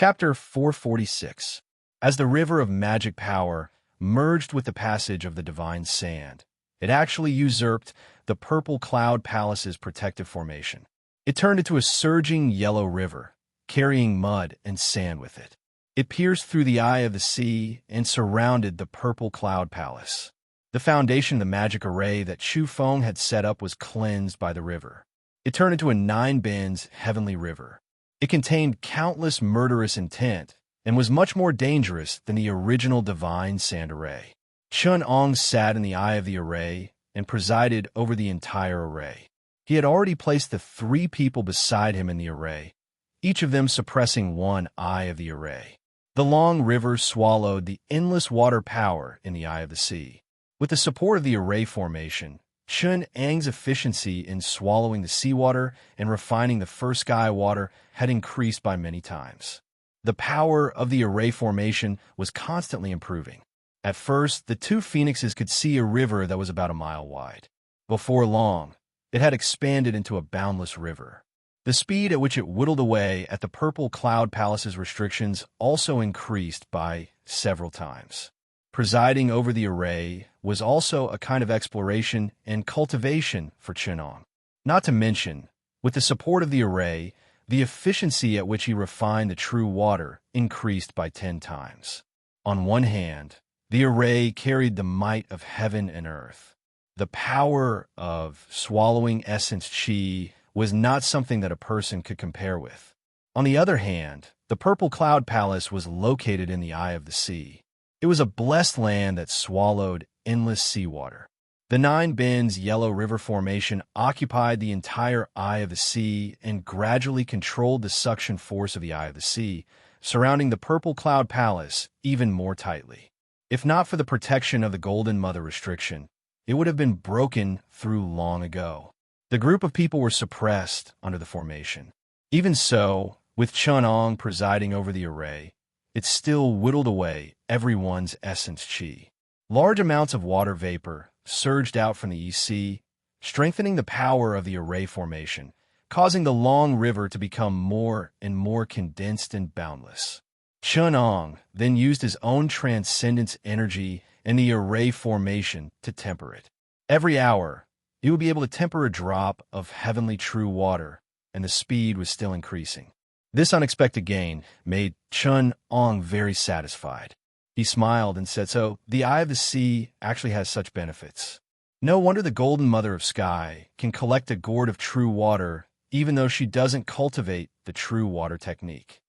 Chapter 446. As the river of magic power merged with the passage of the divine sand, it actually usurped the purple cloud palace's protective formation. It turned into a surging yellow river, carrying mud and sand with it. It pierced through the eye of the sea and surrounded the purple cloud palace. The foundation of the magic array that Chu Feng had set up was cleansed by the river. It turned into a 9 bends heavenly river. It contained countless murderous intent and was much more dangerous than the original divine sand array. Chun Ong sat in the eye of the array and presided over the entire array. He had already placed the 3 people beside him in the array, each of them suppressing one eye of the array. The long river swallowed the endless water power in the eye of the sea. With the support of the array formation, Chun Ang's efficiency in swallowing the seawater and refining the first sky water had increased by many times. The power of the array formation was constantly improving. At first, the 2 phoenixes could see a river that was about a mile wide. Before long, it had expanded into a boundless river. The speed at which it whittled away at the purple cloud palace's restrictions also increased by several times. Presiding over the array was also a kind of exploration and cultivation for Chenong. Not to mention, with the support of the array, the efficiency at which he refined the true water increased by 10 times. On one hand, the array carried the might of heaven and earth. The power of swallowing essence chi was not something that a person could compare with. On the other hand, the purple cloud palace was located in the eye of the sea. It was a blessed land that swallowed endless seawater. The 9 bends yellow river formation occupied the entire eye of the sea and gradually controlled the suction force of the eye of the sea, surrounding the purple cloud palace even more tightly. If not for the protection of the Golden Mother restriction, it would have been broken through long ago. The group of people were suppressed under the formation. Even so, with Chun Ong presiding over the array, it still whittled away everyone's essence chi. Large amounts of water vapor surged out from the East Sea, strengthening the power of the array formation, causing the long river to become more and more condensed and boundless. Chun Ong then used his own transcendence energy and the array formation to temper it. Every hour, he would be able to temper a drop of heavenly true water, and the speed was still increasing. This unexpected gain made Chun Ong very satisfied. He smiled and said, "So, the eye of the sea actually has such benefits. No wonder the Golden Mother of Sky can collect a gourd of true water even though she doesn't cultivate the true water technique."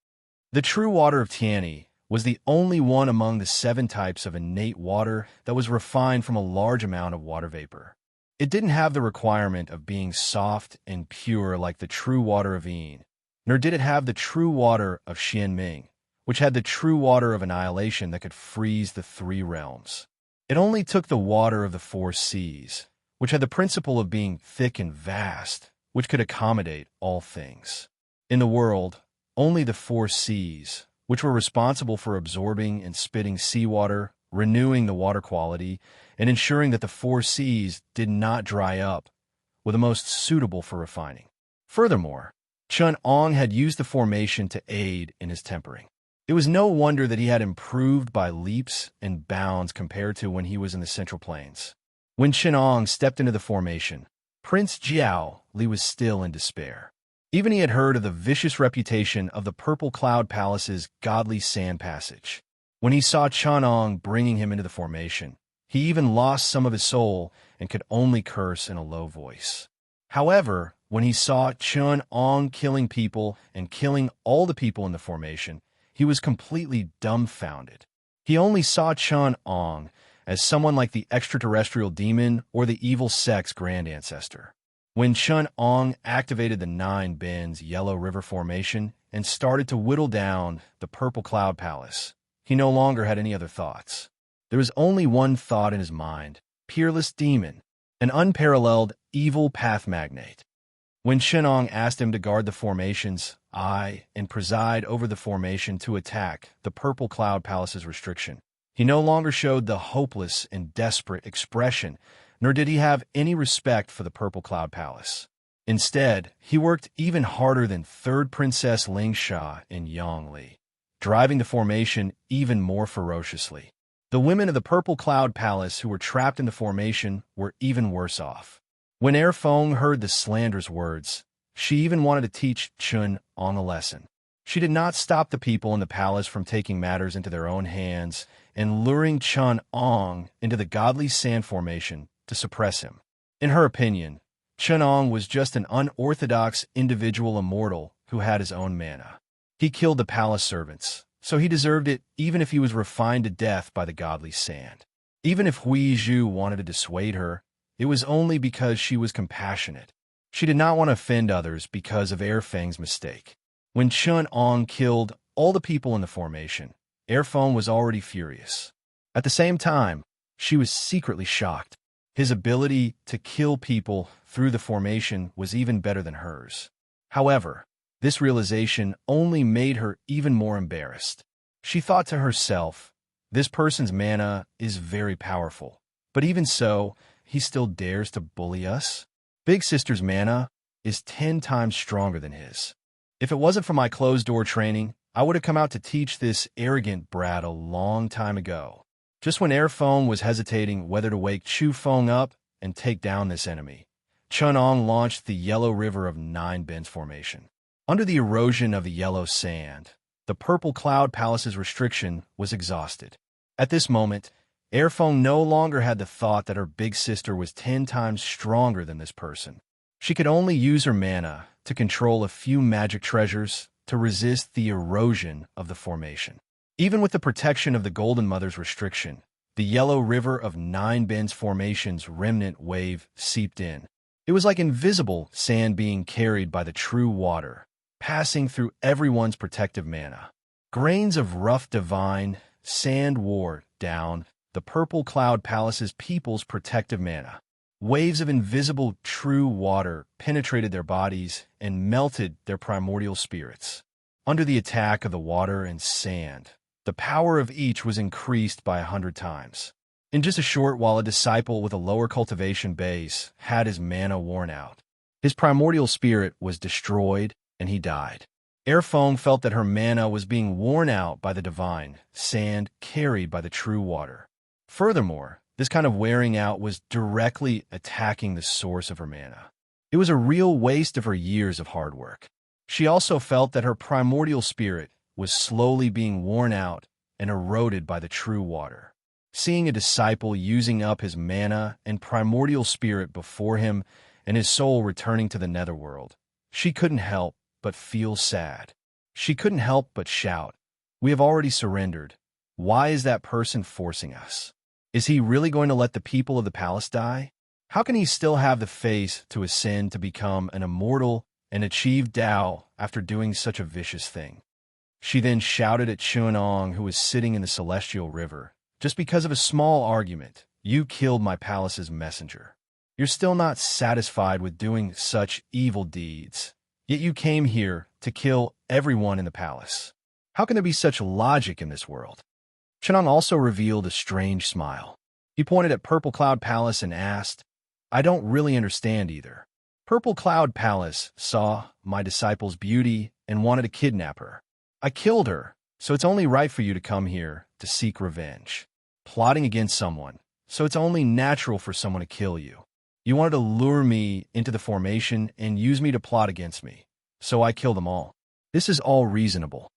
The true water of Tianyi was the only one among the 7 types of innate water that was refined from a large amount of water vapor. It didn't have the requirement of being soft and pure like the true water of Yin, nor did it have the true water of Xianming, which had the true water of annihilation that could freeze the 3 realms. It only took the water of the 4 seas, which had the principle of being thick and vast, which could accommodate all things. In the world, only the 4 seas, which were responsible for absorbing and spitting seawater, renewing the water quality, and ensuring that the 4 seas did not dry up, were the most suitable for refining. Furthermore, Chun Ong had used the formation to aid in his tempering. It was no wonder that he had improved by leaps and bounds compared to when he was in the Central Plains. When Chun Ong stepped into the formation, Prince Jiao Li was still in despair. Even he had heard of the vicious reputation of the Purple Cloud Palace's godly sand passage. When he saw Chun Ong bringing him into the formation, he even lost some of his soul and could only curse in a low voice. However, when he saw Chun Ong killing people and killing all the people in the formation, he was completely dumbfounded. He only saw Chun Ong as someone like the extraterrestrial demon or the evil sex grand ancestor. When Chun Ong activated the 9 bends yellow river formation and started to whittle down the purple cloud palace, he no longer had any other thoughts. There was only one thought in his mind: peerless demon, an unparalleled evil path magnate. When Chun Ong asked him to guard the formation's eye and preside over the formation to attack the purple cloud palace's restriction, he no longer showed the hopeless and desperate expression, nor did he have any respect for the purple cloud palace. Instead, he worked even harder than 3rd Princess Ling Sha and Yang Li. driving the formation even more ferociously. The women of the Purple Cloud Palace who were trapped in the formation were even worse off. When Feng heard the slanderous words, she even wanted to teach Chun Ong a lesson. She did not stop the people in the palace from taking matters into their own hands and luring Chun Ong into the godly sand formation to suppress him. In her opinion, Chun Ong was just an unorthodox individual immortal who had his own mana. He killed the palace servants, so he deserved it even if he was refined to death by the godly sand. Even if Hui Zhu wanted to dissuade her, it was only because she was compassionate. She did not want to offend others because of Feng's mistake. When Chun Ong killed all the people in the formation, Feng was already furious. At the same time, she was secretly shocked. His ability to kill people through the formation was even better than hers. However, this realization only made her even more embarrassed. She thought to herself, this person's mana is very powerful, but even so, he still dares to bully us? Big Sister's mana is 10 times stronger than his. If it wasn't for my closed-door training, I would have come out to teach this arrogant brat a long time ago. Just when Feng was hesitating whether to wake Chu Feng up and take down this enemy, Chun Ong launched the Yellow River of Nine Bends formation. Under the erosion of the yellow sand, the Purple Cloud Palace's restriction was exhausted. At this moment, Feng no longer had the thought that her big sister was 10 times stronger than this person. She could only use her mana to control a few magic treasures to resist the erosion of the formation. Even with the protection of the Golden Mother's restriction, the Yellow River of Nine Bends formation's remnant wave seeped in. It was like invisible sand being carried by the true water, passing through everyone's protective mana. Grains of rough divine sand wore down the Purple Cloud Palace's people's protective mana. Waves of invisible true water penetrated their bodies and melted their primordial spirits. Under the attack of the water and sand, the power of each was increased by 100 times. In just a short while, a disciple with a lower cultivation base had his mana worn out. His primordial spirit was destroyed, and he died. Feng felt that her mana was being worn out by the divine sand carried by the true water. Furthermore, this kind of wearing out was directly attacking the source of her mana. It was a real waste of her years of hard work. She also felt that her primordial spirit was slowly being worn out and eroded by the true water. Seeing a disciple using up his mana and primordial spirit before him and his soul returning to the netherworld, she couldn't help but feel sad. She couldn't help but shout, "We have already surrendered. Why is that person forcing us? Is he really going to let the people of the palace die? How can he still have the face to ascend to become an immortal and achieve Tao after doing such a vicious thing?" She then shouted at Chun Ong, who was sitting in the celestial river, "Just because of a small argument, you killed my palace's messenger. You're still not satisfied with doing such evil deeds, yet you came here to kill everyone in the palace. How can there be such logic in this world?" Chun Ong also revealed a strange smile. He pointed at Purple Cloud Palace and asked, "I don't really understand either. Purple Cloud Palace saw my disciple's beauty and wanted to kidnap her. I killed her, so it's only right for you to come here to seek revenge. Plotting against someone, so it's only natural for someone to kill you. You wanted to lure me into the formation and use me to plot against me, so I killed them all. This is all reasonable.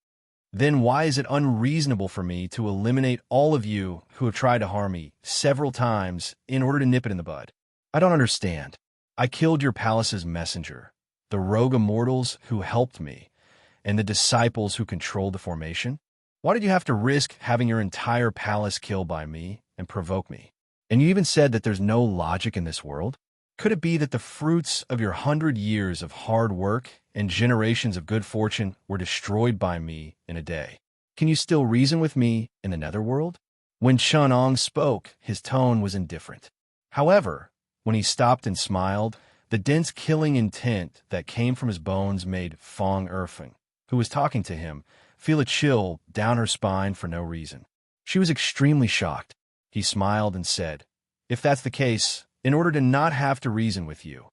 Then why is it unreasonable for me to eliminate all of you who have tried to harm me several times in order to nip it in the bud? I don't understand. I killed your palace's messenger, the rogue immortals who helped me, and the disciples who controlled the formation. Why did you have to risk having your entire palace killed by me and provoke me? And you even said that there's no logic in this world? Could it be that the fruits of your 100 years of hard work and generations of good fortune were destroyed by me in a day? Can you still reason with me in the netherworld?" When Chun Ong spoke, his tone was indifferent. However, when he stopped and smiled, the dense killing intent that came from his bones made Feng Erfeng, who was talking to him, feel a chill down her spine for no reason. She was extremely shocked. He smiled and said, "If that's the case, in order to not have to reason with you,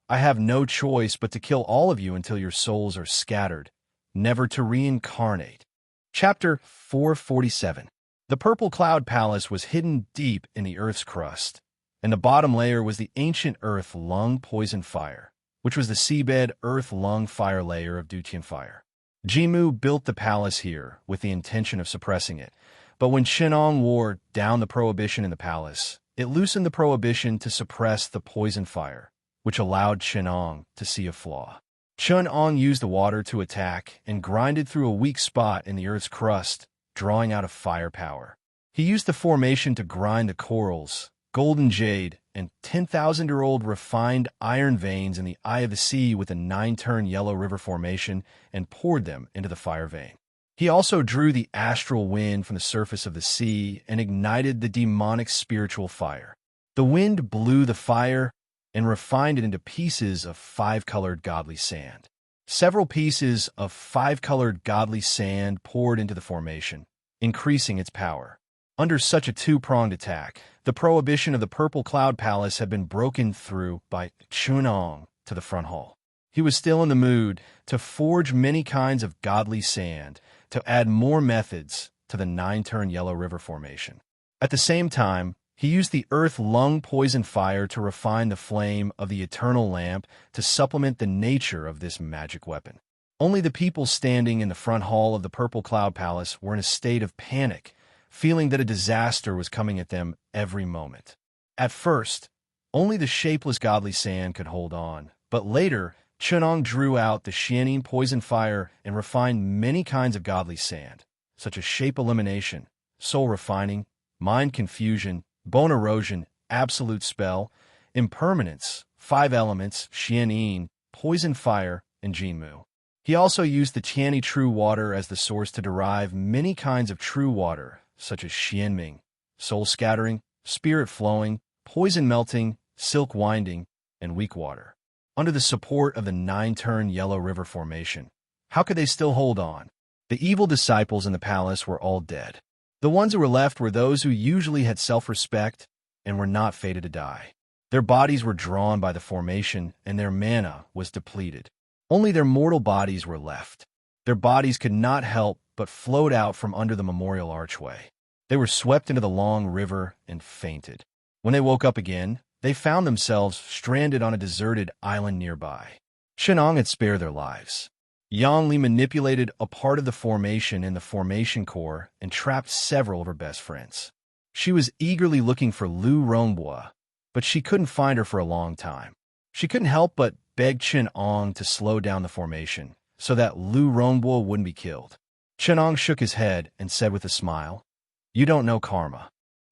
I have no choice but to kill all of you until your souls are scattered, never to reincarnate." Chapter 447. The Purple Cloud Palace was hidden deep in the Earth's crust, and the bottom layer was the ancient Earth Lung Poison Fire, which was the seabed Earth Lung Fire layer of Dutian Fire. Jimu built the palace here with the intention of suppressing it, but when Chenong wore down the prohibition in the palace, it loosened the prohibition to suppress the poison fire, which allowed Chenong to see a flaw. Chenong used the water to attack and grinded through a weak spot in the Earth's crust, drawing out a fire power. He used the formation to grind the corals, golden jade, and 10,000-year-old refined iron veins in the eye of the sea with a 9-turn yellow river formation and poured them into the fire vein. He also drew the astral wind from the surface of the sea and ignited the demonic spiritual fire. The wind blew the fire and refined it into pieces of 5-colored godly sand. Several pieces of 5-colored godly sand poured into the formation, increasing its power. Under such a two-pronged attack, the prohibition of the Purple Cloud Palace had been broken through by Chenong to the front hall. He was still in the mood to forge many kinds of godly sand to add more methods to the 9-turn yellow river formation. At the same time, he used the Earth Lung Poison Fire to refine the flame of the eternal lamp to supplement the nature of this magic weapon. Only the people standing in the front hall of the Purple Cloud Palace were in a state of panic, feeling that a disaster was coming at them every moment. At first, only the shapeless godly sand could hold on, but later, Chenong drew out the Xianing Poison Fire and refined many kinds of godly sand, such as shape elimination, soul refining, mind confusion, bone erosion, absolute spell, impermanence, 5 elements, Xianing, poison fire, and Jinmu. He also used the Tianyi true water as the source to derive many kinds of true water, such as Xianming, soul scattering, spirit flowing, poison melting, silk winding, and weak water. Under the support of the 9-turn yellow river formation, how could they still hold on? The evil disciples in the palace were all dead. The ones who were left were those who usually had self-respect and were not fated to die. Their bodies were drawn by the formation, and their mana was depleted. Only their mortal bodies were left. Their bodies could not help but float out from under the memorial archway. They were swept into the long river and fainted. When they woke up again, they found themselves stranded on a deserted island nearby. Chenong had spared their lives. Yang Li manipulated a part of the formation in the formation core and trapped several of her best friends. She was eagerly looking for Lu Rongbua, but she couldn't find her for a long time. She couldn't help but beg Chenong to slow down the formation so that Lu Rongbua wouldn't be killed. Chenong shook his head and said with a smile, "You don't know karma.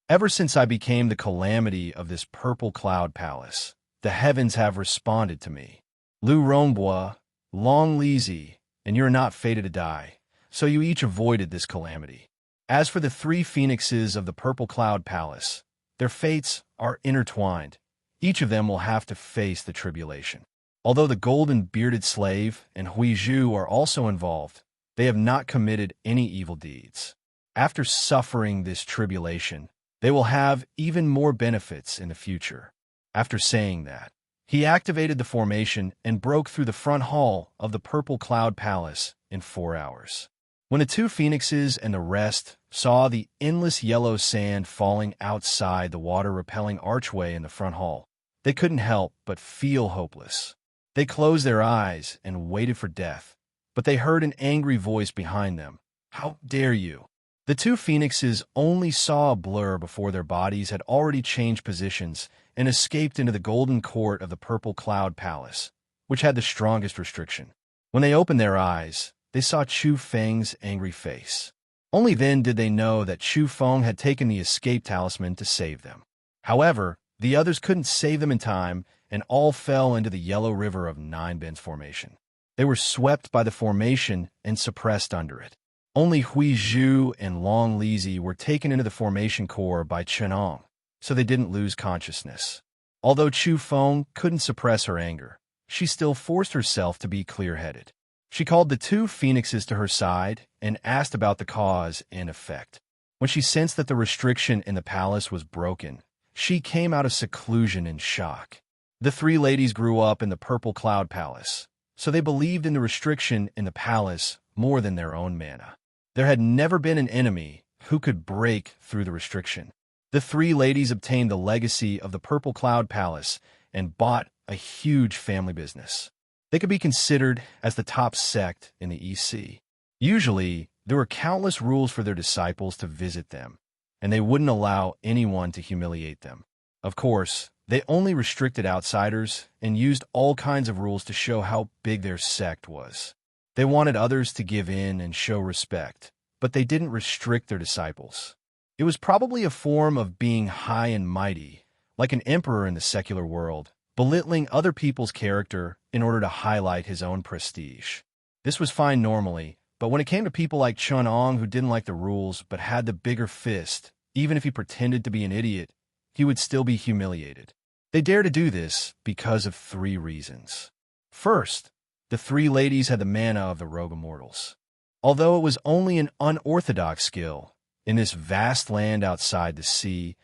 Ever since I became the calamity of this Purple Cloud Palace, the heavens have responded to me. Lu Rongbua, Long Lizi, and you're not fated to die, so you each avoided this calamity. As for the 3 phoenixes of the Purple Cloud Palace, their fates are intertwined. Each of them will have to face the tribulation. Although the golden bearded slave and Huizhu are also involved, they have not committed any evil deeds. After suffering this tribulation, they will have even more benefits in the future." After saying that, he activated the formation and broke through the front hall of the Purple Cloud Palace in 4 hours. When the 2 phoenixes and the rest saw the endless yellow sand falling outside the water-repelling archway in the front hall, they couldn't help but feel hopeless. They closed their eyes and waited for death, but they heard an angry voice behind them. "How dare you?" The 2 phoenixes only saw a blur before their bodies had already changed positions and escaped into the golden court of the Purple Cloud Palace, which had the strongest restriction. When they opened their eyes, they saw Chu Feng's angry face. Only then did they know that Chu Feng had taken the escape talisman to save them. However, the others couldn't save them in time, and all fell into the yellow river of 9 Bends formation. They were swept by the formation and suppressed under it. Only Huizhu and Long Lizi were taken into the formation core by Chenong, so they didn't lose consciousness. Although Chu Feng couldn't suppress her anger, she still forced herself to be clear-headed. She called the 2 phoenixes to her side and asked about the cause and effect. When she sensed that the restriction in the palace was broken, she came out of seclusion in shock. The 3 ladies grew up in the Purple Cloud Palace, so they believed in the restriction in the palace more than their own mana. There had never been an enemy who could break through the restriction. The three ladies obtained the legacy of the Purple Cloud Palace and bought a huge family business. They could be considered as the top sect in the EC. Usually, there were countless rules for their disciples to visit them, and they wouldn't allow anyone to humiliate them. Of course, they only restricted outsiders and used all kinds of rules to show how big their sect was. They wanted others to give in and show respect, but they didn't restrict their disciples. It was probably a form of being high and mighty, like an emperor in the secular world, belittling other people's character in order to highlight his own prestige. This was fine normally, but when it came to people like Chunong who didn't like the rules but had the bigger fist, even if he pretended to be an idiot, he would still be humiliated. They dared to do this because of 3 reasons. First, the 3 ladies had the mana of the rogue immortals. Although it was only an unorthodox skill, in this vast land outside the sea,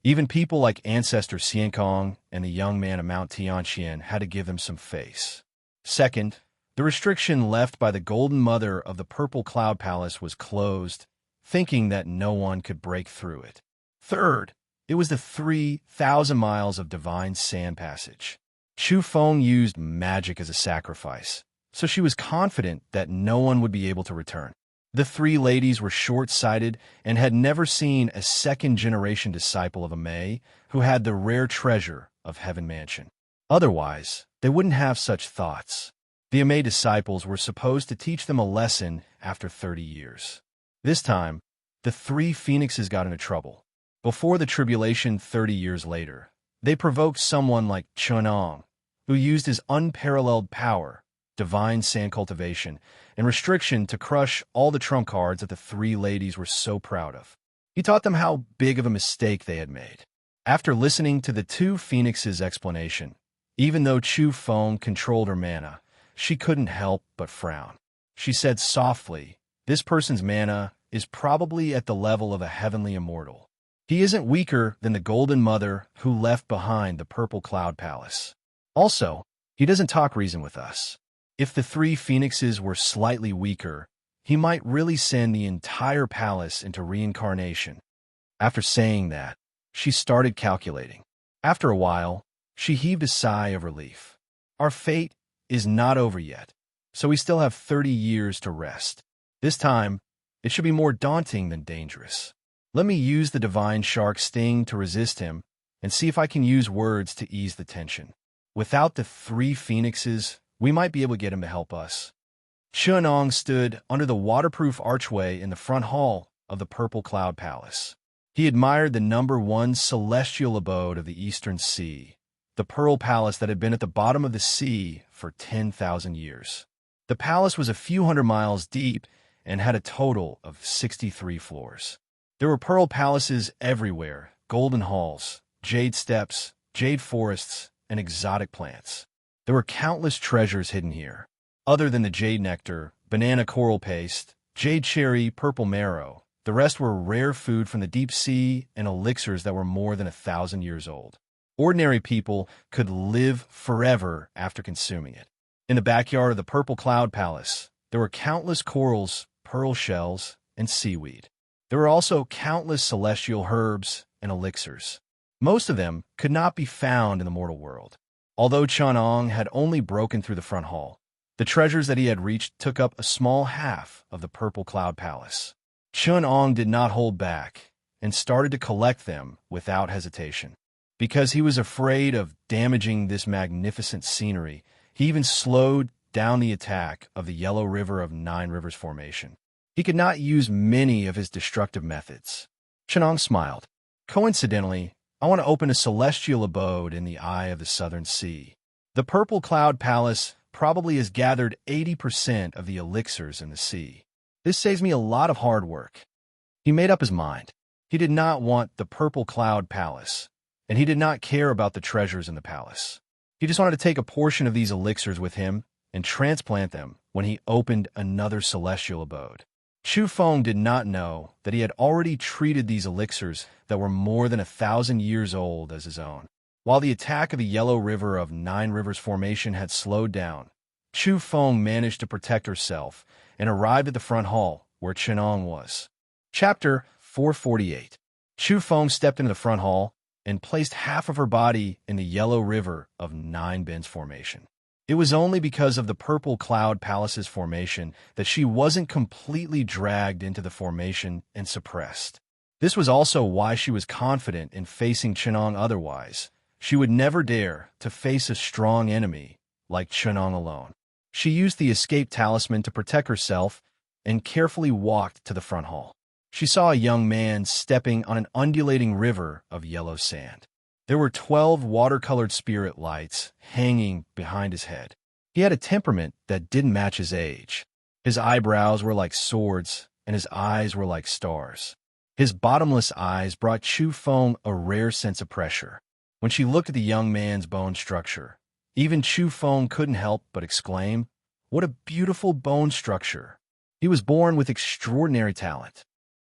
even people like Ancestor Xiankong and the young man of Mount Tianqian had to give them some face. Second, the restriction left by the Golden Mother of the Purple Cloud Palace was closed, thinking that no one could break through it. Third, it was the 3,000 miles of divine sand passage. Chu Feng used magic as a sacrifice, so she was confident that no one would be able to return. The 3 ladies were short-sighted and had never seen a second-generation disciple of a Mei who had the rare treasure of Heaven Mansion. Otherwise, they wouldn't have such thoughts. The Amei disciples were supposed to teach them a lesson after 30 years. This time, the 3 phoenixes got into trouble. Before the tribulation 30 years later, they provoked someone like Chunong, who used his unparalleled power, divine sand cultivation, and restriction to crush all the trump cards that the 3 ladies were so proud of. He taught them how big of a mistake they had made. After listening to the 2 phoenixes' explanation, even though Chu Feng controlled her mana, she couldn't help but frown. She said softly, "This person's mana is probably at the level of a heavenly immortal. He isn't weaker than the Golden Mother who left behind the Purple Cloud Palace. Also, he doesn't talk reason with us. If the 3 phoenixes were slightly weaker, he might really send the entire palace into reincarnation." After saying that, she started calculating. After a while, she heaved a sigh of relief. "Our fate is not over yet, so we still have 30 years to rest. This time, it should be more daunting than dangerous. Let me use the divine shark sting to resist him and see if I can use words to ease the tension. Without the 3 phoenixes, we might be able to get him to help us." Chunong stood under the waterproof archway in the front hall of the Purple Cloud Palace. He admired the #1 celestial abode of the Eastern Sea, the Pearl Palace that had been at the bottom of the sea for 10,000 years. The palace was a few hundred miles deep and had a total of 63 floors. There were pearl palaces everywhere, golden halls, jade steps, jade forests, and exotic plants. There were countless treasures hidden here. Other than the jade nectar, banana coral paste, jade cherry, purple marrow, the rest were rare food from the deep sea and elixirs that were more than 1,000 years old. Ordinary people could live forever after consuming it. In the backyard of the Purple Cloud Palace, there were countless corals, pearl shells, and seaweed. There were also countless celestial herbs and elixirs. Most of them could not be found in the mortal world. Although Chunong had only broken through the front hall, the treasures that he had reached took up a small half of the Purple Cloud Palace. Chunong did not hold back and started to collect them without hesitation. Because he was afraid of damaging this magnificent scenery, he even slowed down the attack of the Yellow River of 9 Rivers Formation. He could not use many of his destructive methods. Chunong smiled. "Coincidentally, I want to open a celestial abode in the eye of the Southern Sea. The Purple Cloud Palace probably has gathered 80% of the elixirs in the sea. This saves me a lot of hard work." He made up his mind. He did not want the Purple Cloud Palace, and he did not care about the treasures in the palace. He just wanted to take a portion of these elixirs with him and transplant them when he opened another celestial abode. Chu Feng did not know that he had already treated these elixirs that were more than 1,000 years old as his own. While the attack of the Yellow River of 9 Rivers Formation had slowed down, Chu Feng managed to protect herself and arrived at the front hall where Chenong was. Chapter 448. Chu Feng stepped into the front hall and placed half of her body in the yellow river of Nine Bends formation. It was only because of the purple cloud palace's formation that she wasn't completely dragged into the formation and suppressed. This was also why she was confident in facing Chenong otherwise. She would never dare to face a strong enemy like Chenong alone. She used the escape talisman to protect herself and carefully walked to the front hall. She saw a young man stepping on an undulating river of yellow sand. There were 12 watercolored spirit lights hanging behind his head. He had a temperament that didn't match his age. His eyebrows were like swords, and his eyes were like stars. His bottomless eyes brought Chu Feng a rare sense of pressure. When she looked at the young man's bone structure, even Chu Feng couldn't help but exclaim, "What a beautiful bone structure!" He was born with extraordinary talent.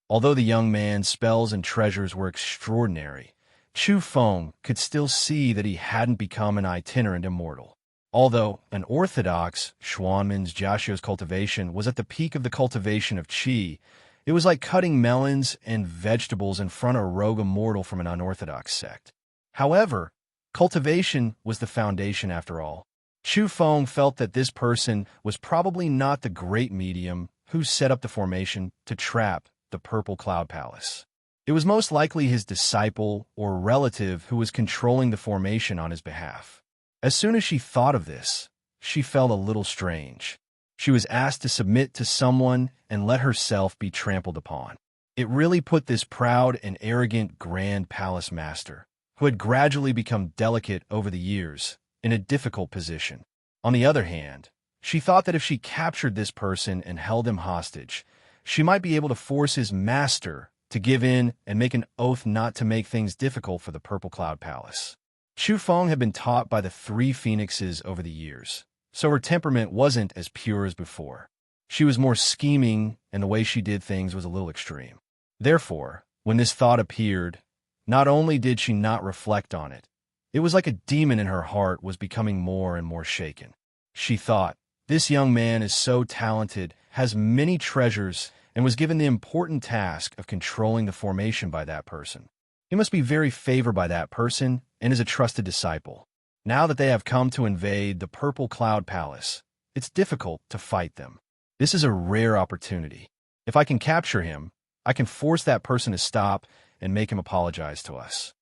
Although the young man's spells and treasures were extraordinary, Chu Feng could still see that he hadn't become an itinerant immortal. Although an orthodox Xuanmen's Jiaxiu's cultivation was at the peak of the cultivation of qi, it was like cutting melons and vegetables in front of a rogue immortal from an unorthodox sect. However, cultivation was the foundation after all. Chu Feng felt that this person was probably not the great medium who set up the formation to trap the Purple Cloud Palace. It was most likely his disciple or relative who was controlling the formation on his behalf. As soon as she thought of this, she felt a little strange. She was asked to submit to someone and let herself be trampled upon. It really put this proud and arrogant Grand Palace Master, who had gradually become delicate over the years, in a difficult position. On the other hand, she thought that if she captured this person and held him hostage, she might be able to force his master to give in and make an oath not to make things difficult for the Purple Cloud Palace. Chu Feng had been taught by the three phoenixes over the years, so her temperament wasn't as pure as before. She was more scheming, and the way she did things was a little extreme. Therefore, when this thought appeared, not only did she not reflect on it, it was like a demon in her heart was becoming more and more shaken. She thought, "This young man is so talented, has many treasures, and was given the important task of controlling the formation by that person. He must be very favored by that person and is a trusted disciple. Now that they have come to invade the Purple Cloud Palace, it's difficult to fight them. This is a rare opportunity. If I can capture him, I can force that person to stop and make him apologize to us.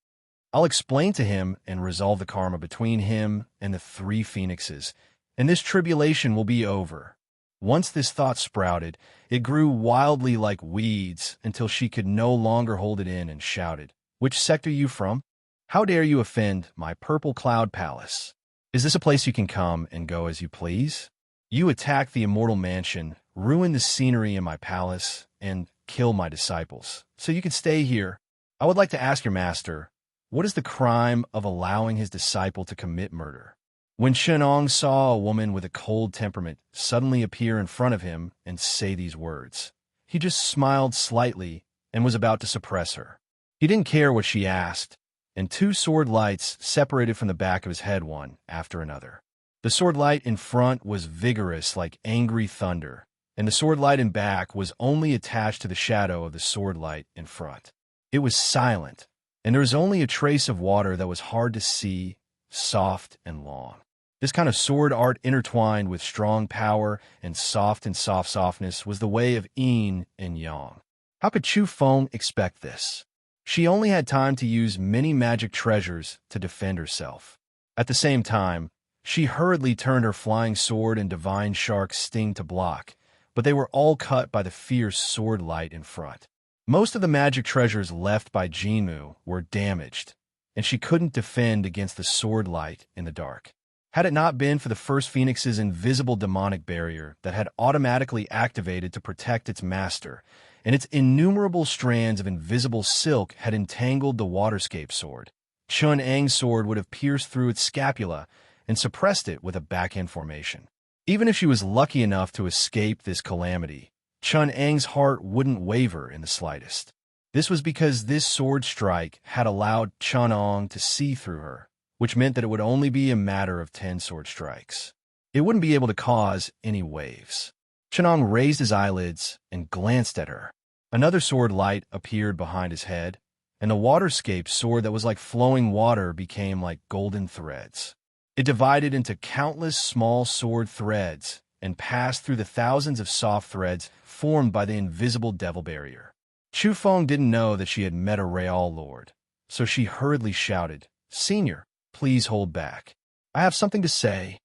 I'll explain to him and resolve the karma between him and the three phoenixes, and this tribulation will be over." Once this thought sprouted, it grew wildly like weeds until she could no longer hold it in and shouted, "Which sect are you from? How dare you offend my Purple Cloud Palace? Is this a place you can come and go as you please? You attack the immortal mansion, ruin the scenery in my palace, and kill my disciples, so you can stay here. I would like to ask your master, what is the crime of allowing his disciple to commit murder?" When Chenong saw a woman with a cold temperament suddenly appear in front of him and say these words, he just smiled slightly and was about to suppress her. He didn't care what she asked, and two sword lights separated from the back of his head one after another. The sword light in front was vigorous like angry thunder, and the sword light in back was only attached to the shadow of the sword light in front. It was silent, and there was only a trace of water that was hard to see, soft and long. This kind of sword art intertwined with strong power and soft softness was the way of yin and yang. How could Chu Feng expect this? She only had time to use many magic treasures to defend herself. At the same time, she hurriedly turned her flying sword and divine shark sting to block, but they were all cut by the fierce sword light in front. Most of the magic treasures left by Jinmu were damaged, and she couldn't defend against the sword light in the dark. Had it not been for the first phoenix's invisible demonic barrier that had automatically activated to protect its master, and its innumerable strands of invisible silk had entangled the waterscape sword, Chun Ang's sword would have pierced through its scapula and suppressed it with a backhand formation. Even if she was lucky enough to escape this calamity, Chun Ang's heart wouldn't waver in the slightest. This was because this sword strike had allowed Chun Ang to see through her, which meant that it would only be a matter of 10 sword strikes. It wouldn't be able to cause any waves. Chenong raised his eyelids and glanced at her. Another sword light appeared behind his head, and the waterscape sword that was like flowing water became like golden threads. It divided into countless small sword threads and passed through the thousands of soft threads formed by the invisible devil barrier. Chu Feng didn't know that she had met a Real Lord, so she hurriedly shouted, "Senior, please hold back. I have something to say."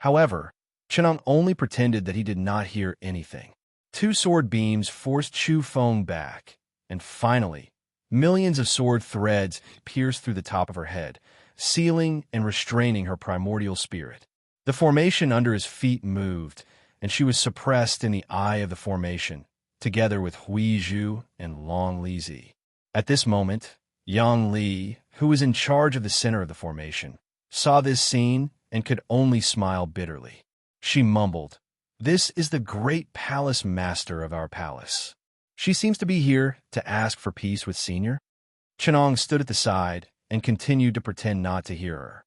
However, Chenong only pretended that he did not hear anything. Two sword beams forced Chu Feng back, and finally, millions of sword threads pierced through the top of her head, sealing and restraining her primordial spirit. The formation under his feet moved, and she was suppressed in the eye of the formation, together with Hui Zhu and Long Lizi. At this moment, Yang Li, who was in charge of the center of the formation, saw this scene and could only smile bitterly. She mumbled, "This is the great palace master of our palace. She seems to be here to ask for peace with Senior." Chenong stood at the side and continued to pretend not to hear her,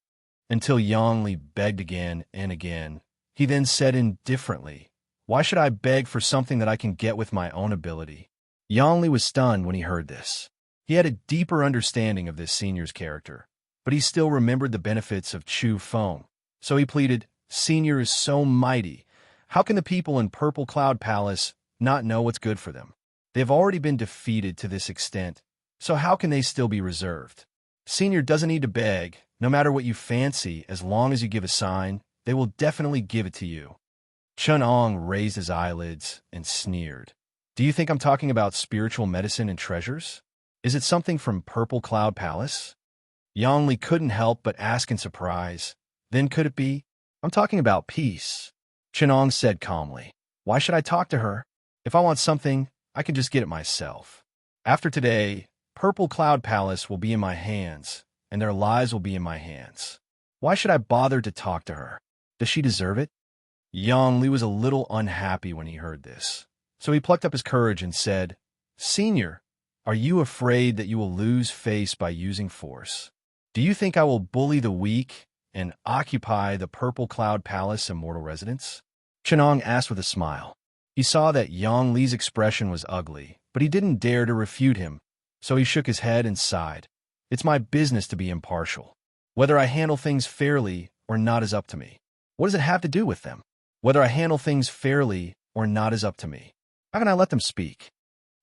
until Yang Li begged again and again. He then said indifferently, "Why should I beg for something that I can get with my own ability?" Yang Li was stunned when he heard this. He had a deeper understanding of this senior's character, but he still remembered the benefits of Chu Feng. So he pleaded, "Senior is so mighty. How can the people in Purple Cloud Palace not know what's good for them? They have already been defeated to this extent, so how can they still be reserved? Senior doesn't need to beg. No matter what you fancy, as long as you give a sign, they will definitely give it to you." Chenong raised his eyelids and sneered. "Do you think I'm talking about spiritual medicine and treasures? Is it something from Purple Cloud Palace?" Yang Li couldn't help but ask in surprise. "Then could it be? I'm talking about peace." Chenong said calmly, "Why should I talk to her? If I want something, I can just get it myself. After today, Purple Cloud Palace will be in my hands, and their lives will be in my hands. Why should I bother to talk to her? Does she deserve it?" Yang Li was a little unhappy when he heard this, so he plucked up his courage and said, "Senior, are you afraid that you will lose face by using force? Do you think I will bully the weak and occupy the Purple Cloud Palace immortal residence?" Chenong asked with a smile. He saw that Yang Li's expression was ugly, but he didn't dare to refute him, so he shook his head and sighed. "It's my business to be impartial. Whether I handle things fairly or not is up to me. What does it have to do with them? Whether I handle things fairly or not is up to me. How can I let them speak?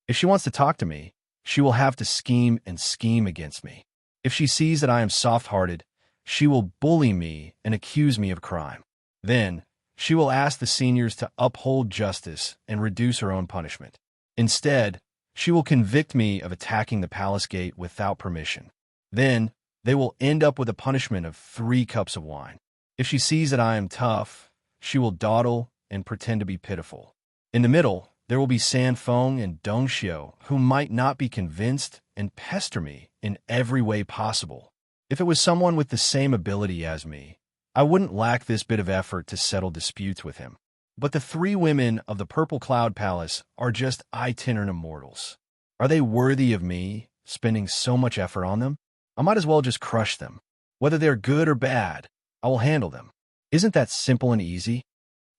If she wants to talk to me, she will have to scheme and scheme against me. If she sees that I am soft-hearted, she will bully me and accuse me of crime. Then, she will ask the seniors to uphold justice and reduce her own punishment. Instead, she will convict me of attacking the palace gate without permission. Then, they will end up with a punishment of 3 cups of wine. If she sees that I am tough, she will dawdle and pretend to be pitiful. In the middle, there will be Sanfeng and Dongxiu, who might not be convinced and pester me in every way possible. If it was someone with the same ability as me, I wouldn't lack this bit of effort to settle disputes with him. But the 3 women of the Purple Cloud Palace are just itinerant immortals. Are they worthy of me spending so much effort on them? I might as well just crush them. Whether they're good or bad, I will handle them. Isn't that simple and easy?"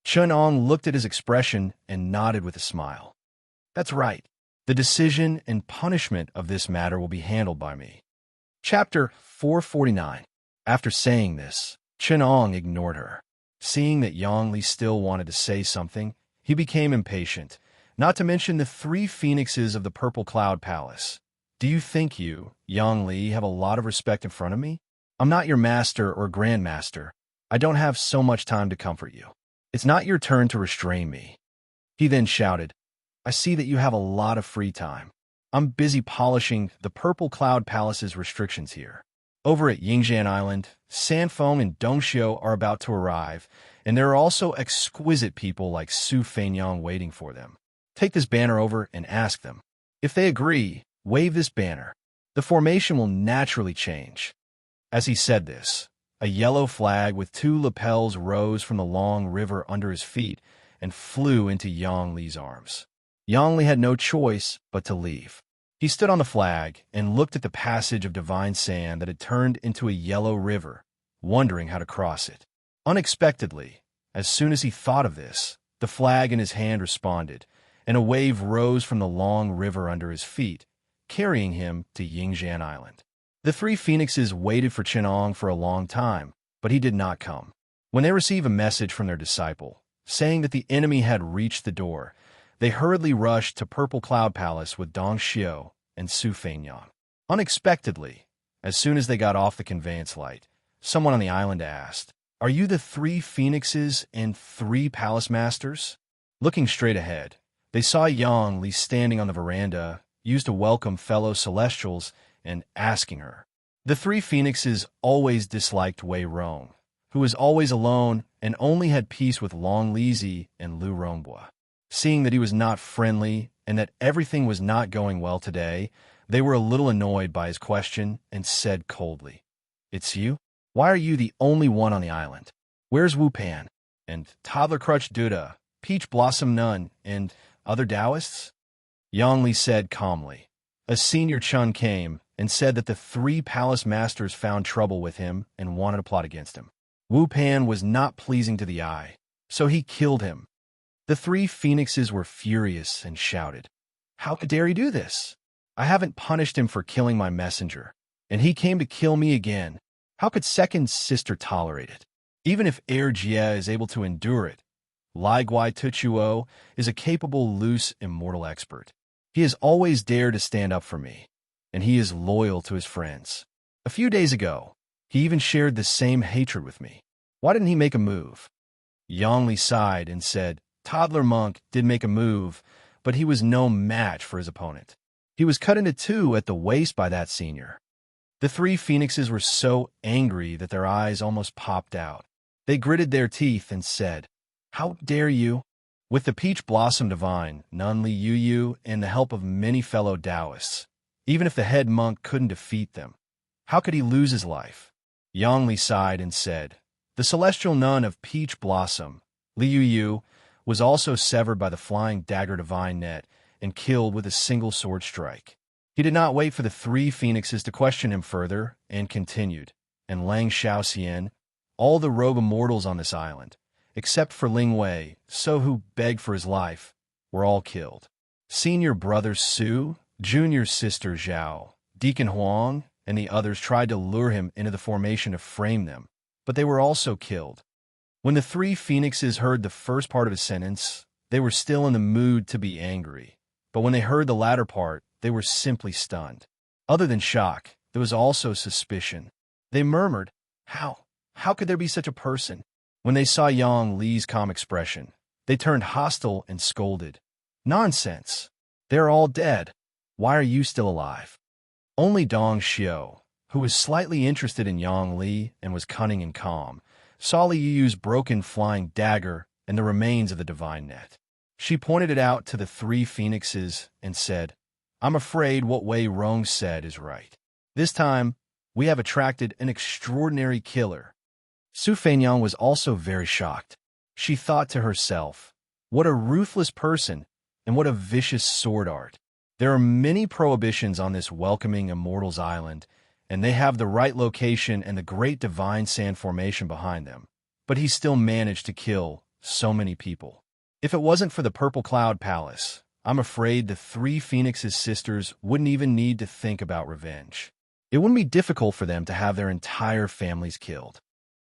Chenong looked at his expression and nodded with a smile. "That's right. The decision and punishment of this matter will be handled by me." Chapter 449. After saying this, Chenong ignored her. Seeing that Yang Li still wanted to say something, he became impatient, not to mention the 3 phoenixes of the Purple Cloud Palace. "Do you think you, Yang Li, have a lot of respect in front of me? I'm not your master or grandmaster. I don't have so much time to comfort you. It's not your turn to restrain me." He then shouted, "I see that you have a lot of free time. I'm busy polishing the Purple Cloud Palace's restrictions here. Over at Yingjian Island, Sanfeng and Dongxiu are about to arrive, and there are also exquisite people like Su Feinyang waiting for them. Take this banner over and ask them. If they agree, wave this banner. The formation will naturally change." As he said this, a yellow flag with 2 lapels rose from the long river under his feet and flew into Yang Li's arms. Yang Li had no choice but to leave. He stood on the flag and looked at the passage of divine sand that had turned into a yellow river, wondering how to cross it. Unexpectedly, as soon as he thought of this, The flag in his hand responded, and a wave rose from the long river under his feet, carrying him to Yingjian Island. The three phoenixes waited for Chenong for a long time, but he did not come. When they received a message from their disciple, saying that the enemy had reached the door, they hurriedly rushed to Purple Cloud Palace with Dong Xiu and Su Feinyang. Unexpectedly, as soon as they got off the conveyance light, someone on the island asked, "Are you the three phoenixes and three palace masters?" Looking straight ahead, they saw Yang Li standing on the veranda, used to welcome fellow celestials, and asking her. The three phoenixes always disliked Wei Rong, who was always alone and only had peace with Long Lizi and Lu Rongbua. Seeing that he was not friendly and that everything was not going well today, they were a little annoyed by his question and said coldly, "It's you? Why are you the only one on the island? Where's Wu Pan and Toddler Crutch Duda, Peach Blossom Nun, and other Taoists?" Yang Li said calmly. A senior Chun came and said that the three palace masters found trouble with him and wanted to plot against him. Wu Pan was not pleasing to the eye, so he killed him. The three phoenixes were furious and shouted, "How dare he do this? I haven't punished him for killing my messenger, and he came to kill me again. How could second sister tolerate it? Even if Air Jie is able to endure it, Lai Guai Tuchuo is a capable, loose, immortal expert. He has always dared to stand up for me, and he is loyal to his friends. A few days ago, he even shared the same hatred with me. Why didn't he make a move?" Yang Li sighed and said, "Toddler Monk did make a move, but he was no match for his opponent. He was cut into two at the waist by that senior." The three phoenixes were so angry that their eyes almost popped out. They gritted their teeth and said, "How dare you?" With the Peach Blossom Divine, Nun Li Yu, and the help of many fellow Taoists, even if the head monk couldn't defeat them, how could he lose his life? Yang Li sighed and said, "The celestial nun of Peach Blossom, Li Yu, was also severed by the flying dagger divine net and killed with a single sword strike." He did not wait for the three phoenixes to question him further and continued, "And Lang Xiaoxian, all the rogue immortals on this island, except for Ling Wei, so who begged for his life, were all killed. Senior brother Su, junior sister Zhao, Deacon Huang, and the others tried to lure him into the formation to frame them, but they were also killed." When the three phoenixes heard the first part of his sentence, they were still in the mood to be angry, but when they heard the latter part, they were simply stunned. Other than shock, there was also suspicion. They murmured, How could there be such a person?" When they saw Yang Li's calm expression, they turned hostile and scolded, "Nonsense! They're all dead. Why are you still alive?" Only Dong Xiu, who was slightly interested in Yang Li and was cunning and calm, saw Li Yu's broken flying dagger and the remains of the divine net. She pointed it out to the three phoenixes and said, "I'm afraid what Wei Rong said is right. This time, we have attracted an extraordinary killer." Su Feinyang was also very shocked. She thought to herself, "What a ruthless person, and what a vicious sword art. There are many prohibitions on this welcoming immortals island, and they have the right location and the great divine sand formation behind them, but he still managed to kill so many people. If it wasn't for the Purple Cloud Palace, I'm afraid the three Phoenix's sisters wouldn't even need to think about revenge. It wouldn't be difficult for them to have their entire families killed.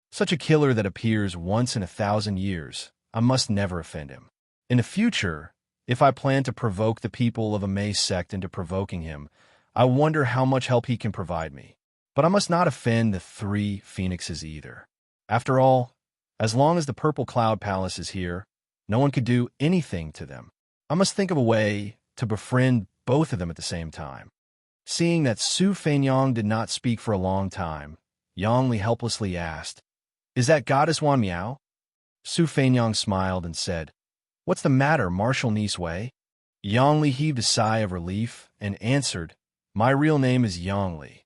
Such a killer that appears once in 1,000 years, I must never offend him. In the future, if I plan to provoke the people of a Mei sect into provoking him, I wonder how much help he can provide me. But I must not offend the three Phoenixes either. After all, as long as the Purple Cloud Palace is here, no one could do anything to them. I must think of a way to befriend both of them at the same time." Seeing that Su Feinyang did not speak for a long time, Yang Li helplessly asked, "Is that Goddess Wan Miao?" Su Feinyang smiled and said, "What's the matter, Marshal Niece Wei?" Yang Li heaved a sigh of relief and answered, "My real name is Yang Li.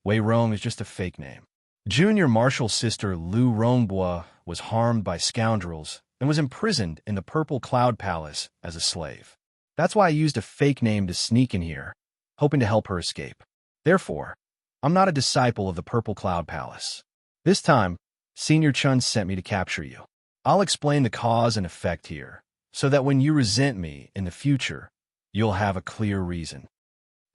Wei Rong is just a fake name. Junior Marshal's sister Lu Rongbua was harmed by scoundrels and was imprisoned in the Purple Cloud Palace as a slave. That's why I used a fake name to sneak in here, hoping to help her escape. Therefore, I'm not a disciple of the Purple Cloud Palace. This time, Senior Chun sent me to capture you." I'll explain the cause and effect here, so that when you resent me in the future, you'll have a clear reason.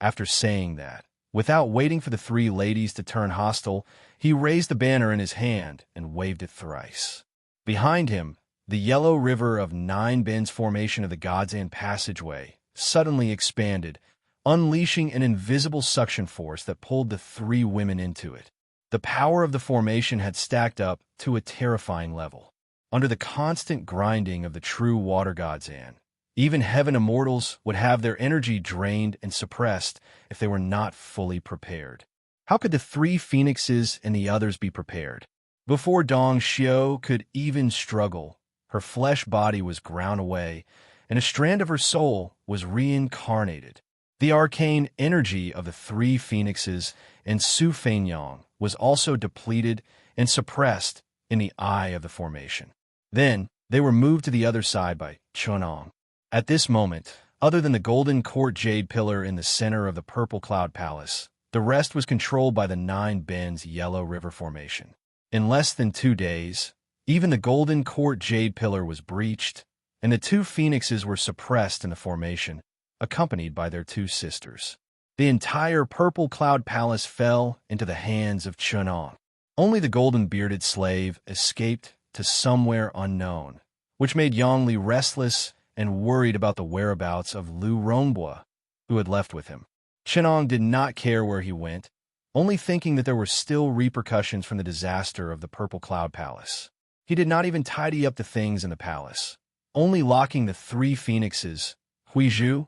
After saying that, without waiting for the three ladies to turn hostile, he raised the banner in his hand and waved it thrice. Behind him, the yellow river of 9 bends formation of the God's End passageway suddenly expanded, unleashing an invisible suction force that pulled the 3 women into it. The power of the formation had stacked up to a terrifying level. Under the constant grinding of the true water God's End, even heaven immortals would have their energy drained and suppressed if they were not fully prepared. How could the 3 phoenixes and the others be prepared? Before Dong Xiao could even struggle, her flesh body was ground away, and a strand of her soul was reincarnated. The arcane energy of the 3 phoenixes and Su Feinyang was also depleted and suppressed in the eye of the formation. Then, they were moved to the other side by Chunong. At this moment, other than the golden court jade pillar in the center of the purple cloud palace, the rest was controlled by the 9 bends yellow river formation. In less than 2 days, even the golden court jade pillar was breached, and the 2 phoenixes were suppressed in the formation, accompanied by their 2 sisters. The entire purple cloud palace fell into the hands of Chunong. Only the golden-bearded slave escaped to somewhere unknown, which made Yongli restless and worried about the whereabouts of Lu Rongbua, who had left with him. Chunong did not care where he went, only thinking that there were still repercussions from the disaster of the purple cloud palace. He did not even tidy up the things in the palace, only locking the 3 phoenixes, Huizhu,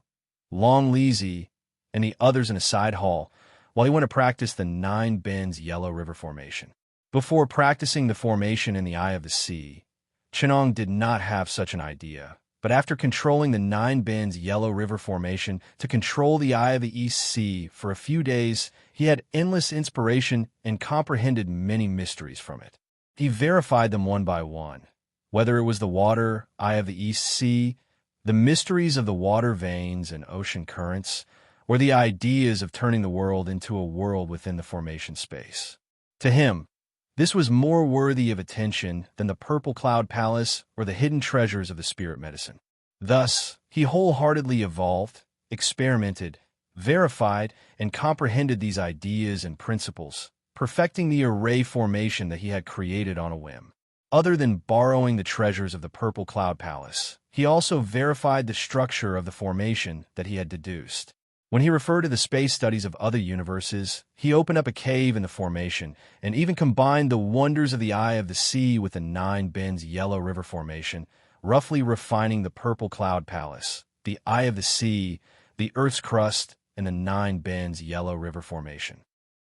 Long Lizi, and the others in a side hall, while he went to practice the 9 bends yellow river formation. Before practicing the formation in the Eye of the Sea, Chunong did not have such an idea, but after controlling the 9 bends yellow river formation to control the Eye of the East Sea for a few days, he had endless inspiration and comprehended many mysteries from it. He verified them one by one, whether it was the water, Eye of the East Sea, the mysteries of the water veins and ocean currents, or the ideas of turning the world into a world within the formation space. To him, this was more worthy of attention than the Purple Cloud Palace or the hidden treasures of the spirit medicine. Thus, he wholeheartedly evolved, experimented, verified, and comprehended these ideas and principles, perfecting the array formation that he had created on a whim. Other than borrowing the treasures of the Purple Cloud Palace, he also verified the structure of the formation that he had deduced. When he referred to the space studies of other universes, he opened up a cave in the formation and even combined the wonders of the Eye of the Sea with the 9 bends yellow river formation, roughly refining the Purple Cloud Palace, the Eye of the Sea, the Earth's crust, and the 9 bends yellow river formation.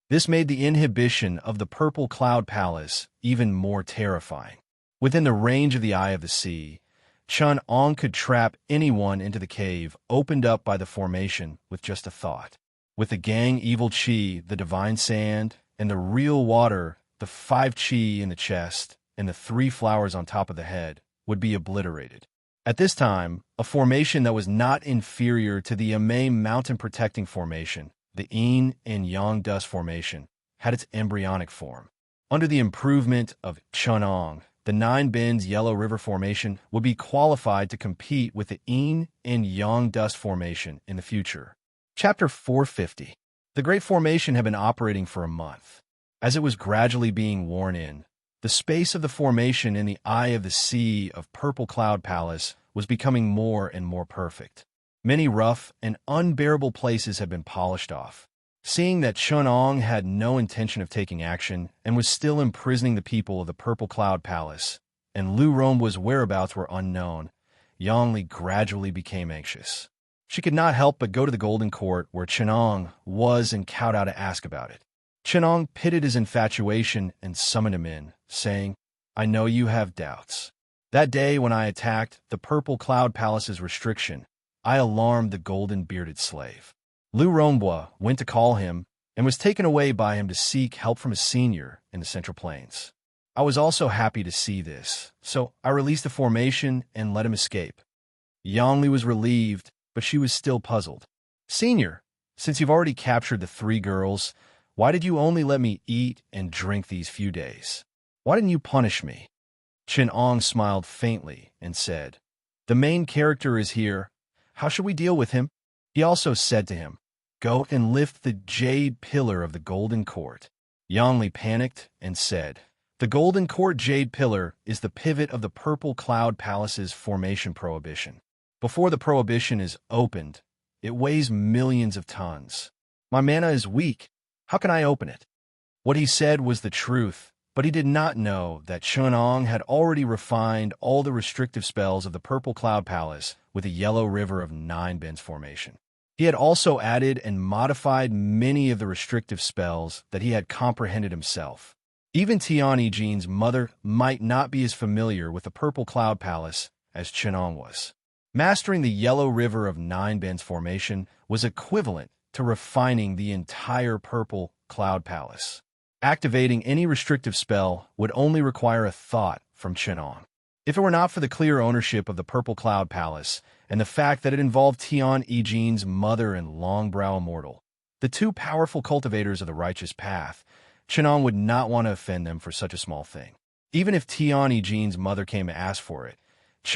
This made the inhibition of the Purple Cloud Palace even more terrifying. Within the range of the Eye of the Sea, Chunong could trap anyone into the cave opened up by the formation with just a thought. With the gang evil chi, the divine sand, and the real water, the 5 chi in the chest, and the 3 flowers on top of the head would be obliterated. At this time, a formation that was not inferior to the Amei mountain-protecting formation, the Yin and Yang dust formation, had its embryonic form. Under the improvement of Chunong, the 9 bends yellow river formation would be qualified to compete with the Yin and Yang dust formation in the future. Chapter 450. The Great Formation had been operating for a month. As it was gradually being worn in, the space of the formation in the Eye of the Sea of Purple Cloud Palace was becoming more and more perfect. Many rough and unbearable places had been polished off. Seeing that Chunong had no intention of taking action and was still imprisoning the people of the Purple Cloud Palace, and Lu Rombua's whereabouts were unknown, Yongli gradually became anxious. She could not help but go to the Golden Court where Chunong was and kowtow to ask about it. Chunong pitted his infatuation and summoned him in, saying, "I know you have doubts. That day when I attacked the Purple Cloud Palace's restriction, I alarmed the golden-bearded slave. Lu Rongbua went to call him and was taken away by him to seek help from a senior in the Central Plains. I was also happy to see this, so I released the formation and let him escape." Yongli was relieved, but she was still puzzled. "Senior, since you've already captured the 3 girls, why did you only let me eat and drink these few days? Why didn't you punish me?" Ong smiled faintly and said, "The main character is here. How should we deal with him?" He also said to him, "Go and lift the jade pillar of the golden court." Li panicked and said, "The golden court jade pillar is the pivot of the purple cloud palace's formation prohibition. Before the prohibition is opened, it weighs millions of tons. My mana is weak. How can I open it?" What he said was the truth, but he did not know that Ong had already refined all the restrictive spells of the Purple Cloud Palace with a Yellow River of 9 bends formation. He had also added and modified many of the restrictive spells that he had comprehended himself. Even Tian mother might not be as familiar with the Purple Cloud Palace as Ong was. Mastering the Yellow River of 9 bends formation was equivalent to refining the entire Purple Cloud Palace. Activating any restrictive spell would only require a thought from Ong. If it were not for the clear ownership of the Purple Cloud Palace and the fact that it involved Tian's mother and Longbrow Immortal, the two powerful cultivators of the righteous path, Ong would not want to offend them for such a small thing. Even if Tian's mother came to ask for it,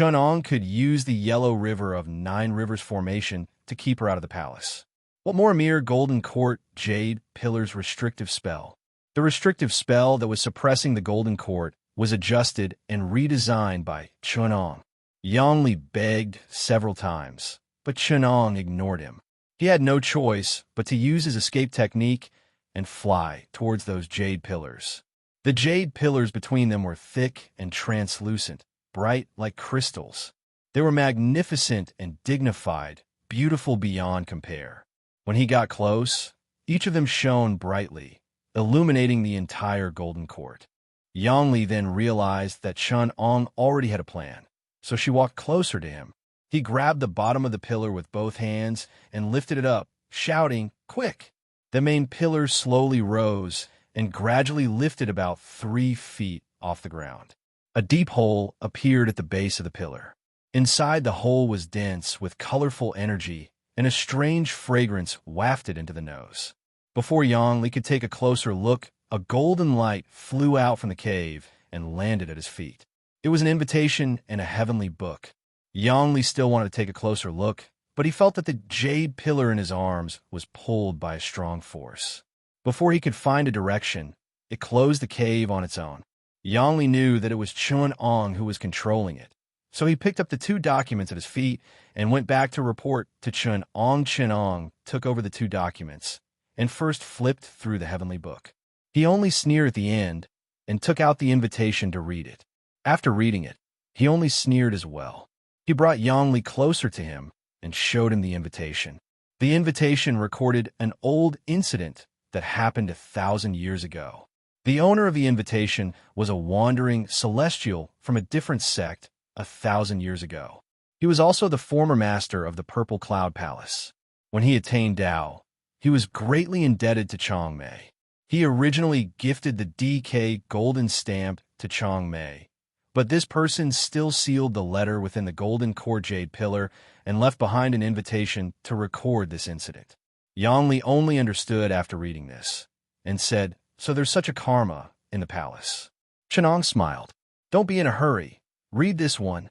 Ong could use the Yellow River of 9 Rivers formation to keep her out of the palace. What more mere Golden Court Jade Pillar's restrictive spell? The restrictive spell that was suppressing the Golden Court was adjusted and redesigned by Ong. Li begged several times, but Ong ignored him. He had no choice but to use his escape technique and fly towards those jade pillars. The jade pillars between them were thick and translucent, bright like crystals. They were magnificent and dignified, beautiful beyond compare. When he got close, each of them shone brightly, illuminating the entire Golden Court. Li then realized that Ong already had a plan, so she walked closer to him. He grabbed the bottom of the pillar with both hands and lifted it up, shouting, "Quick!" The main pillar slowly rose and gradually lifted about 3 feet off the ground. A deep hole appeared at the base of the pillar. Inside the hole was dense with colorful energy, and a strange fragrance wafted into the nose. Before Li could take a closer look, a golden light flew out from the cave and landed at his feet. It was an invitation and a heavenly book. Li still wanted to take a closer look, but he felt that the jade pillar in his arms was pulled by a strong force. Before he could find a direction, it closed the cave on its own. Li knew that it was Ong who was controlling it, so he picked up the 2 documents at his feet and went back to report to Ong. Ong took over the 2 documents and first flipped through the heavenly book. He only sneered at the end and took out the invitation to read it. After reading it, he only sneered as well. He brought Li closer to him and showed him the invitation. The invitation recorded an old incident that happened 1,000 years ago. The owner of the invitation was a wandering celestial from a different sect 1,000 years ago. He was also the former master of the Purple Cloud Palace. When he attained Tao, he was greatly indebted to Changmei. He originally gifted the DK golden stamp to Changmei, but this person still sealed the letter within the Golden Court Jade Pillar and left behind an invitation to record this incident. Li only understood after reading this, and said, "So there's such a karma in the palace." Ong smiled. "Don't be in a hurry. Read this one."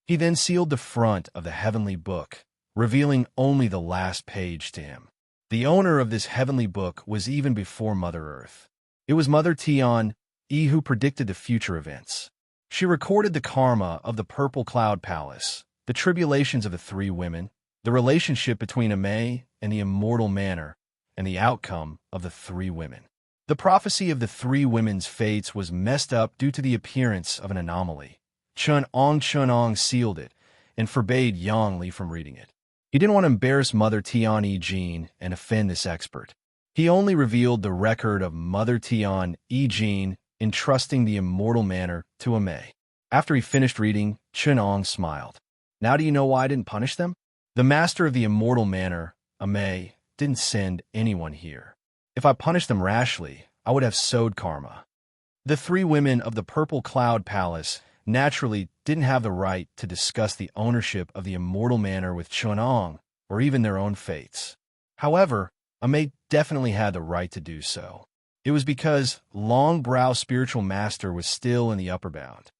He then sealed the front of the heavenly book, revealing only the last page to him. The owner of this heavenly book was even before Mother Earth. It was Mother Tian who predicted the future events. She recorded the karma of the Purple Cloud Palace, the tribulations of the 3 women, the relationship between Amei and the immortal manor, and the outcome of the 3 women. The prophecy of the 3 women's fates was messed up due to the appearance of an anomaly. Ong sealed it and forbade Li from reading it. He didn't want to embarrass Mother Tian and offend this expert. He only revealed the record of Mother Tian entrusting the immortal manor to Amei. After he finished reading, Ong smiled. "Now do you know why I didn't punish them? The master of the immortal manor, Amei, didn't send anyone here. If I punished them rashly, I would have sowed karma." The 3 women of the Purple Cloud Palace naturally didn't have the right to discuss the ownership of the immortal manor with Ong, or even their own fates. However, Amei definitely had the right to do so. It was because Longbrow Spiritual Master was still in the upper bound.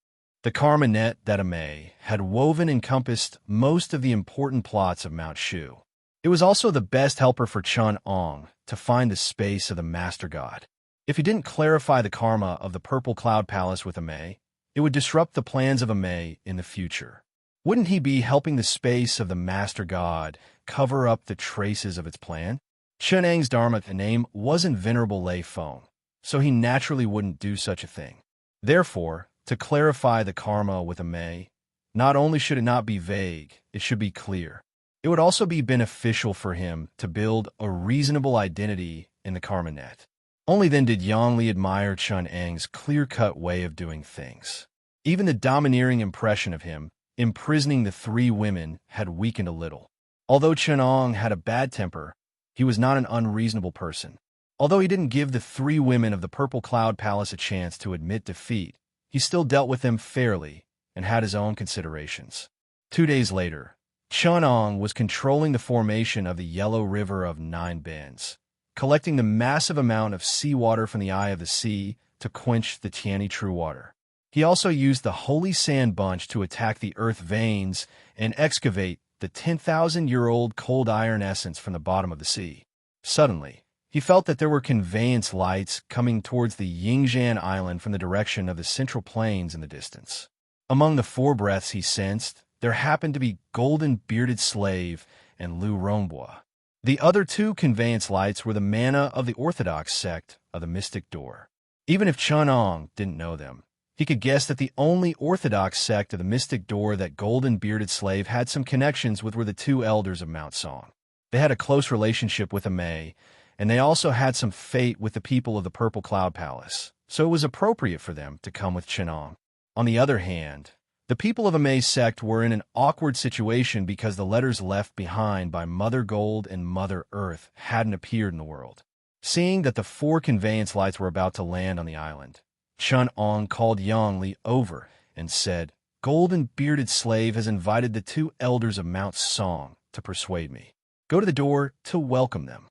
The karma net that Amei had woven encompassed most of the important plots of Mount Shu. It was also the best helper for Chun-Ong to find the space of the Master God. If he didn't clarify the karma of the Purple Cloud Palace with Amei, it would disrupt the plans of Amei in the future. Wouldn't he be helping the space of the Master God cover up the traces of its plan? Chun-Ang's Dharma name wasn't Venerable Lei Feng, so he naturally wouldn't do such a thing. Therefore, to clarify the karma with Amei, not only should it not be vague, it should be clear. It would also be beneficial for him to build a reasonable identity in the karma net. Only then did Yang Li admire Chun-Ang's clear-cut way of doing things. Even the domineering impression of him, imprisoning the three women, had weakened a little. Although Chun-Ong had a bad temper, he was not an unreasonable person. Although he didn't give the three women of the Purple Cloud Palace a chance to admit defeat, he still dealt with them fairly and had his own considerations. 2 days later, Chun-Ong was controlling the formation of the Yellow River of 9 Bends, collecting the massive amount of seawater from the eye of the sea to quench the Tiani True Water. He also used the Holy Sand Bunch to attack the earth veins and excavate the 10,000-year-old cold iron essence from the bottom of the sea. Suddenly, he felt that there were conveyance lights coming towards the Yingzhan Island from the direction of the Central Plains in the distance. Among the 4 breaths he sensed, there happened to be Golden Bearded Slave and Lu Rongbua. The other 2 conveyance lights were the mana of the orthodox sect of the Mystic Door. Even if Chun-Ong didn't know them, he could guess that the only orthodox sect of the Mystic Door that Golden Bearded Slave had some connections with were the 2 elders of Mount Song. They had a close relationship with Amei, and they also had some fate with the people of the Purple Cloud Palace, so it was appropriate for them to come with Chun-Ong. On the other hand, the people of Amei's sect were in an awkward situation because the letters left behind by Mother Gold and Mother Earth hadn't appeared in the world. Seeing that the 4 conveyance lights were about to land on the island, Chun-Ong called Yang Li over and said, "Golden Bearded Slave has invited the 2 elders of Mount Song to persuade me. Go to the door to welcome them."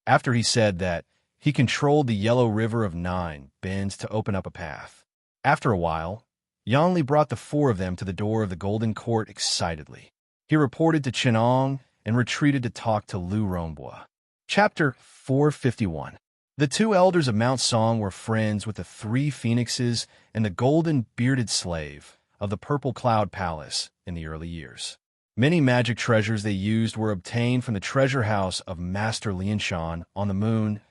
After he said that, he controlled the Yellow River of 9 Bends to open up a path. After a while, Yang Li brought the 4 of them to the door of the Golden Court excitedly. He reported to Chun-Ong and retreated to talk to Lu Rongbua. Chapter 451. The 2 elders of Mount Song were friends with the 3 phoenixes and the Golden Bearded Slave of the Purple Cloud Palace in the early years. Many magic treasures they used were obtained from the treasure house of Master Lianshan on the Moon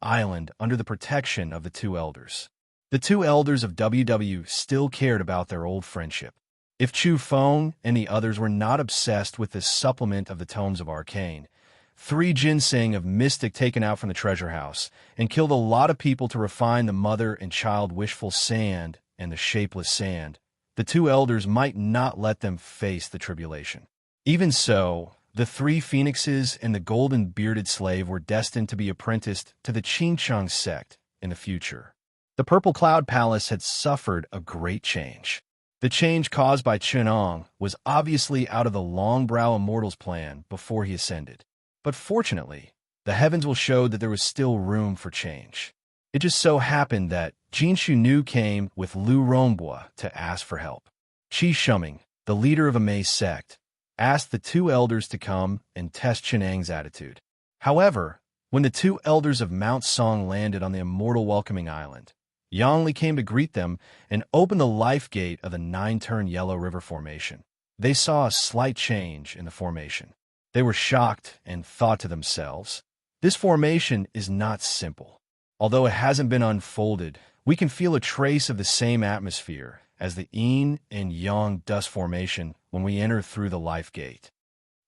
Island under the protection of the 2 elders. The 2 elders of WW still cared about their old friendship. If Chu Feng and the others were not obsessed with this supplement of the Tomes of Arcane, 3 ginseng of mystic taken out from the treasure house and killed a lot of people to refine the mother and child wishful sand and the shapeless sand, the 2 elders might not let them face the tribulation. Even so, the 3 phoenixes and the Golden Bearded Slave were destined to be apprenticed to the Qingchang sect in the future. The Purple Cloud Palace had suffered a great change. The change caused by Chun-Ong was obviously out of the Longbrow Immortal's plan before he ascended. But fortunately, the heavens will show that there was still room for change. It just so happened that Jinshu Nu came with Lu Rongbua to ask for help. Qi Shuming, the leader of Amei's sect, asked the 2 elders to come and test Chun-Ang's attitude. However, when the 2 elders of Mount Song landed on the Immortal Welcoming Island, Yang Li came to greet them and opened the life gate of the 9-turn Yellow River formation. They saw a slight change in the formation. They were shocked and thought to themselves, "This formation is not simple. Although it hasn't been unfolded, we can feel a trace of the same atmosphere as the yin and yang dust formation when we enter through the life gate.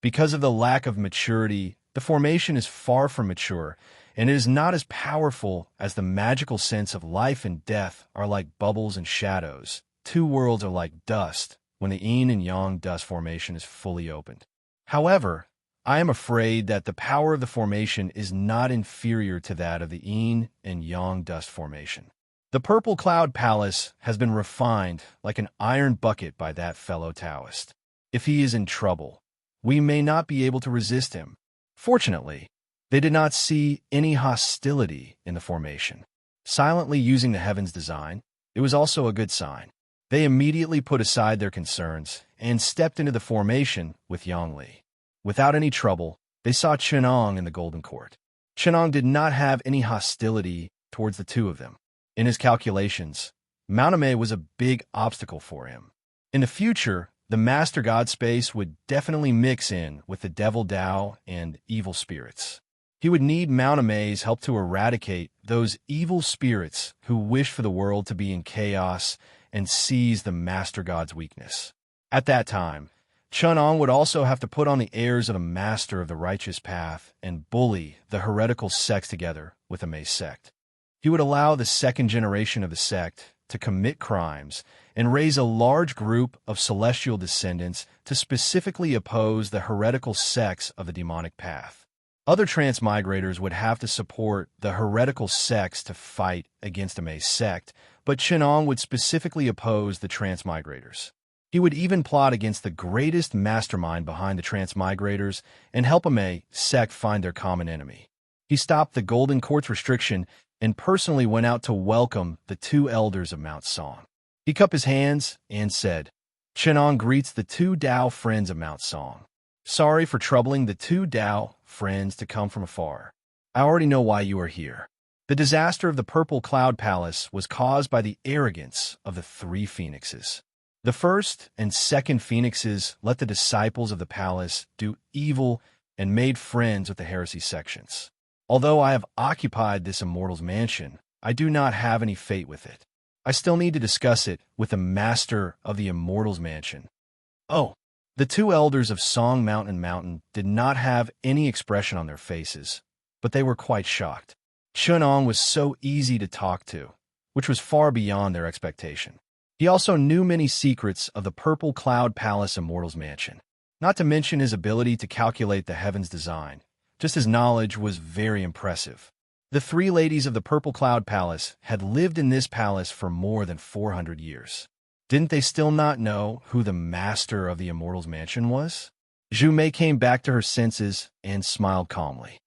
Because of the lack of maturity, the formation is far from mature, and it is not as powerful as the magical sense of life and death are like bubbles and shadows. 2 worlds are like dust when the yin and yang dust formation is fully opened. However, I am afraid that the power of the formation is not inferior to that of the yin and yang dust formation. The Purple Cloud Palace has been refined like an iron bucket by that fellow Taoist. If he is in trouble, we may not be able to resist him. Fortunately, they did not see any hostility in the formation. Silently using the heavens design, it was also a good sign. They immediately put aside their concerns and stepped into the formation with Yongli. Without any trouble, they saw Chenong in the Golden Court. Chenong did not have any hostility towards the two of them. In his calculations, Mount Ame was a big obstacle for him. In the future, the Master God space would definitely mix in with the Devil Dao and evil spirits. He would need Mount Ame's help to eradicate those evil spirits who wish for the world to be in chaos and seize the Master God's weakness. At that time, Chenong would also have to put on the airs of a master of the righteous path and bully the heretical sects together with Ame's sect. He would allow the second generation of the sect to commit crimes and raise a large group of celestial descendants to specifically oppose the heretical sects of the demonic path. Other transmigrators would have to support the heretical sects to fight against Ame's sect, but Chenong would specifically oppose the transmigrators. He would even plot against the greatest mastermind behind the transmigrators and help Ame's sect find their common enemy. He stopped the Golden Court's restriction and personally went out to welcome the two elders of Mount Song. He cupped his hands and said, "Chenong greets the two Dao friends of Mount Song. Sorry for troubling the two Dao friends to come from afar. I already know why you are here. The disaster of the Purple Cloud Palace was caused by the arrogance of the three phoenixes. The first and second phoenixes let the disciples of the palace do evil and made friends with the heresy sections. Although I have occupied this immortal's mansion, I do not have any fate with it. I still need to discuss it with the master of the immortal's mansion." Oh, the two elders of Song Mountain did not have any expression on their faces, but they were quite shocked. Chenong was so easy to talk to, which was far beyond their expectation. He also knew many secrets of the Purple Cloud Palace Immortal's Mansion, not to mention his ability to calculate the heaven's design. Just his knowledge was very impressive. The three ladies of the Purple Cloud Palace had lived in this palace for more than 400 years. Didn't they still not know who the master of the Immortal's Mansion was? Zhu Mei came back to her senses and smiled calmly.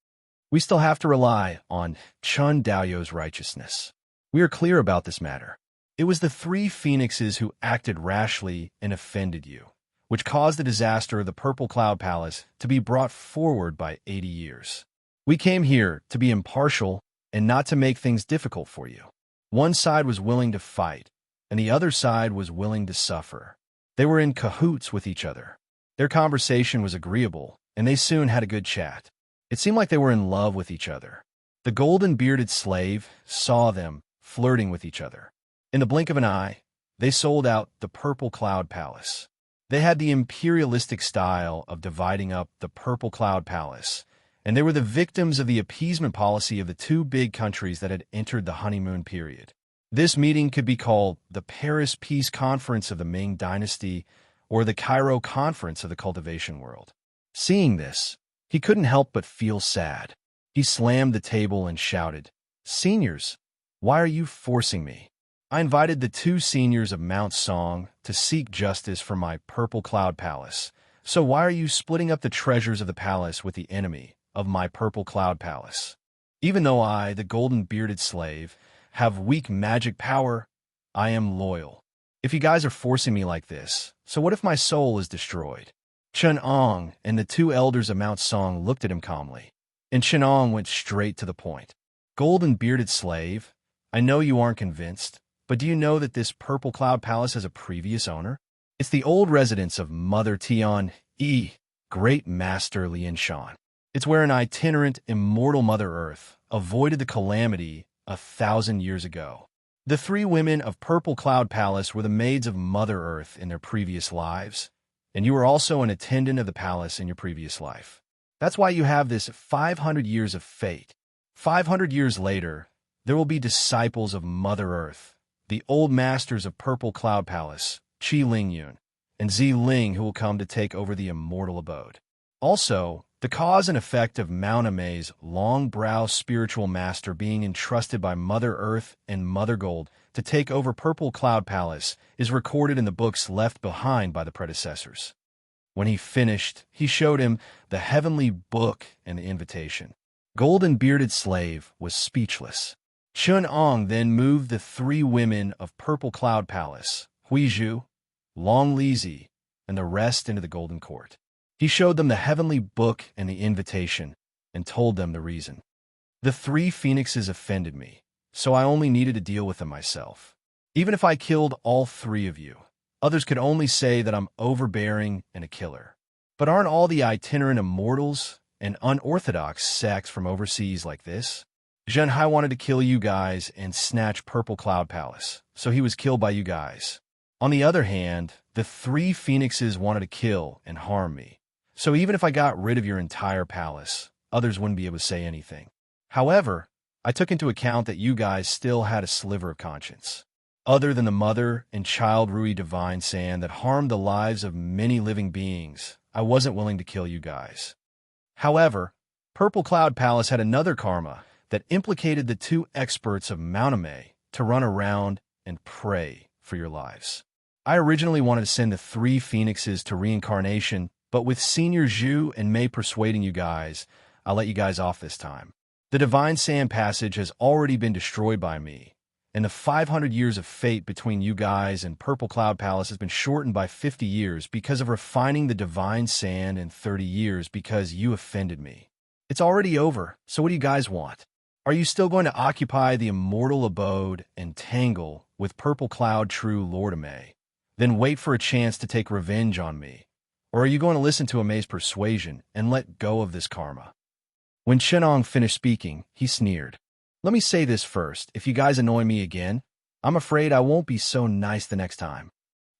"We still have to rely on Chun Daoyou's righteousness. We are clear about this matter. It was the three phoenixes who acted rashly and offended you, which caused the disaster of the Purple Cloud Palace to be brought forward by 80 years. We came here to be impartial and not to make things difficult for you. One side was willing to fight, and the other side was willing to suffer. They were in cahoots with each other. Their conversation was agreeable, and they soon had a good chat. It seemed like they were in love with each other. The golden-bearded slave saw them flirting with each other. In the blink of an eye, they sold out the Purple Cloud Palace. They had the imperialistic style of dividing up the Purple Cloud Palace, and they were the victims of the appeasement policy of the two big countries that had entered the honeymoon period. This meeting could be called the Paris Peace Conference of the Ming Dynasty or the Cairo Conference of the Cultivation World. Seeing this, he couldn't help but feel sad. He slammed the table and shouted, "Seniors, why are you forcing me? I invited the two seniors of Mount Song to seek justice for my Purple Cloud Palace. So why are you splitting up the treasures of the palace with the enemy of my Purple Cloud Palace? Even though I, the golden-bearded slave, have weak magic power, I am loyal. If you guys are forcing me like this, so what if my soul is destroyed?" Chenong and the two elders of Mount Song looked at him calmly, and Chenong went straight to the point. "Golden-bearded slave, I know you aren't convinced, but do you know that this Purple Cloud Palace has a previous owner? It's the old residence of Mother Tian Yi, Great Master Lian Shan. It's where an itinerant, immortal Mother Earth avoided the calamity 1,000 years ago. The three women of Purple Cloud Palace were the maids of Mother Earth in their previous lives, and you were also an attendant of the palace in your previous life. That's why you have this 500 years of fate. 500 years later, there will be disciples of Mother Earth, the old masters of Purple Cloud Palace, Qi Lingyun, and Zi Ling, who will come to take over the immortal abode. Also, the cause and effect of Mount Ame's long-brow spiritual master being entrusted by Mother Earth and Mother Gold to take over Purple Cloud Palace is recorded in the books left behind by the predecessors. When he finished, he showed him the heavenly book and the invitation. Golden-bearded slave was speechless. Chun Ong then moved the three women of Purple Cloud Palace, Huizhu, Long Lizi, and the rest into the Golden Court. He showed them the heavenly book and the invitation, and told them the reason. The 3 phoenixes offended me, so I only needed to deal with them myself. Even if I killed all 3 of you, others could only say that I'm overbearing and a killer. But aren't all the itinerant immortals and unorthodox sects from overseas like this? Zhenhai wanted to kill you guys and snatch Purple Cloud Palace, so he was killed by you guys. On the other hand, the 3 phoenixes wanted to kill and harm me. So even if I got rid of your entire palace, others wouldn't be able to say anything. However, I took into account that you guys still had a sliver of conscience. Other than the mother and child Rui divine sand that harmed the lives of many living beings, I wasn't willing to kill you guys. However, Purple Cloud Palace had another karma that implicated the 2 experts of Mount Amei to run around and pray for your lives. I originally wanted to send the 3 phoenixes to reincarnation, but with Senior Zhu and Mei persuading you guys, I'll let you guys off this time. The Divine Sand Passage has already been destroyed by me, and the 500 years of fate between you guys and Purple Cloud Palace has been shortened by 50 years because of refining the Divine Sand and 30 years because you offended me. It's already over, so what do you guys want? Are you still going to occupy the immortal abode and tangle with Purple Cloud True Lord Amei, then wait for a chance to take revenge on me? Or are you going to listen to Amei's persuasion and let go of this karma? When Chenong finished speaking, he sneered. Let me say this first. If you guys annoy me again, I'm afraid I won't be so nice the next time.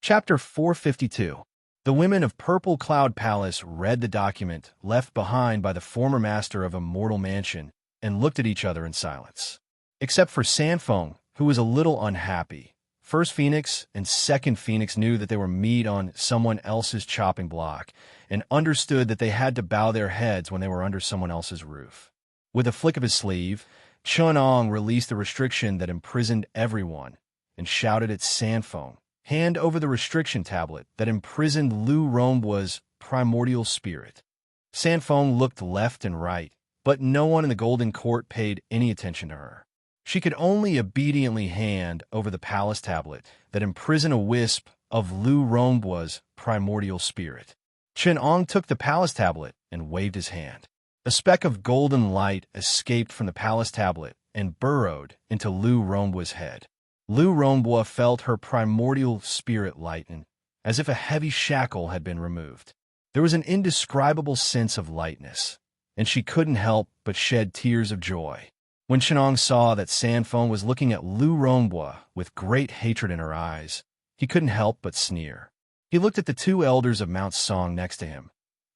Chapter 452. The women of Purple Cloud Palace read the document left behind by the former master of Immortal Mansion and looked at each other in silence. Except for Sanfeng, who was a little unhappy. First Phoenix and Second Phoenix knew that they were meat on someone else's chopping block and understood that they had to bow their heads when they were under someone else's roof. With a flick of his sleeve, Chunong released the restriction that imprisoned everyone and shouted at Sanfeng, "Hand over the restriction tablet that imprisoned Lu Rombua's primordial spirit." Sanfeng looked left and right, but no one in the Golden Court paid any attention to her. She could only obediently hand over the palace tablet that imprisoned a wisp of Lu Rombua's primordial spirit. Chen Ong took the palace tablet and waved his hand. A speck of golden light escaped from the palace tablet and burrowed into Lu Rombua's head. Lu Rombua felt her primordial spirit lighten, as if a heavy shackle had been removed. There was an indescribable sense of lightness, and she couldn't help but shed tears of joy. When Chenong saw that Sanfeng was looking at Lu Rombua with great hatred in her eyes, he couldn't help but sneer. He looked at the 2 elders of Mount Song next to him,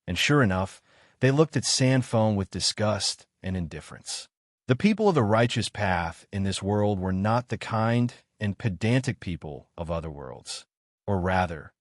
and sure enough, they looked at Sanfeng with disgust and indifference. The people of the righteous path in this world were not the kind and pedantic people of other worlds. Or rather,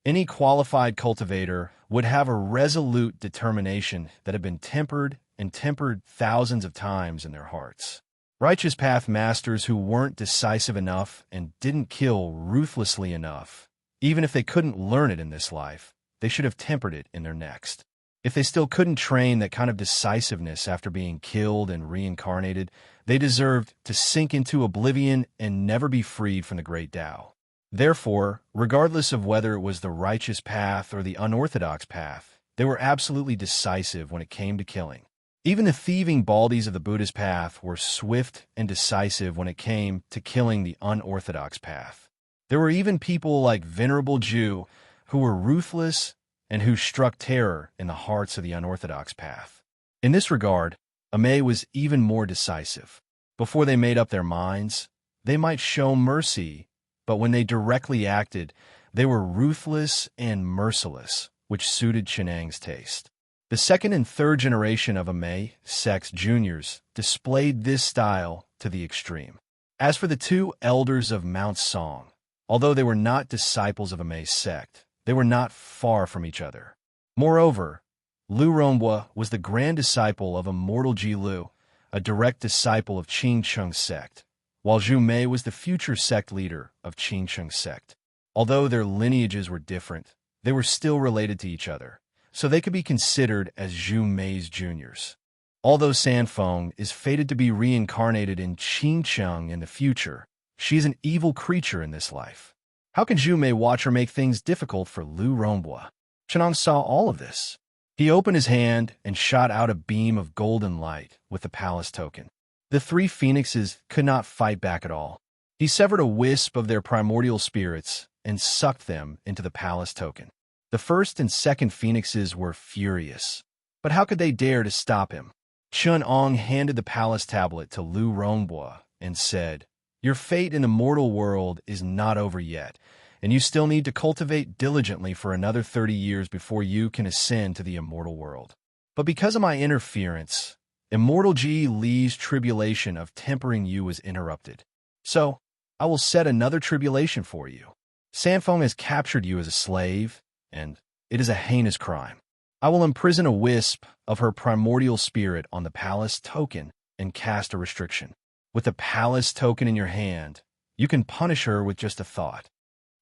any qualified cultivator would have a resolute determination that had been tempered and tempered thousands of times in their hearts. Righteous path masters who weren't decisive enough and didn't kill ruthlessly enough, even if they couldn't learn it in this life, they should have tempered it in their next. If they still couldn't train that kind of decisiveness after being killed and reincarnated, they deserved to sink into oblivion and never be freed from the great Tao. Therefore, regardless of whether it was the righteous path or the unorthodox path, they were absolutely decisive when it came to killing. Even the thieving baldies of the Buddhist path were swift and decisive when it came to killing the unorthodox path. There were even people like Venerable Zhu who were ruthless and who struck terror in the hearts of the unorthodox path. In this regard, Amei was even more decisive. Before they made up their minds, they might show mercy, but when they directly acted, they were ruthless and merciless, which suited Chenang's taste. The 2nd and 3rd generation of Amei sect's juniors displayed this style to the extreme. As for the 2 elders of Mount Song, although they were not disciples of Amei's sect, they were not far from each other. Moreover, Lu Rombua was the grand disciple of Immortal Ji Lu, a direct disciple of Qing Cheng's sect, while Zhu Mei was the future sect leader of Qing Cheng's sect. Although their lineages were different, they were still related to each other, so they could be considered as Zhu Mei's juniors. Although Sanfeng is fated to be reincarnated in Qing Cheng in the future, she is an evil creature in this life. How can Zhu watch her make things difficult for Lu Rongbua? Chenong saw all of this. He opened his hand and shot out a beam of golden light with the palace token. The three phoenixes could not fight back at all. He severed a wisp of their primordial spirits and sucked them into the palace token. The first and second phoenixes were furious. But how could they dare to stop him? Chun-Ong handed the palace tablet to Lu Rongbua and said, "Your fate in the mortal world is not over yet, and you still need to cultivate diligently for another 30 years before you can ascend to the immortal world. But because of my interference, Immortal Ji Li's tribulation of tempering you is interrupted. So, I will set another tribulation for you. Sanfeng has captured you as a slave, and it is a heinous crime. I will imprison a wisp of her primordial spirit on the palace token and cast a restriction. With the palace token in your hand, you can punish her with just a thought.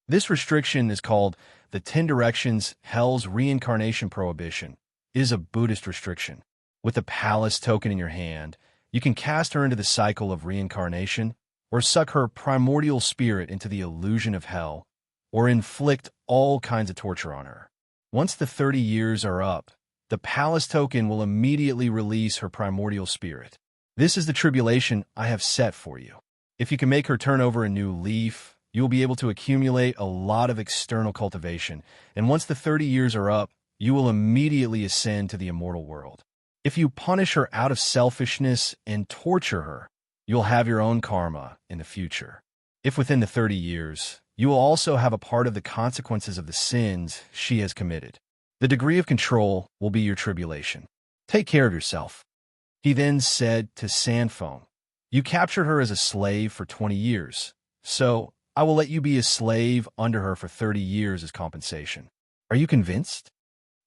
This restriction is called the 10 Directions Hell's Reincarnation Prohibition. It is a Buddhist restriction. With the palace token in your hand, you can cast her into the cycle of reincarnation, or suck her primordial spirit into the illusion of hell, or inflict all kinds of torture on her. Once the 30 years are up, the palace token will immediately release her primordial spirit. This is the tribulation I have set for you. If you can make her turn over a new leaf, you will be able to accumulate a lot of external cultivation, and once the 30 years are up, you will immediately ascend to the immortal world. If you punish her out of selfishness and torture her, you'll have your own karma in the future. If within the 30 years, you will also have a part of the consequences of the sins she has committed. The degree of control will be your tribulation. Take care of yourself." He then said to Sanfeng, "You captured her as a slave for 20 years, so I will let you be a slave under her for 30 years as compensation. Are you convinced?"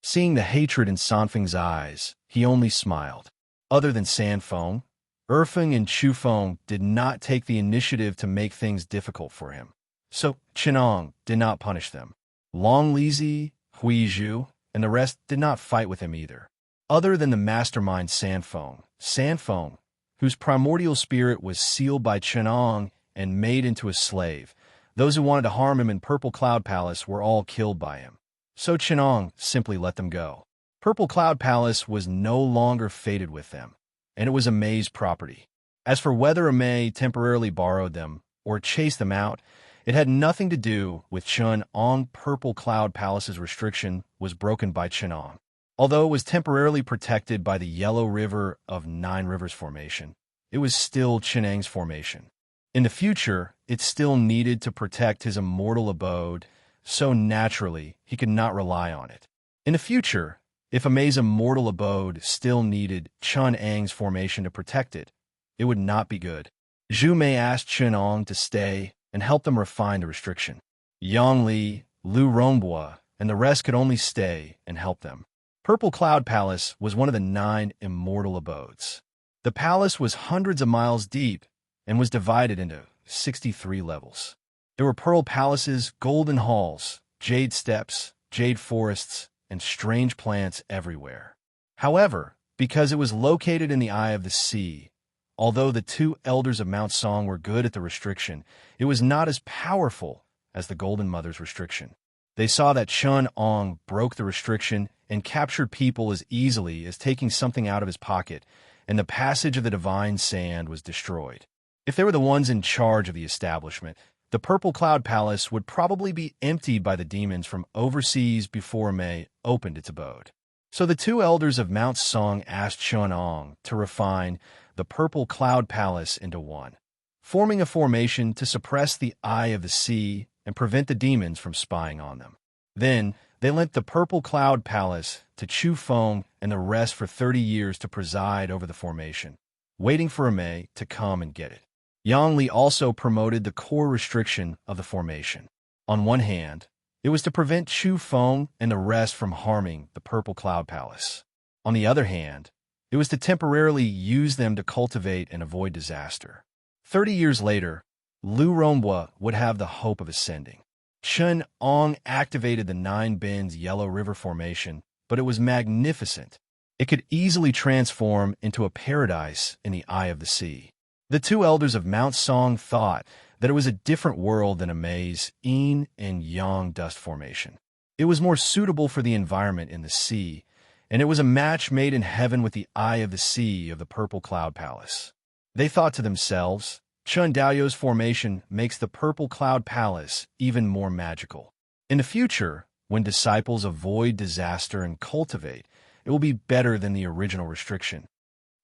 Seeing the hatred in Sanfeng's eyes, he only smiled. Other than Sanfeng, Erfeng and Chufeng did not take the initiative to make things difficult for him. So Chenong did not punish them. Long Lizi, Huizhu, and the rest did not fight with him either. Other than the mastermind Sanfeng, whose primordial spirit was sealed by Chenong and made into a slave, those who wanted to harm him in Purple Cloud Palace were all killed by him. So Chenong simply let them go. Purple Cloud Palace was no longer fated with them, and it was Amei's property. As for whether Amei temporarily borrowed them or chased them out, it had nothing to do with Chun-Ong. Purple Cloud Palace's restriction was broken by Chenong. Although it was temporarily protected by the Yellow River of Nine Rivers Formation, it was still Chenong's formation. In the future, it still needed to protect his immortal abode, so naturally he could not rely on it. In the future, if Amei's immortal abode still needed Chun-Ang's formation to protect it, it would not be good. Zhu Mei asked Chun-Ong to stay and help them refine the restriction. Yang Li, Lu Rongbua, and the rest could only stay and help them. Purple Cloud Palace was one of the 9 immortal abodes. The palace was hundreds of miles deep and was divided into 63 levels. There were pearl palaces, golden halls, jade steps, jade forests, and strange plants everywhere. However, because it was located in the eye of the sea, although the 2 elders of Mount Song were good at the restriction, it was not as powerful as the Golden Mother's restriction. They saw that Chun-Ong broke the restriction and captured people as easily as taking something out of his pocket, and the passage of the divine sand was destroyed. If they were the ones in charge of the establishment, the Purple Cloud Palace would probably be emptied by the demons from overseas before Amei opened its abode. So the 2 elders of Mount Song asked Chun-Ong to refine the Purple Cloud Palace into one, forming a formation to suppress the eye of the sea and prevent the demons from spying on them. Then they lent the Purple Cloud Palace to Chufeng and the rest for 30 years to preside over the formation, waiting for Amei to come and get it. Yang Li also promoted the core restriction of the formation. On one hand, it was to prevent Chufeng and the rest from harming the Purple Cloud Palace. On the other hand, it was to temporarily use them to cultivate and avoid disaster. 30 years later, Lu Rongbua would have the hope of ascending. Chun-Ong activated the 9 Bends Yellow River Formation, but it was magnificent. It could easily transform into a paradise in the eye of the sea. The 2 elders of Mount Song thought that it was a different world than a maze, yin and yang dust formation. It was more suitable for the environment in the sea, and it was a match made in heaven with the eye of the sea of the purple cloud palace. They thought to themselves, Chun Daoyo's formation makes the purple cloud palace even more magical. In the future, when disciples avoid disaster and cultivate, it will be better than the original restriction.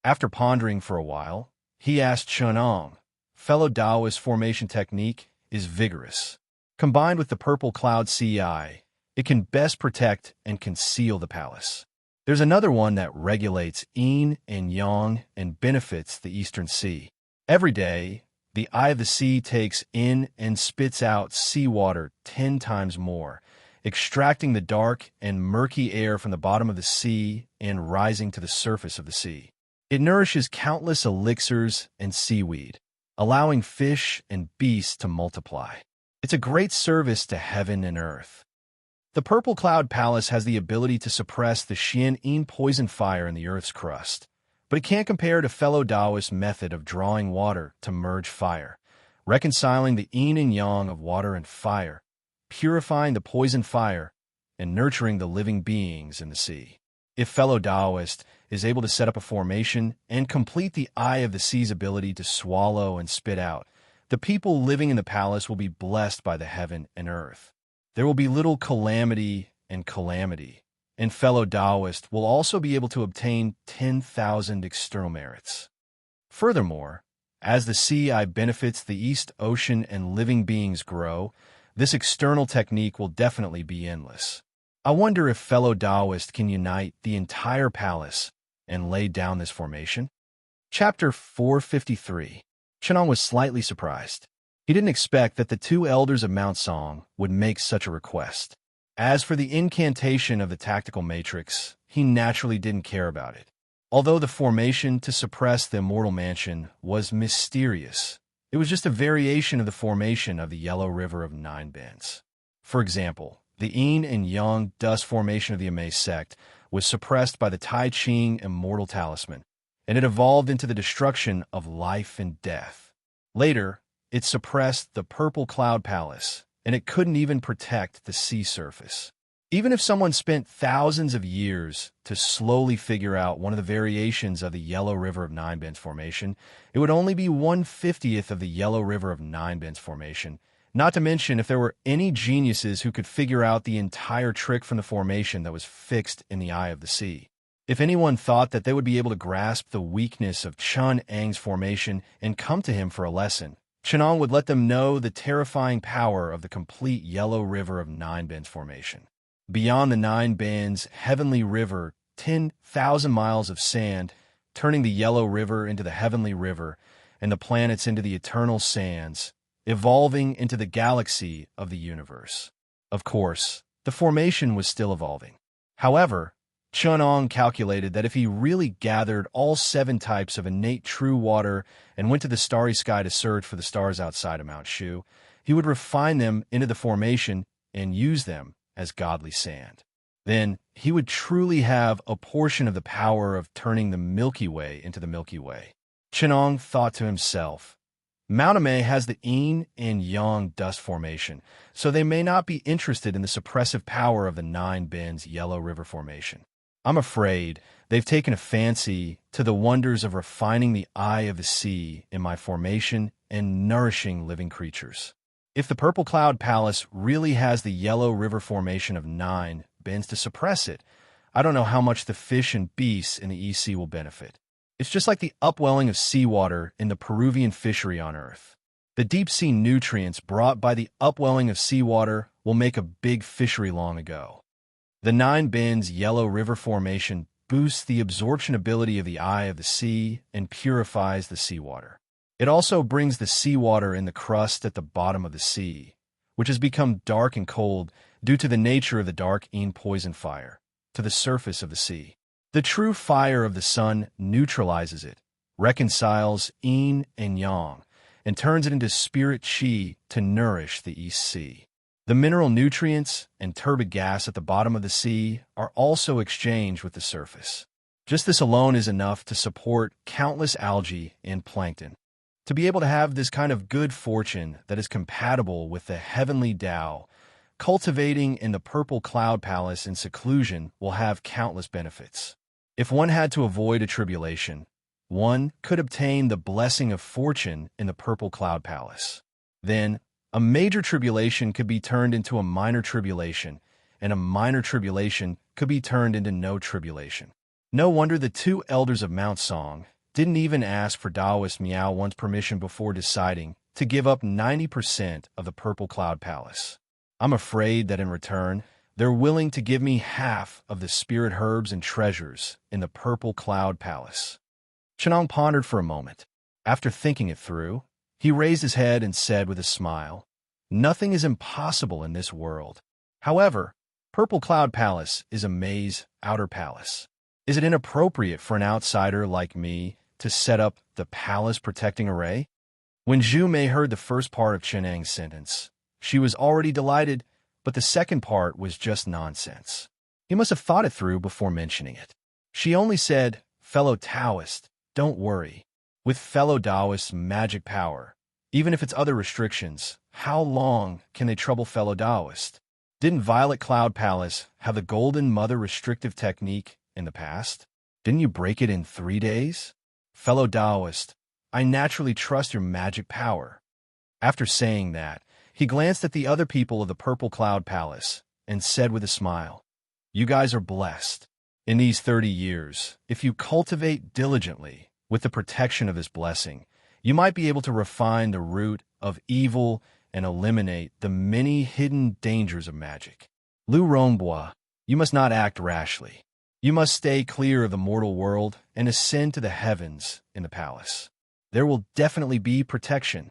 After pondering for a while, he asked Chunong, fellow Taoist formation technique is vigorous. Combined with the purple cloud CI, it can best protect and conceal the palace. There's another one that regulates yin and yang and benefits the Eastern Sea. Every day, the eye of the sea takes in and spits out seawater 10 times more, extracting the dark and murky air from the bottom of the sea and rising to the surface of the sea. It nourishes countless elixirs and seaweed, allowing fish and beasts to multiply. It's a great service to heaven and earth. The Purple Cloud Palace has the ability to suppress the Xian-Yin poison fire in the Earth's crust, but it can't compare to fellow Taoist method of drawing water to merge fire, reconciling the yin and yang of water and fire, purifying the poison fire, and nurturing the living beings in the sea. If fellow Taoist is able to set up a formation and complete the eye of the sea's ability to swallow and spit out, the people living in the palace will be blessed by the heaven and earth. There will be little calamity, and fellow Taoist will also be able to obtain 10,000 external merits. Furthermore, as the sea benefits the East Ocean and living beings grow, this external technique will definitely be endless. I wonder if fellow Taoist can unite the entire palace and lay down this formation? Chapter 453. Chenong was slightly surprised. He didn't expect that the two elders of Mount Song would make such a request. As for the incantation of the tactical matrix, he naturally didn't care about it. Although the formation to suppress the immortal mansion was mysterious, it was just a variation of the formation of the Yellow River of Nine Bends. For example, the yin and yang dust formation of the Amaze sect was suppressed by the Tai Ching immortal talisman, and it evolved into the destruction of life and death. Later, it suppressed the Purple Cloud Palace, and it couldn't even protect the sea surface. Even if someone spent thousands of years to slowly figure out one of the variations of the Yellow River of Nine Bends formation, it would only be 1/50th of the Yellow River of Nine Bends formation, not to mention if there were any geniuses who could figure out the entire trick from the formation that was fixed in the eye of the sea. If anyone thought that they would be able to grasp the weakness of Chun Ang's formation and come to him for a lesson, Chenong would let them know the terrifying power of the complete Yellow River of Nine Bends formation. Beyond the Nine Bends Heavenly River, 10,000 miles of sand, turning the Yellow River into the Heavenly River, and the planets into the eternal sands, evolving into the galaxy of the universe. Of course, the formation was still evolving. However, Chunong calculated that if he really gathered all 7 types of innate true water and went to the starry sky to search for the stars outside of Mount Shu, he would refine them into the formation and use them as godly sand. Then he would truly have a portion of the power of turning the Milky Way into the Milky Way. Chenong thought to himself, Mount Amei has the yin and yang dust formation, so they may not be interested in the suppressive power of the Nine Bends Yellow River formation. I'm afraid they've taken a fancy to the wonders of refining the eye of the sea in my formation and nourishing living creatures. If the Purple Cloud Palace really has the Yellow River formation of Nine Bends to suppress it, I don't know how much the fish and beasts in the East Sea will benefit. It's just like the upwelling of seawater in the Peruvian fishery on Earth. The deep-sea nutrients brought by the upwelling of seawater will make a big fishery long ago. The Nine Bends Yellow River formation boosts the absorption ability of the eye of the sea and purifies the seawater. It also brings the seawater in the crust at the bottom of the sea, which has become dark and cold due to the nature of the dark yin poison fire, to the surface of the sea. The true fire of the sun neutralizes it, reconciles yin and yang, and turns it into spirit qi to nourish the East Sea. The mineral nutrients and turbid gas at the bottom of the sea are also exchanged with the surface. Just this alone is enough to support countless algae and plankton. To be able to have this kind of good fortune that is compatible with the heavenly Tao, cultivating in the Purple Cloud Palace in seclusion will have countless benefits. If one had to avoid a tribulation, one could obtain the blessing of fortune in the Purple Cloud Palace. Then, a major tribulation could be turned into a minor tribulation, and a minor tribulation could be turned into no tribulation. No wonder the two elders of Mount Song didn't even ask for Taoist Miao One's permission before deciding to give up 90% of the Purple Cloud Palace. I'm afraid that in return, they're willing to give me half of the spirit herbs and treasures in the Purple Cloud Palace. Chenong pondered for a moment. After thinking it through, he raised his head and said with a smile, "Nothing is impossible in this world. However, Purple Cloud Palace is a maze outer palace. Is it inappropriate for an outsider like me to set up the palace protecting array?" When Zhu Mei heard the first part of Cheneng's sentence, she was already delighted, but the second part was just nonsense. He must have thought it through before mentioning it. She only said, "Fellow Taoist, don't worry. With fellow Taoists' magic power, even if it's other restrictions, how long can they trouble fellow Taoists? Didn't Violet Cloud Palace have the Golden Mother restrictive technique in the past? Didn't you break it in 3 days? Fellow Taoist, I naturally trust your magic power." After saying that, he glanced at the other people of the Purple Cloud Palace and said with a smile, "You guys are blessed. In these 30 years, if you cultivate diligently with the protection of this blessing, you might be able to refine the root of evil and eliminate the many hidden dangers of magic. Lu Rongbois, you must not act rashly. You must stay clear of the mortal world and ascend to the heavens in the palace. There will definitely be protection."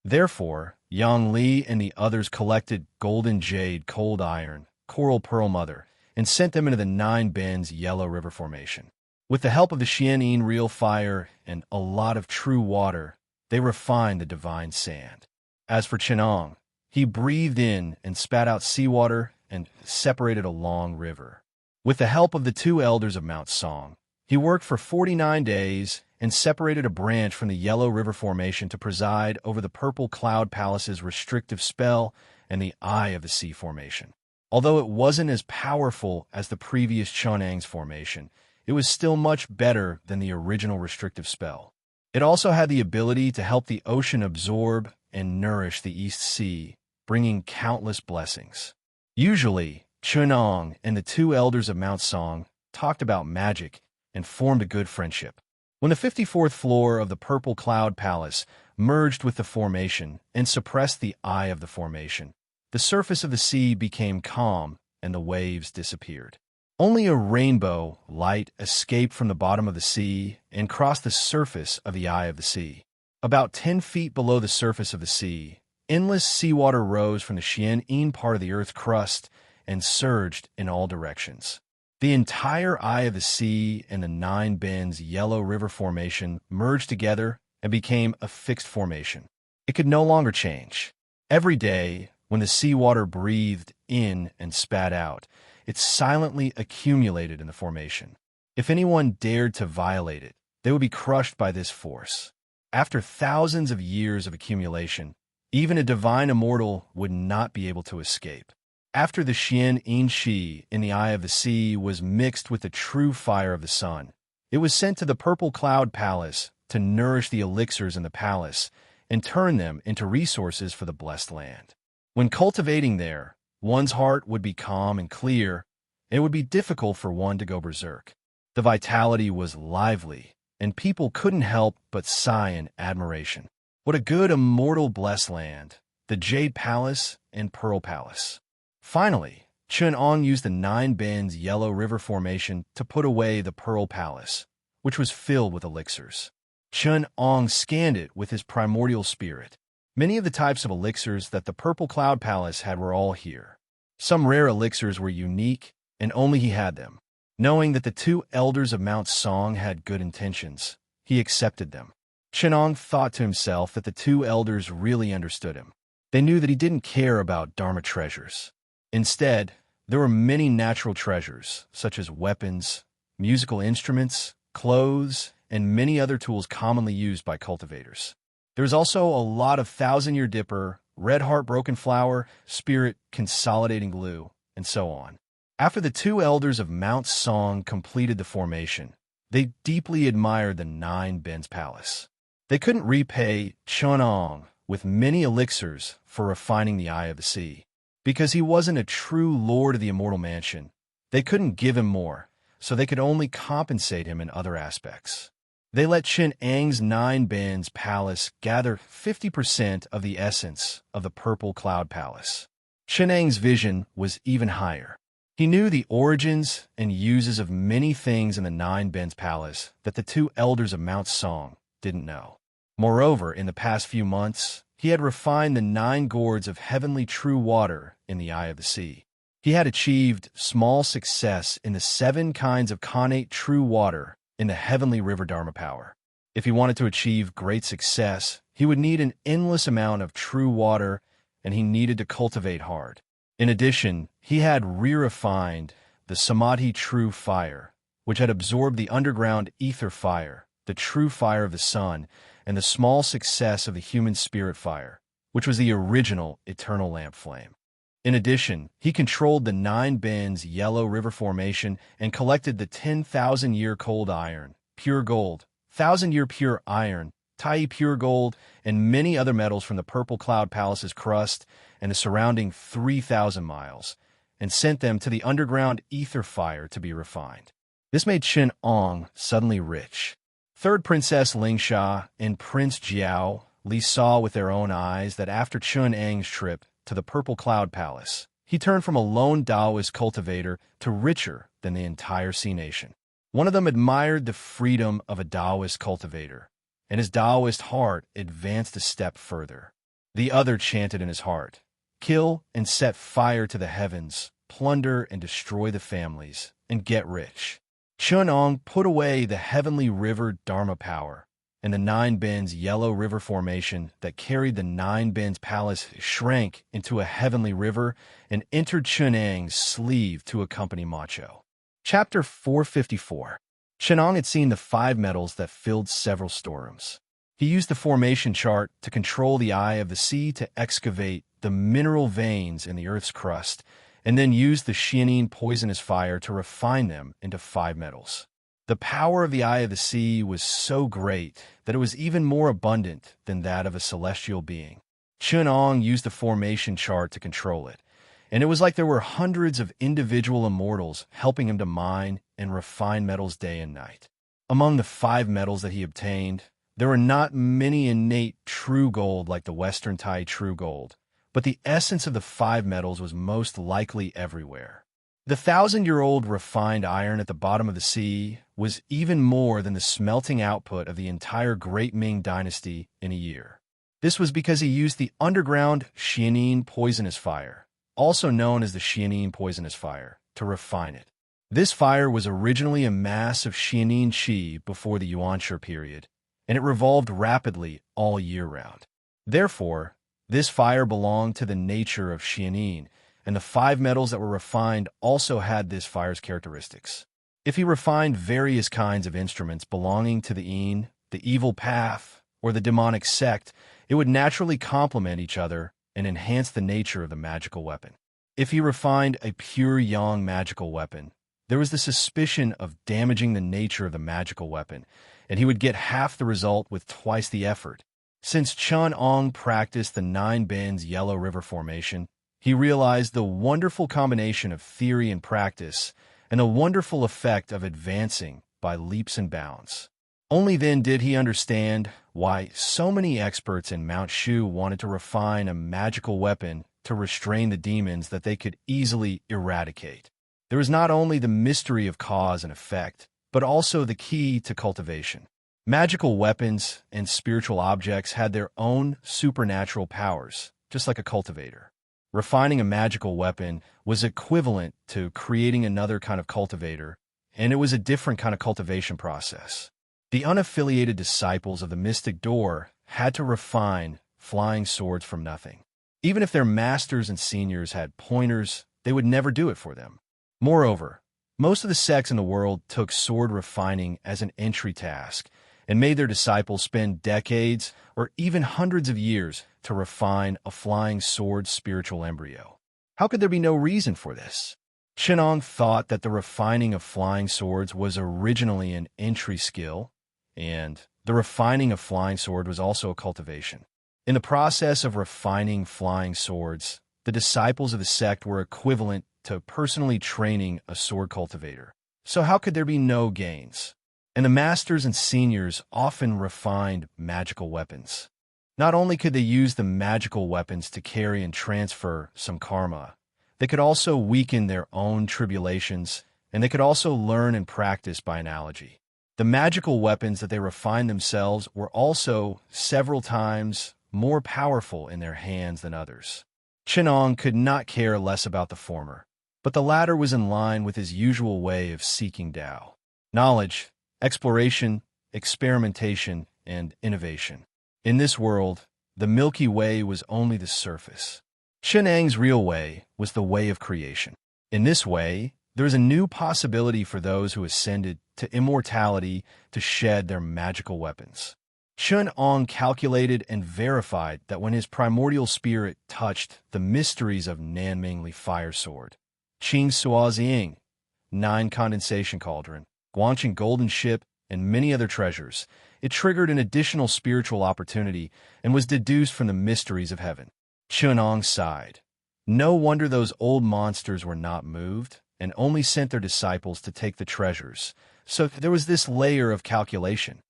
Therefore, Yang Li and the others collected golden jade, cold iron, coral pearl mother, and sent them into the Nine Bends Yellow River Formation. With the help of the Xianyin real fire and a lot of true water, they refined the divine sand. As for Chenong, he breathed in and spat out seawater and separated a long river. With the help of the two elders of Mount Song, he worked for 49 days and separated a branch from the Yellow River Formation to preside over the Purple Cloud Palace's restrictive spell and the Eye of the Sea Formation. Although it wasn't as powerful as the previous Chonang's formation, it was still much better than the original restrictive spell. It also had the ability to help the ocean absorb and nourish the East Sea, bringing countless blessings. Usually, Chunong and the two elders of Mount Song talked about magic and formed a good friendship. When the 54th floor of the Purple Cloud Palace merged with the formation and suppressed the eye of the formation, the surface of the sea became calm and the waves disappeared. Only a rainbow light escaped from the bottom of the sea and crossed the surface of the eye of the sea. About 10 feet below the surface of the sea, endless seawater rose from the Xianyin part of the Earth's crust and surged in all directions. The entire eye of the sea and the Nine Bends Yellow River Formation merged together and became a fixed formation. It could no longer change. Every day, when the seawater breathed in and spat out, it silently accumulated in the formation. If anyone dared to violate it, they would be crushed by this force. After thousands of years of accumulation, even a divine immortal would not be able to escape. After the Xian Shi in the eye of the sea was mixed with the true fire of the sun, it was sent to the Purple Cloud Palace to nourish the elixirs in the palace and turn them into resources for the blessed land. When cultivating there, one's heart would be calm and clear, and it would be difficult for one to go berserk. The vitality was lively, and people couldn't help but sigh in admiration. What a good immortal blessed land, the Jade Palace and Pearl Palace. Finally, Chun-Ong used the Nine Bends Yellow River Formation to put away the Pearl Palace, which was filled with elixirs. Chun-Ong scanned it with his primordial spirit. Many of the types of elixirs that the Purple Cloud Palace had were all here. Some rare elixirs were unique, and only he had them. Knowing that the two elders of Mount Song had good intentions, he accepted them. Chun-Ong thought to himself that the two elders really understood him. They knew that he didn't care about Dharma treasures. Instead, there were many natural treasures, such as weapons, musical instruments, clothes, and many other tools commonly used by cultivators. There's also a lot of thousand-year dipper, red heart broken flower, spirit consolidating glue, and so on. After the two elders of Mount Song completed the formation, they deeply admired the Nine Bends Palace. They couldn't repay Chunong with many elixirs for refining the eye of the sea. Because he wasn't a true lord of the immortal mansion, they couldn't give him more, so they could only compensate him in other aspects. They let Chen Ang's Nine Bends Palace gather 50% of the essence of the Purple Cloud Palace. Chen Ang's vision was even higher. He knew the origins and uses of many things in the Nine Bends Palace that the two elders of Mount Song didn't know. Moreover, in the past few months, he had refined the 9 gourds of heavenly true water in the eye of the sea. He had achieved small success in the 7 kinds of connate true water in the heavenly river Dharma power. If he wanted to achieve great success, he would need an endless amount of true water, and he needed to cultivate hard. In addition, he had re-refined the Samadhi true fire, which had absorbed the underground ether fire, the true fire of the sun, and the small success of the human spirit fire, which was the original eternal lamp flame. In addition, he controlled the 9 Bends Yellow River Formation and collected the 10,000-year cold iron, pure gold, 1,000-year pure iron, Tai pure gold, and many other metals from the Purple Cloud Palace's crust and the surrounding 3,000 miles, and sent them to the underground ether fire to be refined. This made Chen Ong suddenly rich. Third Princess Lingsha and Prince Jiao Li saw with their own eyes that after Chun Ang's trip to the Purple Cloud Palace, he turned from a lone Taoist cultivator to richer than the entire Sea Nation. One of them admired the freedom of a Taoist cultivator, and his Taoist heart advanced a step further. The other chanted in his heart, "Kill and set fire to the heavens, plunder and destroy the families, and get rich." Chun Ong put away the heavenly river Dharma power, and the 9 Bends Yellow River Formation that carried the 9 Bends Palace shrank into a heavenly river and entered Chun Ang's sleeve to accompany Macho. Chapter 454. Chen Ong had seen the 5 metals that filled several storerooms. He used the formation chart to control the eye of the sea to excavate the mineral veins in the Earth's crust, and then used the Xianin poisonous fire to refine them into 5 metals. The power of the eye of the sea was so great that it was even more abundant than that of a celestial being. Chun Ong used the formation chart to control it, and it was like there were hundreds of individual immortals helping him to mine and refine metals day and night. Among the 5 metals that he obtained, there were not many innate true gold like the Western Tai true gold, but the essence of the 5 metals was most likely everywhere. The 1,000-year-old refined iron at the bottom of the sea was even more than the smelting output of the entire Great Ming Dynasty in a year. This was because he used the underground Xianin poisonous fire, also known as the Xianin poisonous fire, to refine it. This fire was originally a mass of Xianin qi before the Yuanshi period, and it revolved rapidly all year round. Therefore, this fire belonged to the nature of Xianin, and the 5 metals that were refined also had this fire's characteristics. If he refined various kinds of instruments belonging to the Yin, the evil path, or the demonic sect, it would naturally complement each other and enhance the nature of the magical weapon. If he refined a pure yang magical weapon, there was the suspicion of damaging the nature of the magical weapon, and he would get half the result with twice the effort. Since Chun Ong practiced the 9 Bends Yellow River Formation, he realized the wonderful combination of theory and practice and the wonderful effect of advancing by leaps and bounds. Only then did he understand why so many experts in Mount Shu wanted to refine a magical weapon to restrain the demons that they could easily eradicate. There is not only the mystery of cause and effect, but also the key to cultivation. Magical weapons and spiritual objects had their own supernatural powers, just like a cultivator. Refining a magical weapon was equivalent to creating another kind of cultivator, and it was a different kind of cultivation process. The unaffiliated disciples of the mystic door had to refine flying swords from nothing. Even if their masters and seniors had pointers, they would never do it for them. Moreover, most of the sects in the world took sword refining as an entry task, and made their disciples spend decades or even hundreds of years to refine a flying sword's spiritual embryo. How could there be no reason for this? Chinong thought that the refining of flying swords was originally an entry skill, and the refining of flying sword was also a cultivation. In the process of refining flying swords, the disciples of the sect were equivalent to personally training a sword cultivator. So how could there be no gains? And the masters and seniors often refined magical weapons. Not only could they use the magical weapons to carry and transfer some karma, they could also weaken their own tribulations, and they could also learn and practice by analogy. The magical weapons that they refined themselves were also several times more powerful in their hands than others. Chinong could not care less about the former, but the latter was in line with his usual way of seeking Tao. Knowledge, exploration, experimentation, and innovation. In this world, the Milky Way was only the surface. Chinang's real way was the way of creation. In this way, there is a new possibility for those who ascended to immortality to shed their magical weapons. Chinong calculated and verified that when his primordial spirit touched the mysteries of Nanmingli Fire Sword, Qing Suoziying, 9 Condensation Cauldron, Guangqing Golden Ship, and many other treasures, it triggered an additional spiritual opportunity and was deduced from the mysteries of heaven. Chinong sighed. No wonder those old monsters were not moved and only sent their disciples to take the treasures. So there was this layer of calculation.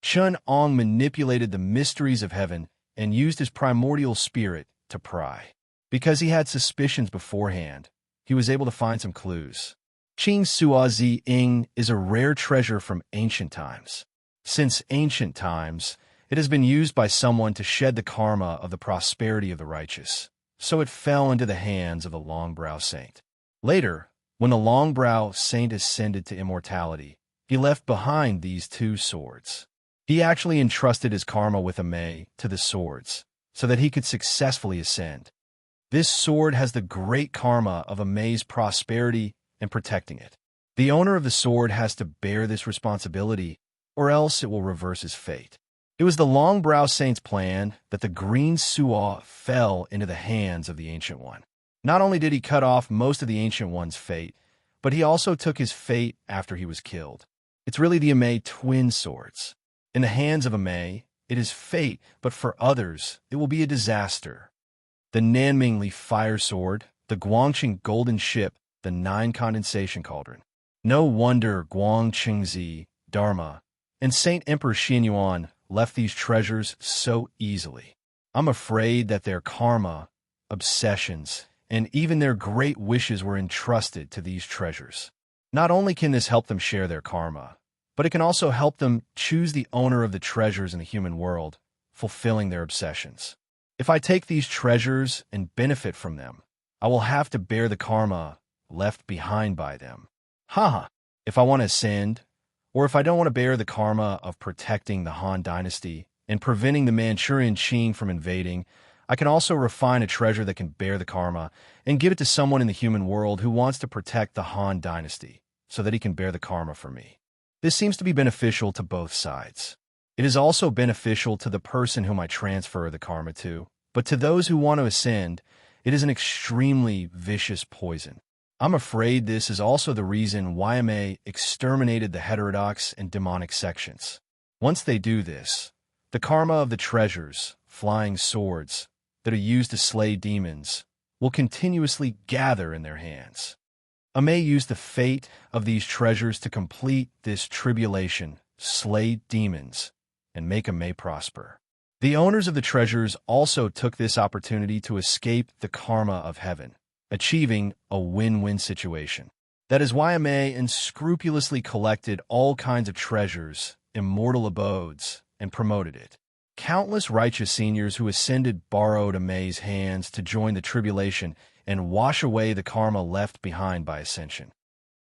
Chinong manipulated the mysteries of heaven and used his primordial spirit to pry. Because he had suspicions beforehand, he was able to find some clues. Qing Suazi Ying is a rare treasure from ancient times. Since ancient times, it has been used by someone to shed the karma of the prosperity of the righteous, so it fell into the hands of the Longbrow Saint. Later, when the Longbrow Saint ascended to immortality, he left behind these 2 swords. He actually entrusted his karma with Amei to the swords, so that he could successfully ascend. This sword has the great karma of Amei's prosperity and protecting it. The owner of the sword has to bear this responsibility, or else it will reverse his fate. It was the Longbrow Saint's plan that the green Suo fell into the hands of the Ancient One. Not only did he cut off most of the Ancient One's fate, but he also took his fate after he was killed. It's really the Amei twin swords. In the hands of Amei, it is fate, but for others, it will be a disaster. The Nanmingli Fire Sword, the Guangqing Golden Ship, the 9 Condensation Cauldron. No wonder Guangqingzi, Dharma, and Saint Emperor Xianyuan left these treasures so easily. I'm afraid that their karma, obsessions, and even their great wishes were entrusted to these treasures. Not only can this help them share their karma, but it can also help them choose the owner of the treasures in the human world, fulfilling their obsessions. If I take these treasures and benefit from them, I will have to bear the karma left behind by them. If I want to ascend, or if I don't want to bear the karma of protecting the Han Dynasty and preventing the Manchurian Qing from invading, I can also refine a treasure that can bear the karma and give it to someone in the human world who wants to protect the Han Dynasty so that he can bear the karma for me. This seems to be beneficial to both sides. It is also beneficial to the person whom I transfer the karma to, but to those who want to ascend, it is an extremely vicious poison. I'm afraid this is also the reason YMA exterminated the heterodox and demonic sections. Once they do this, the karma of the treasures, flying swords, that are used to slay demons, will continuously gather in their hands. Amei used the fate of these treasures to complete this tribulation, slay demons, and make Amei prosper. The owners of the treasures also took this opportunity to escape the karma of heaven, achieving a win-win situation. That is why Amei unscrupulously collected all kinds of treasures, immortal abodes, and promoted it. Countless righteous seniors who ascended borrowed Amei's hands to join the tribulation and wash away the karma left behind by ascension.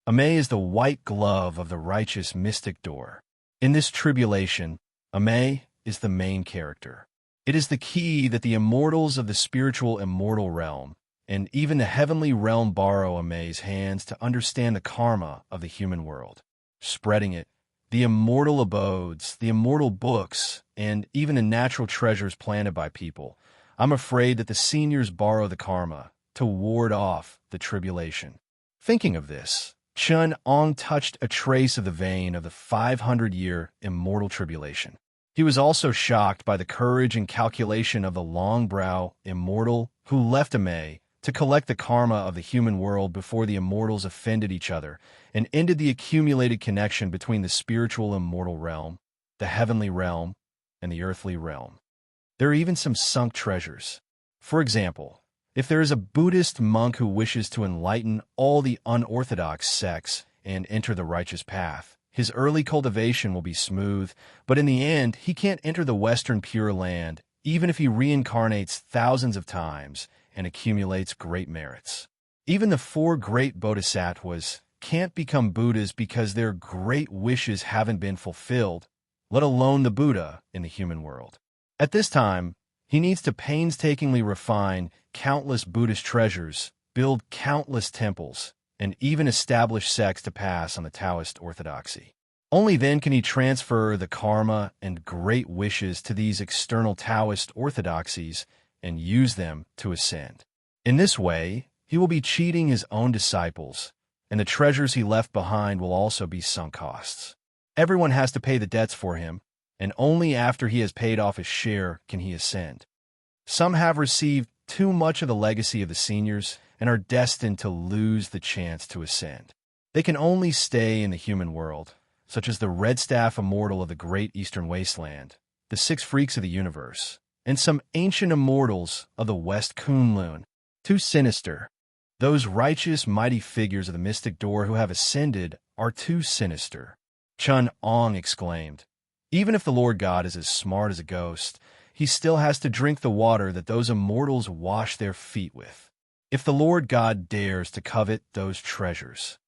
Amei is the white glove of the righteous mystic door. In this tribulation, Amei is the main character. It is the key that the immortals of the spiritual immortal realm and even the heavenly realm borrow Amei's hands to understand the karma of the human world. Spreading it, the immortal abodes, the immortal books, and even the natural treasures planted by people. I'm afraid that the seniors borrow the karma to ward off the tribulation. Thinking of this, Chun Ong touched a trace of the vein of the 500-year immortal tribulation. He was also shocked by the courage and calculation of the long-brow immortal who left Amei to collect the karma of the human world before the immortals offended each other and ended the accumulated connection between the spiritual immortal realm, the heavenly realm, and the earthly realm. There are even some sunk treasures. For example, if there is a Buddhist monk who wishes to enlighten all the unorthodox sects and enter the righteous path, his early cultivation will be smooth, but in the end, he can't enter the Western Pure Land, even if he reincarnates thousands of times and accumulates great merits. Even the 4 great bodhisattvas can't become Buddhas because their great wishes haven't been fulfilled, let alone the Buddha in the human world. At this time, he needs to painstakingly refine countless Buddhist treasures, build countless temples, and even establish sects to pass on the Taoist orthodoxy. Only then can he transfer the karma and great wishes to these external Taoist orthodoxies and use them to ascend. In this way, he will be cheating his own disciples, and the treasures he left behind will also be sunk costs. Everyone has to pay the debts for him, and only after he has paid off his share can he ascend. Some have received too much of the legacy of the seniors and are destined to lose the chance to ascend. They can only stay in the human world, such as the Red Staff Immortal of the Great Eastern Wasteland, the 6 Freaks of the Universe, and some ancient immortals of the West Kunlun. Too sinister. Those righteous, mighty figures of the mystic door who have ascended are too sinister. Chun Ong exclaimed. Even if the Lord God is as smart as a ghost, he still has to drink the water that those immortals wash their feet with. If the Lord God dares to covet those treasures.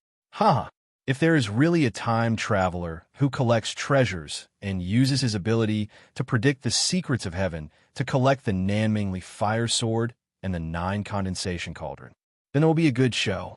If there is really a time traveler who collects treasures and uses his ability to predict the secrets of heaven to collect the Nanmingli fire sword and the 9 condensation cauldron, then it will be a good show.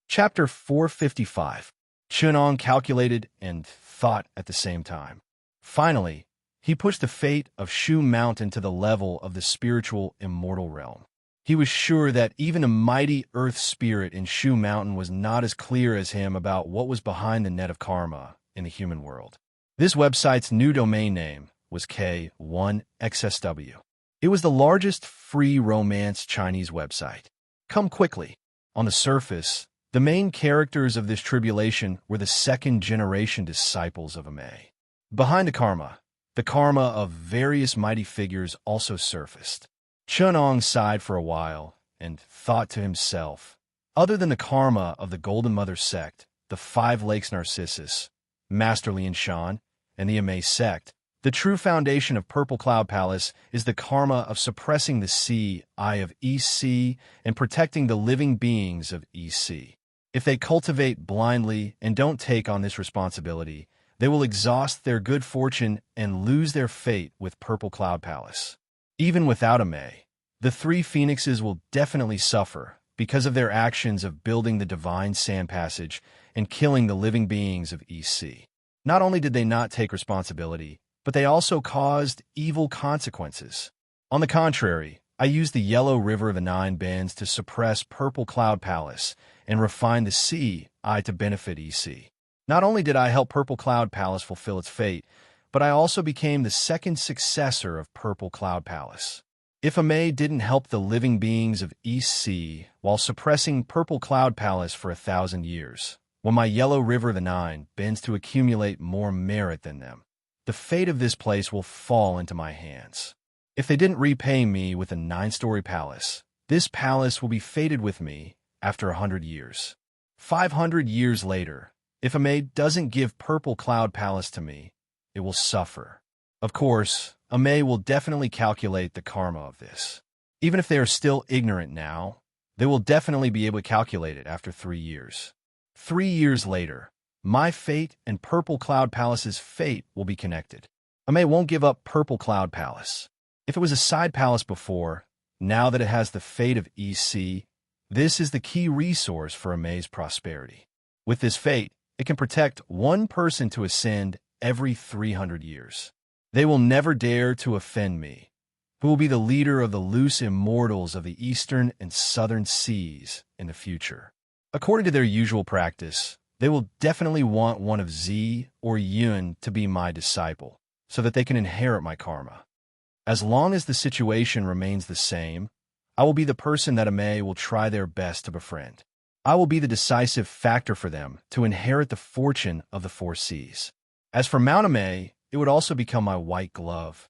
Chapter 455. Chun Ong calculated and thought at the same time. Finally, he pushed the fate of Shu Mountain to the level of the spiritual immortal realm. He was sure that even a mighty earth spirit in Shu Mountain was not as clear as him about what was behind the net of karma in the human world. This website's new domain name was K1XSW. It was the largest free romance Chinese website. Come quickly. On the surface, the main characters of this tribulation were the 2nd-generation disciples of Amei. Behind the karma of various mighty figures also surfaced. Chun Ong sighed for a while and thought to himself, other than the karma of the Golden Mother sect, the 5 Lakes Narcissus, Master Lian Shan, and the Amei sect, the true foundation of Purple Cloud Palace is the karma of suppressing the sea, eye of EC, and protecting the living beings of EC. If they cultivate blindly and don't take on this responsibility, they will exhaust their good fortune and lose their fate with Purple Cloud Palace. Even without Amei, the 3 phoenixes will definitely suffer because of their actions of building the divine sand passage and killing the living beings of EC. Not only did they not take responsibility, but they also caused evil consequences. On the contrary, I used the Yellow River of the 9 Bends to suppress Purple Cloud Palace and refine the sea eye to benefit EC. Not only did I help Purple Cloud Palace fulfill its fate, but I also became the 2nd successor of Purple Cloud Palace. If Amei didn't help the living beings of EC while suppressing Purple Cloud Palace for 1,000 years, when my Yellow River of the 9 bends to accumulate more merit than them, the fate of this place will fall into my hands. If they didn't repay me with a 9-story palace, this palace will be fated with me after 100 years. 500 years later, if Amei doesn't give Purple Cloud Palace to me, it will suffer. Of course, Amei will definitely calculate the karma of this. Even if they are still ignorant now, they will definitely be able to calculate it after 3 years. 3 years later, my fate and Purple Cloud Palace's fate will be connected. Amei won't give up Purple Cloud Palace. If it was a side palace before, now that it has the fate of EC, this is the key resource for Amei's prosperity. With this fate, it can protect one person to ascend every 300 years. They will never dare to offend me, who will be the leader of the loose immortals of the eastern and southern seas in the future. According to their usual practice, they will definitely want one of Z or Yun to be my disciple, so that they can inherit my karma. As long as the situation remains the same, I will be the person that Ame will try their best to befriend. I will be the decisive factor for them to inherit the fortune of the four seas. As for Mount Ame, it would also become my white glove.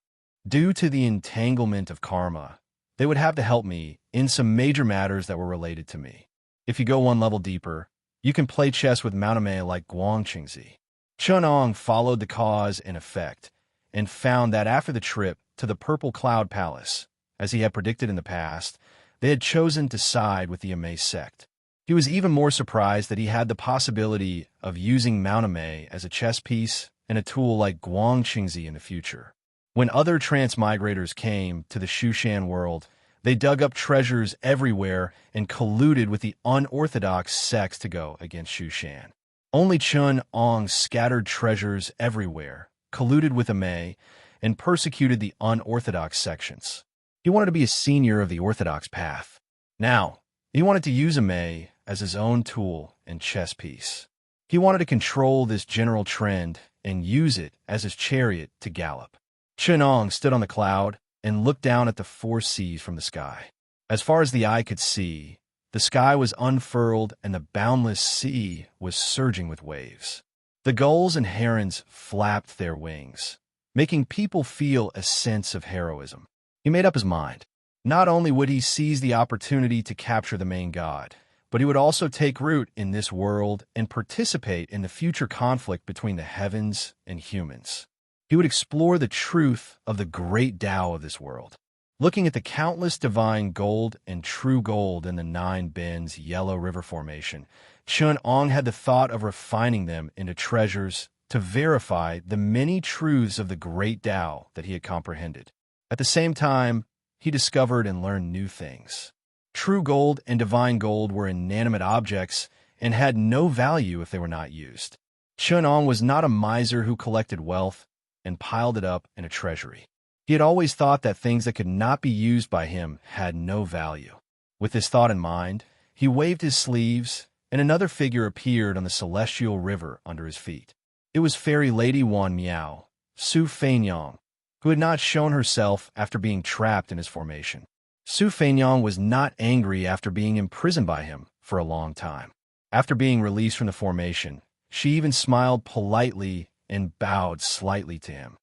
Due to the entanglement of karma, they would have to help me in some major matters that were related to me. If you go one level deeper, you can play chess with Mount Ame like Guangqingzi. Chunong followed the cause and effect, and found that after the trip to the Purple Cloud Palace, as he had predicted in the past, they had chosen to side with the Ame sect. He was even more surprised that he had the possibility of using Mount Ame as a chess piece and a tool like Guangqingzi in the future. When other transmigrators came to the Shushan world, they dug up treasures everywhere and colluded with the unorthodox sects to go against Shushan. Only Chun Ong scattered treasures everywhere, colluded with Ame, and persecuted the unorthodox sections. He wanted to be a senior of the orthodox path. Now, he wanted to use Ame as his own tool and chess piece. He wanted to control this general trend and use it as his chariot to gallop. Chunong stood on the cloud and looked down at the four seas from the sky. As far as the eye could see, the sky was unfurled and the boundless sea was surging with waves. The gulls and herons flapped their wings, making people feel a sense of heroism. He made up his mind. Not only would he seize the opportunity to capture the main god, but he would also take root in this world and participate in the future conflict between the heavens and humans. He would explore the truth of the great Tao of this world. Looking at the countless divine gold and true gold in the Nine Bends Yellow River Formation, Chun Ong had the thought of refining them into treasures to verify the many truths of the great Tao that he had comprehended. At the same time, he discovered and learned new things. True gold and divine gold were inanimate objects and had no value if they were not used. Chun Ong was not a miser who collected wealth and piled it up in a treasury. He had always thought that things that could not be used by him had no value. With this thought in mind, he waved his sleeves, and another figure appeared on the celestial river under his feet. It was Fairy Lady Wan Miao, Su Feinyang, who had not shown herself after being trapped in his formation. Su Feinyang was not angry after being imprisoned by him for a long time. After being released from the formation, she even smiled politely and bowed slightly to him.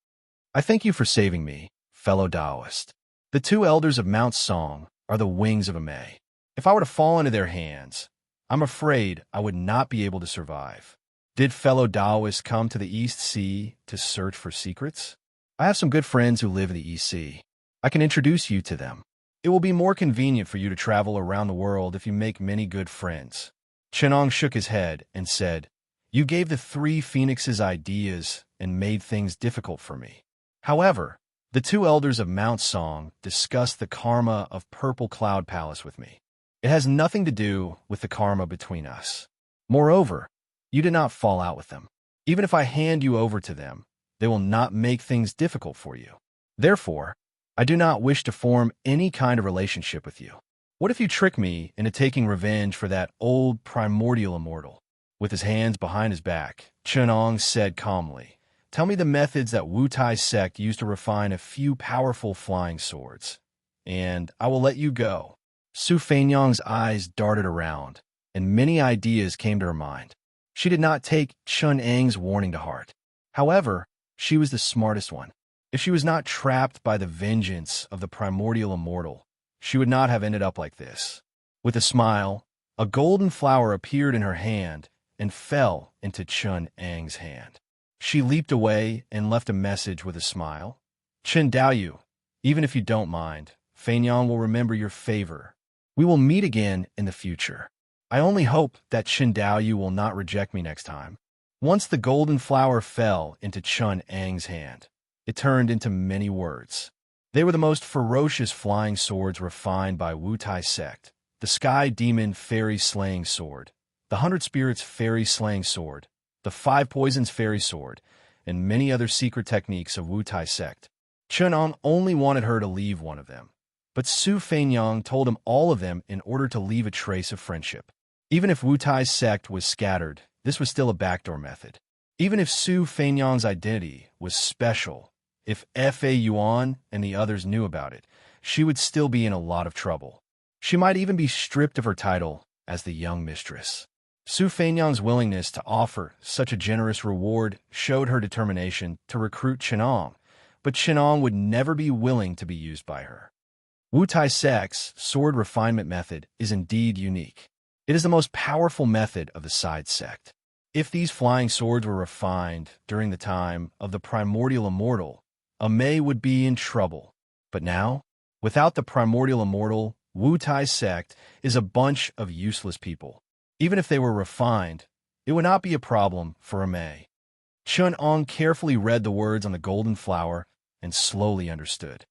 "I thank you for saving me, fellow Taoist. The two elders of Mount Song are the wings of Ame. If I were to fall into their hands, I'm afraid I would not be able to survive. Did fellow Taoists come to the East Sea to search for secrets? I have some good friends who live in the East Sea. I can introduce you to them. It will be more convenient for you to travel around the world if you make many good friends." Chenong shook his head and said, "You gave the three phoenixes ideas and made things difficult for me." However, the two elders of Mount Song discussed the karma of Purple Cloud Palace with me. It has nothing to do with the karma between us. Moreover, you did not fall out with them. Even if I hand you over to them, they will not make things difficult for you. Therefore, I do not wish to form any kind of relationship with you. What if you trick me into taking revenge for that old primordial immortal? With his hands behind his back, Chunong said calmly, "Tell me the methods that Wu Tai sect used to refine a few powerful flying swords, and I will let you go." Su Feinyang's eyes darted around, and many ideas came to her mind. She did not take Chun Ang's warning to heart. However, she was the smartest one. If she was not trapped by the vengeance of the primordial immortal, she would not have ended up like this. With a smile, a golden flower appeared in her hand and fell into Chun Ang's hand. She leaped away and left a message with a smile. "Chen Daoyu, even if you don't mind, Feinyang will remember your favor. We will meet again in the future. I only hope that Chen Daoyu will not reject me next time." Once the golden flower fell into Chun Ang's hand, it turned into many words. They were the most ferocious flying swords refined by Wu Tai sect, the Sky Demon Fairy Slaying Sword, the 100 Spirits Fairy Slaying Sword, the 5 Poisons Fairy Sword, and many other secret techniques of Wu Tai sect. Chun'ong only wanted her to leave one of them, but Su Feinyang told him all of them in order to leave a trace of friendship. Even if Wu Tai's sect was scattered, this was still a backdoor method. Even if Su Feinyang's identity was special, if Fa Yuan and the others knew about it, she would still be in a lot of trouble. She might even be stripped of her title as the young mistress. Su Feinyang's willingness to offer such a generous reward showed her determination to recruit Chun'ong, but Chun'ong would never be willing to be used by her. Wu Tai sect's sword refinement method is indeed unique. It is the most powerful method of the side sect. If these flying swords were refined during the time of the primordial immortal, a Mei would be in trouble. But now, without the primordial immortal, Wu Tai sect is a bunch of useless people. Even if they were refined, it would not be a problem for a Mei. Chun'ong carefully read the words on the golden flower and slowly understood.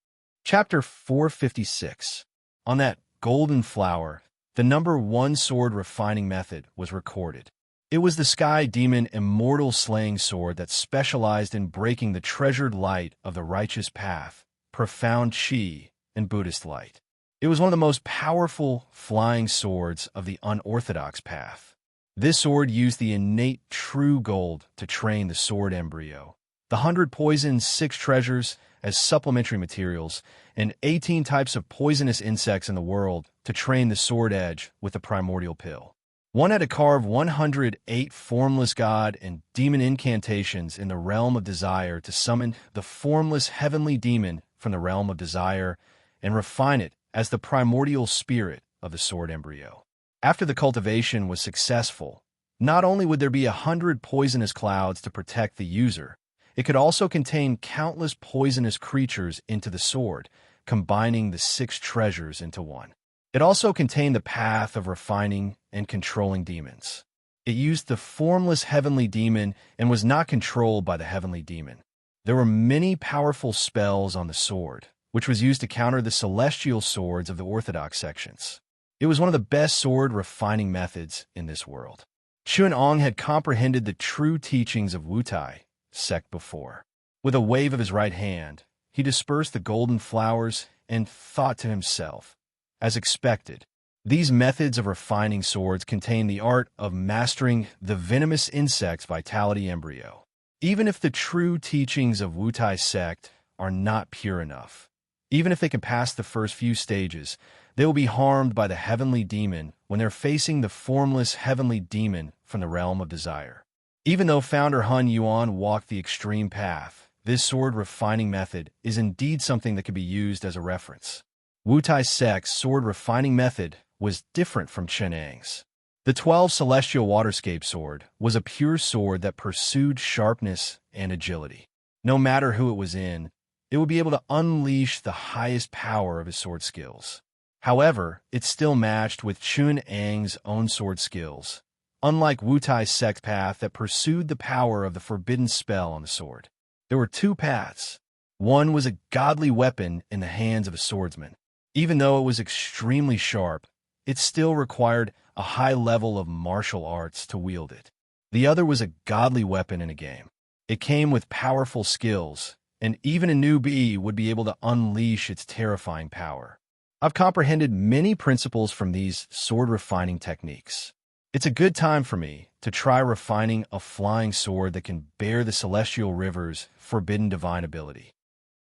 Chapter 456. On that golden flower, the number 1 sword refining method was recorded. It was the sky demon immortal slaying sword that specialized in breaking the treasured light of the righteous path, profound chi, and Buddhist light. It was one of the most powerful flying swords of the unorthodox path. This sword used the innate true gold to train the sword embryo, the 100 poisons, 6 treasures as supplementary materials, and 18 types of poisonous insects in the world to train the sword edge with the primordial pill. One had to carve 108 formless god and demon incantations in the realm of desire to summon the formless heavenly demon from the realm of desire and refine it as the primordial spirit of the sword embryo. After the cultivation was successful, not only would there be 100 poisonous clouds to protect the user, it could also contain countless poisonous creatures into the sword, combining the 6 treasures into one. It also contained the path of refining and controlling demons. It used the formless heavenly demon and was not controlled by the heavenly demon. There were many powerful spells on the sword, which was used to counter the celestial swords of the orthodox sections. It was one of the best sword refining methods in this world. Chun'ong had comprehended the true teachings of Wu Tai sect before. With a wave of his right hand, he dispersed the golden flowers and thought to himself, as expected, these methods of refining swords contain the art of mastering the venomous insect's vitality embryo. Even if the true teachings of Wu Tai sect are not pure enough, even if they can pass the first few stages, they will be harmed by the heavenly demon when they're facing the formless heavenly demon from the realm of desire. Even though founder Hun Yuan walked the extreme path, this sword refining method is indeed something that can be used as a reference. Wu Tai sect's sword refining method was different from Chun'ong's. The 12 celestial waterscape sword was a pure sword that pursued sharpness and agility. No matter who it was in, it would be able to unleash the highest power of his sword skills. However, it still matched with Chun'ong's own sword skills, unlike Wu Tai sect's path that pursued the power of the forbidden spell on the sword. There were 2 paths. One was a godly weapon in the hands of a swordsman. Even though it was extremely sharp, it still required a high level of martial arts to wield it. The other was a godly weapon in a game. It came with powerful skills, and even a newbie would be able to unleash its terrifying power. I've comprehended many principles from these sword refining techniques. It's a good time for me to try refining a flying sword that can bear the celestial river's forbidden divine ability.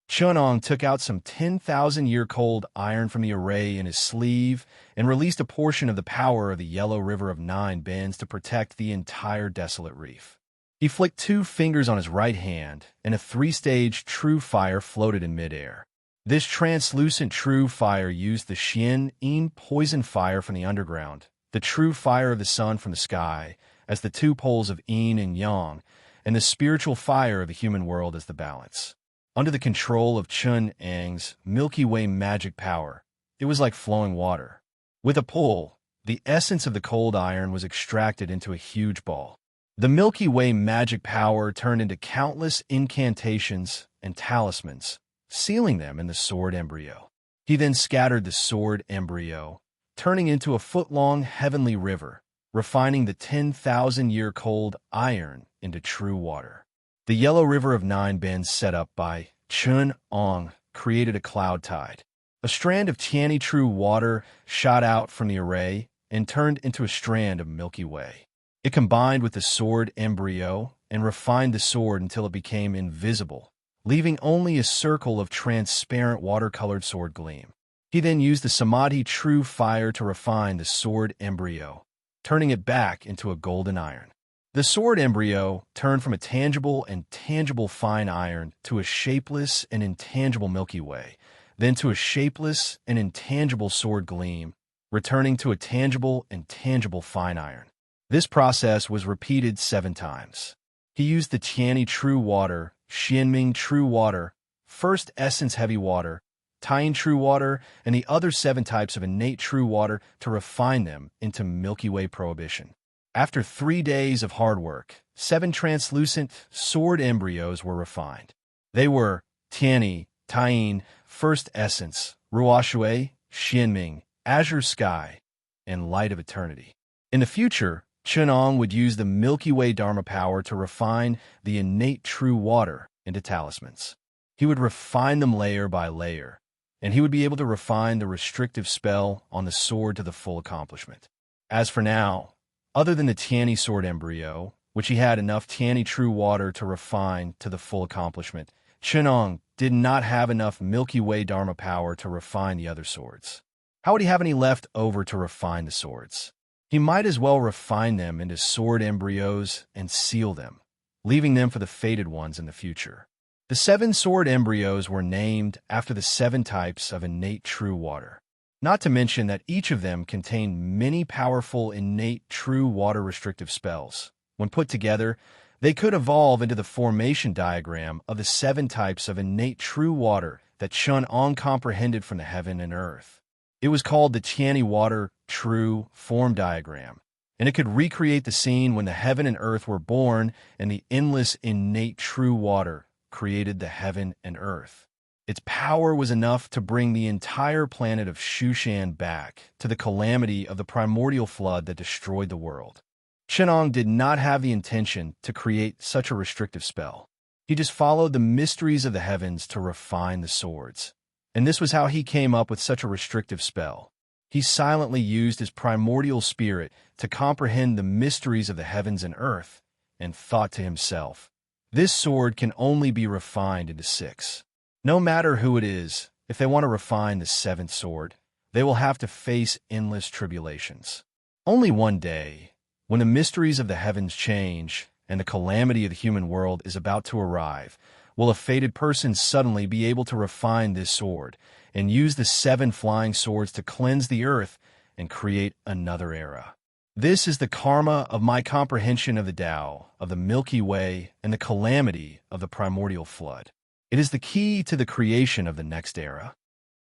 Chun'ong took out some 10,000-year-cold iron from the array in his sleeve and released a portion of the power of the yellow river of 9 bends to protect the entire desolate reef. He flicked 2 fingers on his right hand, and a 3-stage true fire floated in midair. This translucent true fire used the Xian-Yin poison fire from the underground, the true fire of the sun from the sky, as the 2 poles of yin and yang, and the spiritual fire of the human world as the balance. Under the control of Chun'ong's Milky Way magic power, it was like flowing water. With a pull, the essence of the cold iron was extracted into a huge ball. The Milky Way magic power turned into countless incantations and talismans, sealing them in the sword embryo. He then scattered the sword embryo, turning into a foot-long heavenly river, refining the 10,000-year-cold iron into true water. The yellow river of 9 bends set up by Chun Ong created a cloud tide. A strand of tiny true water shot out from the array and turned into a strand of Milky Way. It combined with the sword embryo and refined the sword until it became invisible, leaving only a circle of transparent watercolored sword gleam. He then used the samadhi true fire to refine the sword embryo, turning it back into a golden iron. The sword embryo turned from a tangible and tangible fine iron to a shapeless and intangible Milky Way, then to a shapeless and intangible sword gleam, returning to a tangible and tangible fine iron. This process was repeated 7 times. He used the Tianyi true water, Xianming true water, first essence heavy water, Taiyin true water, and the other 7 types of innate true water to refine them into Milky Way prohibition. After 3 days of hard work, 7 translucent sword embryos were refined. They were Tianyi, Taiyin, First Essence, Ruoshui, Xianming, Azure Sky, and Light of Eternity. In the future, Chunong would use the Milky Way Dharma power to refine the innate true water into talismans. He would refine them layer by layer, and he would be able to refine the restrictive spell on the sword to the full accomplishment. As for now, other than the Tianyi sword embryo, which he had enough Tianyi true water to refine to the full accomplishment, Chunong did not have enough Milky Way Dharma power to refine the other swords. How would he have any left over to refine the swords? He might as well refine them into sword embryos and seal them, leaving them for the fated ones in the future. The 7 sword embryos were named after the 7 types of innate true water. Not to mention that each of them contained many powerful innate true water restrictive spells. When put together, they could evolve into the formation diagram of the 7 types of innate true water that Chun Ong comprehended from the heaven and earth. It was called the Tianyi Water True Form Diagram, and it could recreate the scene when the heaven and earth were born and the endless innate true water created the heaven and earth. Its power was enough to bring the entire planet of Shushan back to the calamity of the primordial flood that destroyed the world. Chunong did not have the intention to create such a restrictive spell. He just followed the mysteries of the heavens to refine the swords. And this was how he came up with such a restrictive spell. He silently used his primordial spirit to comprehend the mysteries of the heavens and earth, and thought to himself, "This sword can only be refined into 6. No matter who it is, if they want to refine the 7th sword, they will have to face endless tribulations. Only one day, when the mysteries of the heavens change and the calamity of the human world is about to arrive, will a fated person suddenly be able to refine this sword and use the 7 flying swords to cleanse the earth and create another era. This is the karma of my comprehension of the Tao, of the Milky Way, and the calamity of the primordial flood. It is the key to the creation of the next era."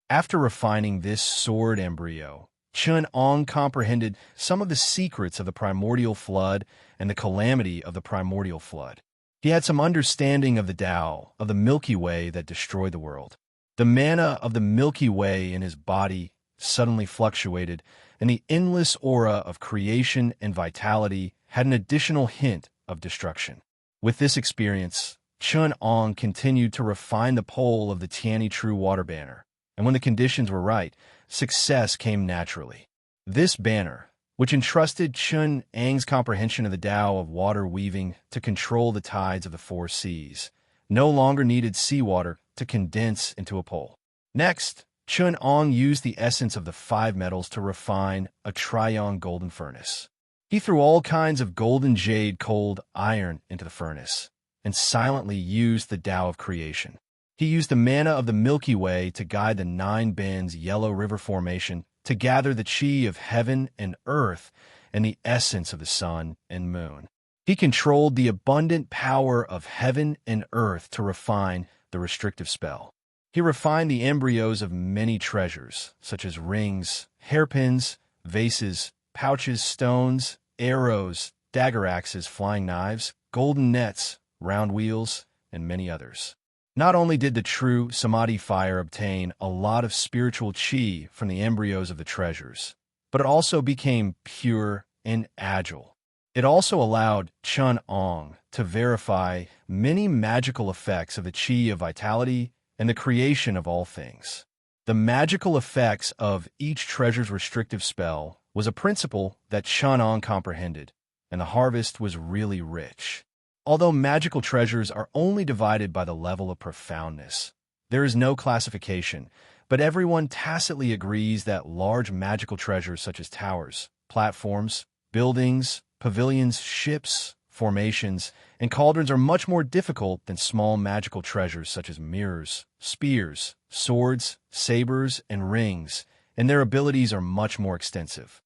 After refining this sword embryo, Chun Ong comprehended some of the secrets of the primordial flood and the calamity of the primordial flood. He had some understanding of the Tao, of the Milky Way that destroyed the world. The mana of the Milky Way in his body suddenly fluctuated, and the endless aura of creation and vitality had an additional hint of destruction. With this experience, Chun Ong continued to refine the pole of the Tianyi True Water banner, and when the conditions were right, success came naturally. This banner, which entrusted Chun Ang's comprehension of the Tao of water weaving to control the tides of the 4 seas, no longer needed seawater to condense into a pole. Next, Chun Ong used the essence of the 5 metals to refine a Triong golden furnace. He threw all kinds of golden jade cold iron into the furnace, and silently used the Tao of creation. He used the mana of the Milky Way to guide the 9 bends yellow river formation to gather the chi of heaven and earth and the essence of the sun and moon. He controlled the abundant power of heaven and earth to refine the restrictive spell. He refined the embryos of many treasures, such as rings, hairpins, vases, pouches, stones, arrows, dagger axes, flying knives, golden nets, round wheels, and many others. Not only did the true Samadhi fire obtain a lot of spiritual chi from the embryos of the treasures, but it also became pure and agile. It also allowed Chun Ong to verify many magical effects of the Qi of vitality and the creation of all things. The magical effects of each treasure's restrictive spell was a principle that Chun Ong comprehended, and the harvest was really rich. Although magical treasures are only divided by the level of profoundness, there is no classification, but everyone tacitly agrees that large magical treasures such as towers, platforms, buildings, pavilions, ships, formations, and cauldrons are much more difficult than small magical treasures such as mirrors, spears, swords, sabers, and rings, and their abilities are much more extensive.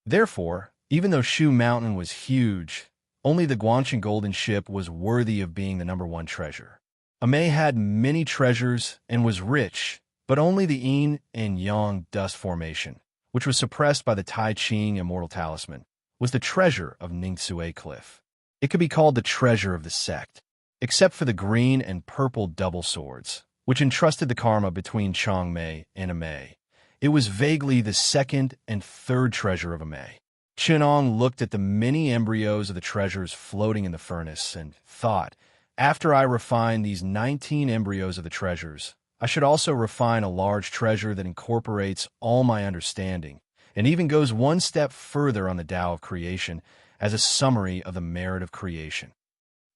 Therefore, even though Shu Mountain was huge, only the Guangxin Golden Ship was worthy of being the #1 treasure. Amei had many treasures and was rich, but only the Yin and Yang dust formation, which was suppressed by the Tai Ching Immortal Talisman, was the treasure of Ningxue Cliff. It could be called the treasure of the sect, except for the green and purple double swords, which entrusted the karma between Changmei and Amei. It was vaguely the second and third treasure of Amei. Chinong looked at the many embryos of the treasures floating in the furnace and thought, after I refine these 19 embryos of the treasures, I should also refine a large treasure that incorporates all my understanding and even goes one step further on the Tao of creation as a summary of the merit of creation.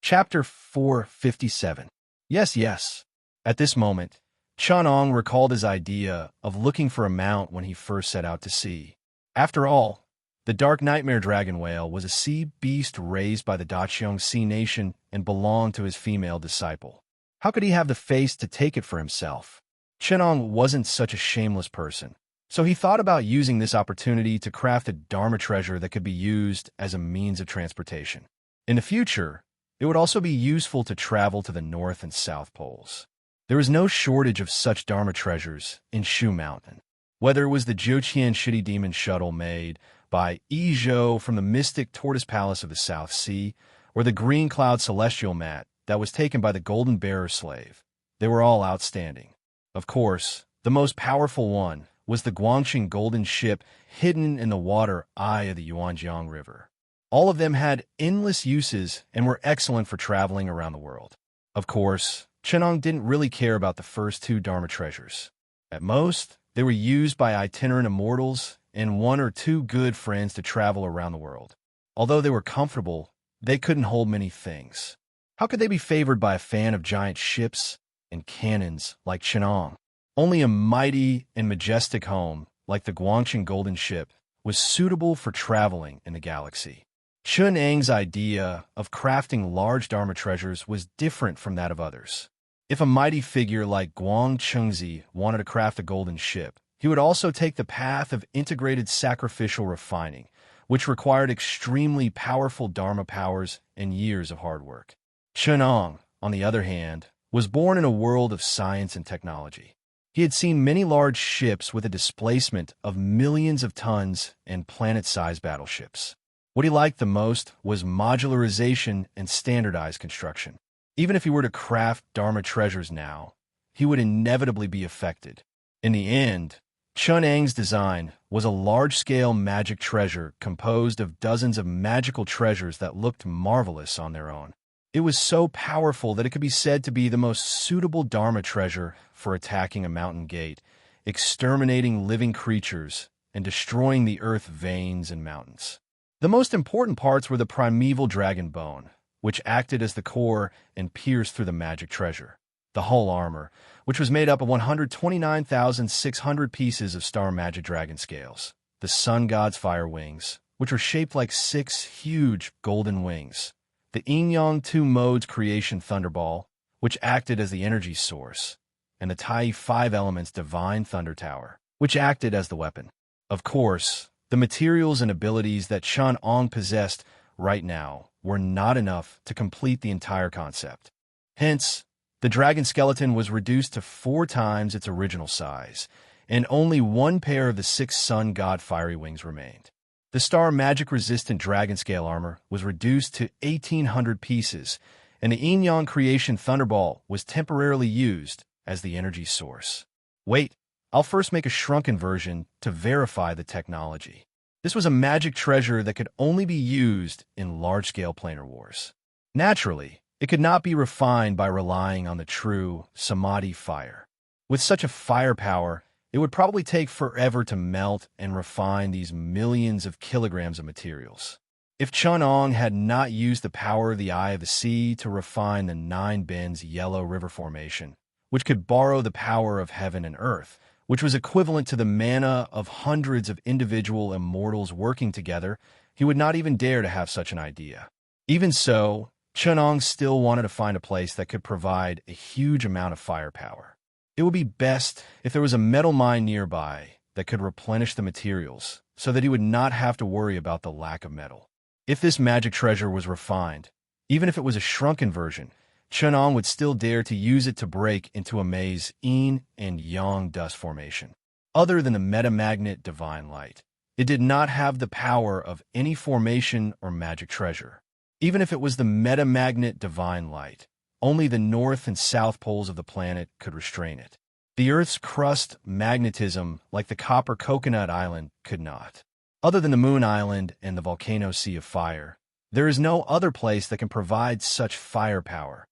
Chapter 457. Yes. At this moment, Chanong recalled his idea of looking for a mount when he first set out to sea. After all, the Dark Nightmare Dragon Whale was a sea beast raised by the Daqiang Sea Nation and belonged to his female disciple. How could he have the face to take it for himself? Chenong wasn't such a shameless person, so he thought about using this opportunity to craft a Dharma treasure that could be used as a means of transportation. In the future, it would also be useful to travel to the North and South Poles. There was no shortage of such Dharma treasures in Shu Mountain. Whether it was the Jiuqian Shitty Demon Shuttle made by Yi Zhou from the mystic Tortoise Palace of the South Sea, or the Green Cloud Celestial Mat that was taken by the Golden Bearer Slave, they were all outstanding. Of course, the most powerful one was the Guangxin Golden Ship hidden in the water eye of the Yuanjiang River. All of them had endless uses and were excellent for traveling around the world. Of course, Chenong didn't really care about the first two Dharma treasures. At most, they were used by itinerant immortals and one or two good friends to travel around the world. Although they were comfortable, they couldn't hold many things. How could they be favored by a fan of giant ships and cannons like Chenong? Only a mighty and majestic home, like the Guangxin Golden Ship, was suitable for traveling in the galaxy. Chun Ang's idea of crafting large Dharma treasures was different from that of others. If a mighty figure like Guang Chengzi wanted to craft a golden ship, he would also take the path of integrated sacrificial refining, which required extremely powerful Dharma powers and years of hard work. Chenong, on the other hand, was born in a world of science and technology. He had seen many large ships with a displacement of millions of tons and planet-sized battleships. What he liked the most was modularization and standardized construction. Even if he were to craft Dharma treasures now, he would inevitably be affected. In the end, Chun Ang's design was a large-scale magic treasure composed of dozens of magical treasures that looked marvelous on their own. It was so powerful that it could be said to be the most suitable Dharma treasure for attacking a mountain gate, exterminating living creatures, and destroying the earth veins and mountains. The most important parts were the primeval dragon bone, which acted as the core and pierced through the magic treasure. The hull armor, which was made up of 129,600 pieces of star magic dragon scales. The sun god's fire wings, which were shaped like 6 huge golden wings. The Yin-Yang 2 modes creation thunderball, which acted as the energy source. And the Tai 5 elements divine thunder tower, which acted as the weapon. Of course, the materials and abilities that Shan Ong possessed right now were not enough to complete the entire concept. Hence, the dragon skeleton was reduced to 4 times its original size, and only 1 pair of the 6 sun god fiery wings remained. The star magic-resistant dragon scale armor was reduced to 1,800 pieces, and the Yin-Yang creation thunderball was temporarily used as the energy source. Wait, I'll first make a shrunken version to verify the technology. This was a magic treasure that could only be used in large-scale planar wars. Naturally, it could not be refined by relying on the true samadhi fire. With such a firepower, it would probably take forever to melt and refine these millions of kilograms of materials. If Chunong had not used the power of the Eye of the Sea to refine the Nine Bends Yellow River Formation, which could borrow the power of heaven and earth, which was equivalent to the mana of hundreds of individual immortals working together, he would not even dare to have such an idea. Even so, Chunong still wanted to find a place that could provide a huge amount of firepower. It would be best if there was a metal mine nearby that could replenish the materials so that he would not have to worry about the lack of metal. If this magic treasure was refined, even if it was a shrunken version, Chunong would still dare to use it to break into a maze yin and yang dust formation. Other than the metamagnet divine light, it did not have the power of any formation or magic treasure. Even if it was the metamagnet divine light, only the north and south poles of the planet could restrain it. The Earth's crust magnetism, like the copper coconut island, could not. Other than the Moon Island and the volcano Sea of Fire, there is no other place that can provide such firepower.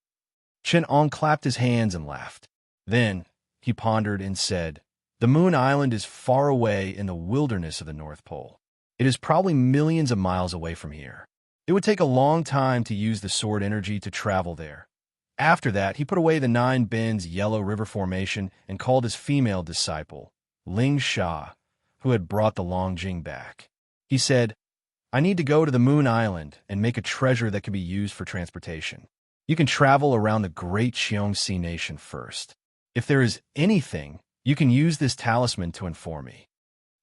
Chunong clapped his hands and laughed. Then he pondered and said, "The Moon Island is far away in the wilderness of the North Pole. It is probably millions of miles away from here. It would take a long time to use the sword energy to travel there." After that, he put away the Nine Bends Yellow River Formation and called his female disciple, Ling Sha, who had brought the Longjing back. He said, "I need to go to the Moon Island and make a treasure that can be used for transportation. You can travel around the great Cheongsi nation first. If there is anything, you can use this talisman to inform me."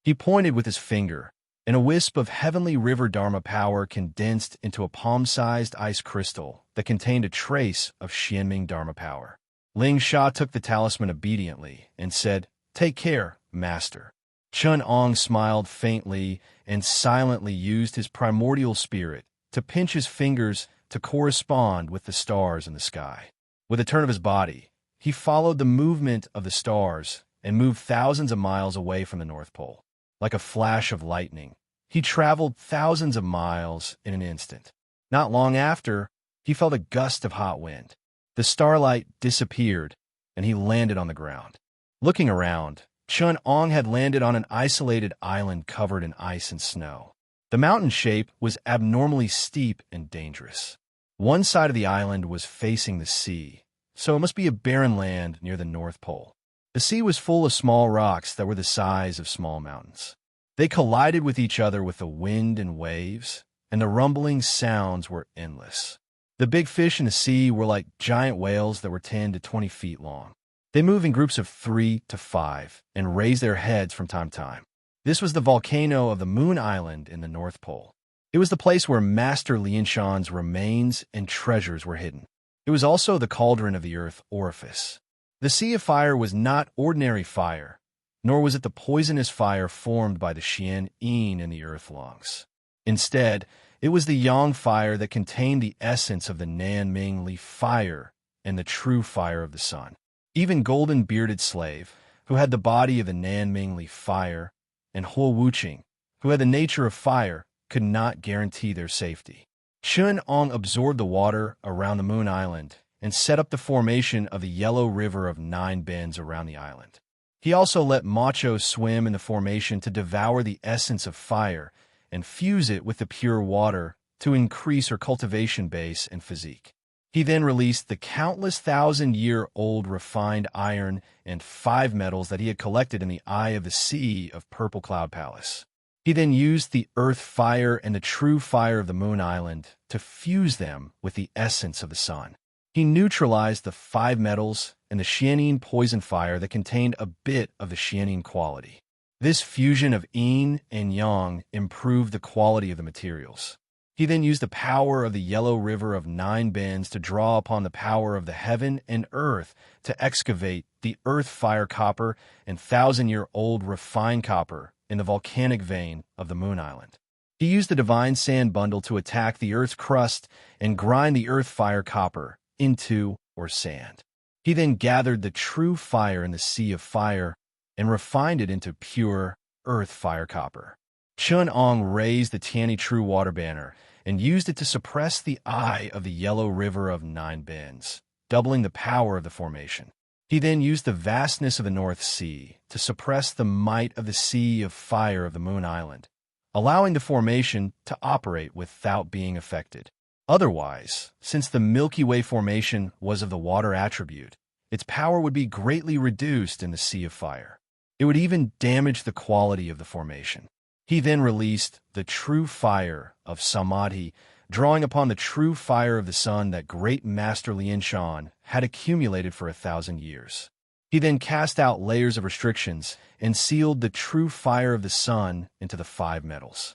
He pointed with his finger, and a wisp of heavenly river Dharma power condensed into a palm-sized ice crystal that contained a trace of Xianming Dharma power. Ling Sha took the talisman obediently and said, "Take care, master." Chunong smiled faintly and silently used his primordial spirit to pinch his fingers to correspond with the stars in the sky. With a turn of his body, he followed the movement of the stars and moved thousands of miles away from the North Pole. Like a flash of lightning, he traveled thousands of miles in an instant. Not long after, he felt a gust of hot wind. The starlight disappeared, and he landed on the ground. Looking around, Chunong had landed on an isolated island covered in ice and snow. The mountain shape was abnormally steep and dangerous. One side of the island was facing the sea, so it must be a barren land near the North Pole. The sea was full of small rocks that were the size of small mountains. They collided with each other with the wind and waves, and the rumbling sounds were endless. The big fish in the sea were like giant whales that were 10 to 20 feet long. They move in groups of 3 to 5 and raise their heads from time to time. This was the volcano of the Moon Island in the North Pole. It was the place where Master Lianshan's remains and treasures were hidden. It was also the cauldron of the Earth orifice. The Sea of Fire was not ordinary fire, nor was it the poisonous fire formed by the Xian Yin in the earth lungs. Instead, it was the Yang fire that contained the essence of the Nanming leaf fire and the true fire of the sun. Even golden-bearded slave, who had the body of the Nanming leaf fire, and Huo Wuqing, who had the nature of fire, could not guarantee their safety. Chunong absorbed the water around the Moon Island and set up the formation of the Yellow River of Nine Bends around the island. He also let Macho swim in the formation to devour the essence of fire and fuse it with the pure water to increase her cultivation base and physique. He then released the countless thousand-year-old refined iron and 5 metals that he had collected in the Eye of the Sea of Purple Cloud Palace. He then used the earth fire and the true fire of the Moon Island to fuse them with the essence of the sun. He neutralized the 5 metals and the Xianyin poison fire that contained a bit of the Xianyin quality. This fusion of yin and yang improved the quality of the materials. He then used the power of the Yellow River of Nine Bends to draw upon the power of the heaven and earth to excavate the earth fire copper and 1,000-year-old refined copper in the volcanic vein of the Moon Island. He used the divine sand bundle to attack the earth's crust and grind the earth fire copper into sand. He then gathered the true fire in the Sea of Fire and refined it into pure earth fire copper. Chun-Ong raised the Tianyi True Water Banner and used it to suppress the eye of the Yellow River of Nine Bends, doubling the power of the formation. He then used the vastness of the North Sea to suppress the might of the Sea of Fire of the Moon Island, allowing the formation to operate without being affected. Otherwise, since the Milky Way formation was of the water attribute, its power would be greatly reduced in the Sea of Fire. It would even damage the quality of the formation. He then released the true fire of Samadhi, drawing upon the true fire of the sun that great master Lien Shan had accumulated for 1,000 years. He then cast out layers of restrictions and sealed the true fire of the sun into the 5 metals.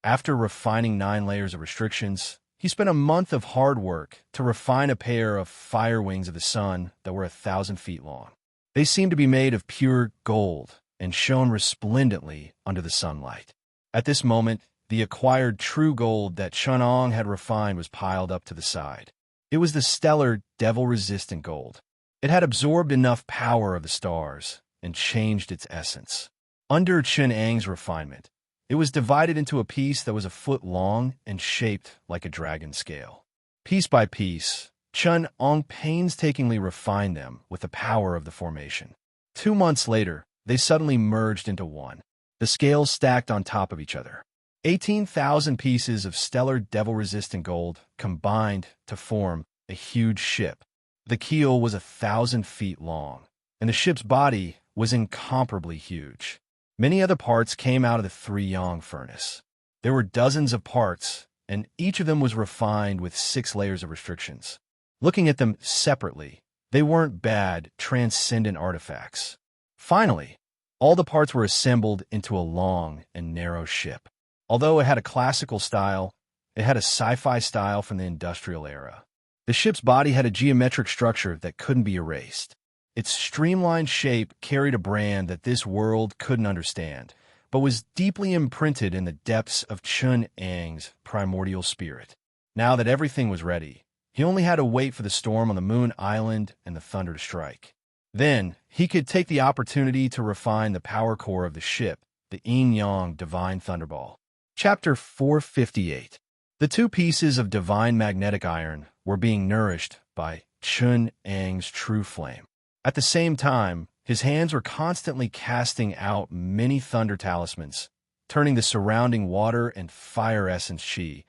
After refining 9 layers of restrictions, he spent a month of hard work to refine a pair of fire wings of the sun that were 1,000 feet long. They seemed to be made of pure gold and shone resplendently under the sunlight. At this moment, the acquired true gold that Chun-Ong had refined was piled up to the side. It was the stellar, devil-resistant gold. It had absorbed enough power of the stars and changed its essence. Under Chun-Ang's refinement, it was divided into a piece that was 1 foot long and shaped like a dragon scale. Piece by piece, Chun-Ong painstakingly refined them with the power of the formation. 2 months later, they suddenly merged into one. The scales stacked on top of each other. 18,000 pieces of stellar devil-resistant gold combined to form a huge ship. The keel was 1,000 feet long, and the ship's body was incomparably huge. Many other parts came out of the 3-yang furnace. There were dozens of parts, and each of them was refined with 6 layers of restrictions. Looking at them separately, they weren't bad, transcendent artifacts. Finally, all the parts were assembled into a long and narrow ship. Although it had a classical style, it had a sci-fi style from the industrial era. The ship's body had a geometric structure that couldn't be erased. Its streamlined shape carried a brand that this world couldn't understand, but was deeply imprinted in the depths of Chun-Ang's primordial spirit. Now that everything was ready, he only had to wait for the storm on the Moon Island and the thunder to strike. Then, he could take the opportunity to refine the power core of the ship, the Yin-Yang Divine Thunderball. Chapter 458. The 2 pieces of divine magnetic iron were being nourished by Chun-Ang's true flame. At the same time, his hands were constantly casting out many thunder talismans, turning the surrounding water and fire essence chi,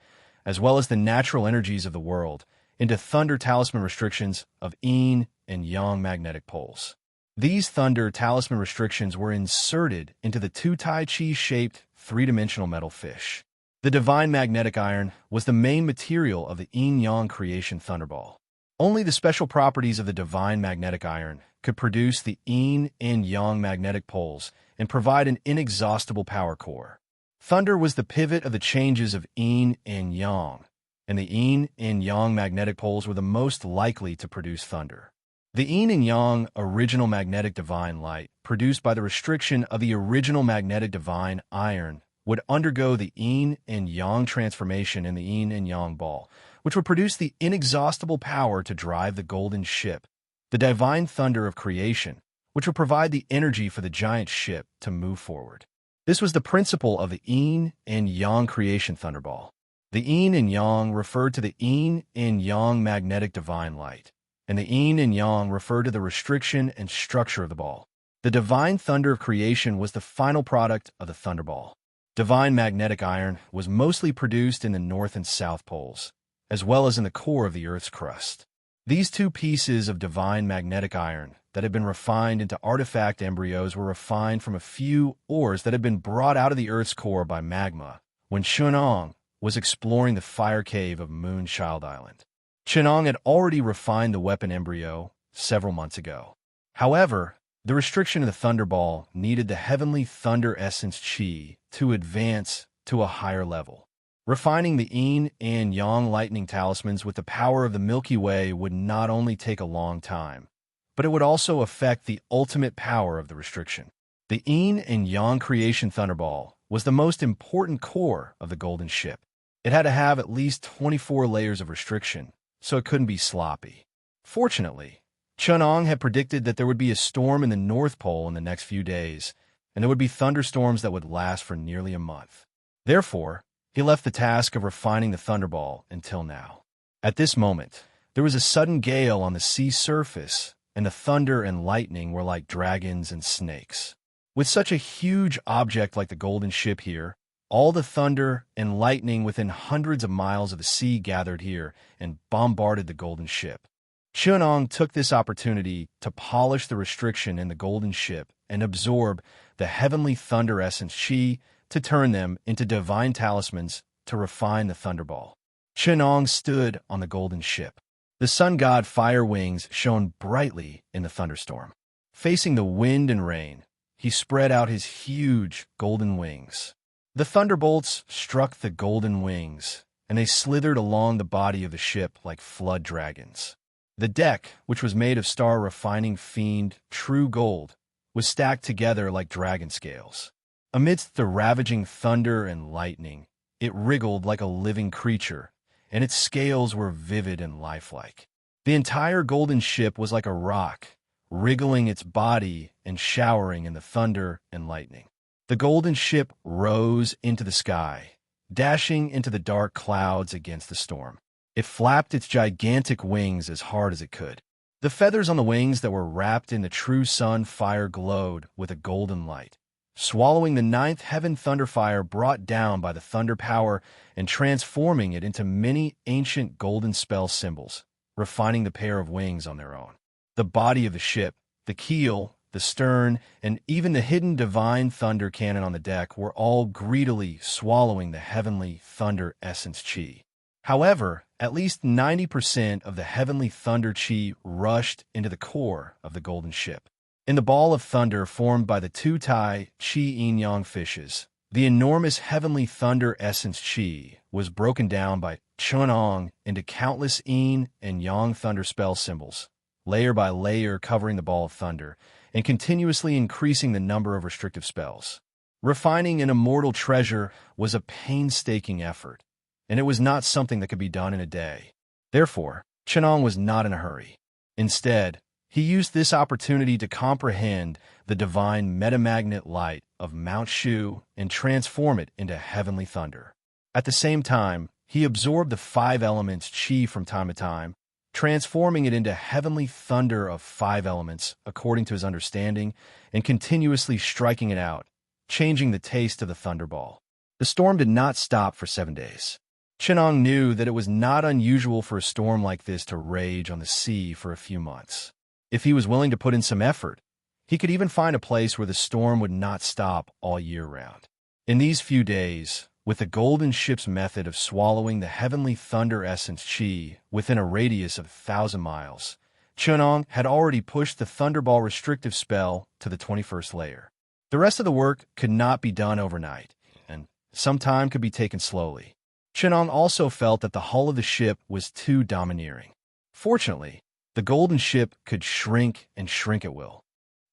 as well as the natural energies of the world, into thunder talisman restrictions of yin and yang magnetic poles. These thunder talisman restrictions were inserted into the 2 Tai Chi-shaped 3-dimensional metal fish. The divine magnetic iron was the main material of the yin-yang creation thunderball. Only the special properties of the divine magnetic iron could produce the yin and yang magnetic poles and provide an inexhaustible power core. Thunder was the pivot of the changes of yin and yang, and the yin and yang magnetic poles were the most likely to produce thunder. The yin and yang original magnetic divine light, produced by the restriction of the original magnetic divine iron, would undergo the yin and yang transformation in the yin and yang ball, which would produce the inexhaustible power to drive the golden ship, the divine thunder of creation, which would provide the energy for the giant ship to move forward. This was the principle of the yin and yang creation thunderball. The yin and yang referred to the yin and yang magnetic divine light, and the yin and yang referred to the restriction and structure of the ball. The divine thunder of creation was the final product of the thunderball. Divine magnetic iron was mostly produced in the north and south poles, as well as in the core of the Earth's crust. These 2 pieces of divine magnetic iron that had been refined into artifact embryos were refined from a few ores that had been brought out of the Earth's core by magma when Chun-Ong was exploring the fire cave of Moonchild Island. Chun-Ong had already refined the weapon embryo several months ago. However, the restriction of the Thunderball needed the heavenly thunder essence chi to advance to a higher level. Refining the yin and yang lightning talismans with the power of the Milky Way would not only take a long time, but it would also affect the ultimate power of the restriction. The yin and yang creation Thunderball was the most important core of the golden ship. It had to have at least 24 layers of restriction, so it couldn't be sloppy. Fortunately, Chun-Ong had predicted that there would be a storm in the North Pole in the next few days, and there would be thunderstorms that would last for nearly a month. Therefore, he left the task of refining the thunderball until now. At this moment, there was a sudden gale on the sea surface, and the thunder and lightning were like dragons and snakes. With such a huge object like the golden ship here, all the thunder and lightning within hundreds of miles of the sea gathered here and bombarded the golden ship. Chunong took this opportunity to polish the restriction in the golden ship and absorb the heavenly thunder essence chi to turn them into divine talismans to refine the thunderball. Chunong stood on the golden ship. The sun god Fire Wings shone brightly in the thunderstorm. Facing the wind and rain, he spread out his huge golden wings. The thunderbolts struck the golden wings, and they slithered along the body of the ship like flood dragons. The deck, which was made of star-refining fiend true gold, was stacked together like dragon scales. Amidst the ravaging thunder and lightning, it wriggled like a living creature, and its scales were vivid and lifelike. The entire golden ship was like a rock, wriggling its body and showering in the thunder and lightning. The golden ship rose into the sky, dashing into the dark clouds against the storm. It flapped its gigantic wings as hard as it could. The feathers on the wings that were wrapped in the true sun fire glowed with a golden light, swallowing the ninth heaven thunderfire brought down by the thunder power and transforming it into many ancient golden spell symbols, refining the pair of wings on their own. The body of the ship, the keel, the stern, and even the hidden divine thunder cannon on the deck were all greedily swallowing the heavenly thunder essence chi. However, at least 90% of the heavenly thunder chi rushed into the core of the golden ship. In the ball of thunder formed by the two Tai Chi Yin-Yang fishes, the enormous heavenly thunder essence chi was broken down by Chunong into countless Yin and Yang thunder spell symbols, layer by layer covering the ball of thunder, and continuously increasing the number of restrictive spells. Refining an immortal treasure was a painstaking effort, and it was not something that could be done in a day. Therefore, Chunong was not in a hurry. Instead, he used this opportunity to comprehend the divine metamagnet light of Mount Shu and transform it into heavenly thunder. At the same time, he absorbed the 5 elements chi from time to time, transforming it into heavenly thunder of 5 elements according to his understanding and continuously striking it out, changing the taste of the thunderball. The storm did not stop for 7 days. Chunong knew that it was not unusual for a storm like this to rage on the sea for a few months. If he was willing to put in some effort, he could even find a place where the storm would not stop all year round. In these few days, with the golden ship's method of swallowing the heavenly thunder essence chi within a radius of 1,000 miles, Chunong had already pushed the thunderball restrictive spell to the 21st layer. The rest of the work could not be done overnight, and some time could be taken slowly. Chunong also felt that the hull of the ship was too domineering. Fortunately, the golden ship could shrink and shrink at will.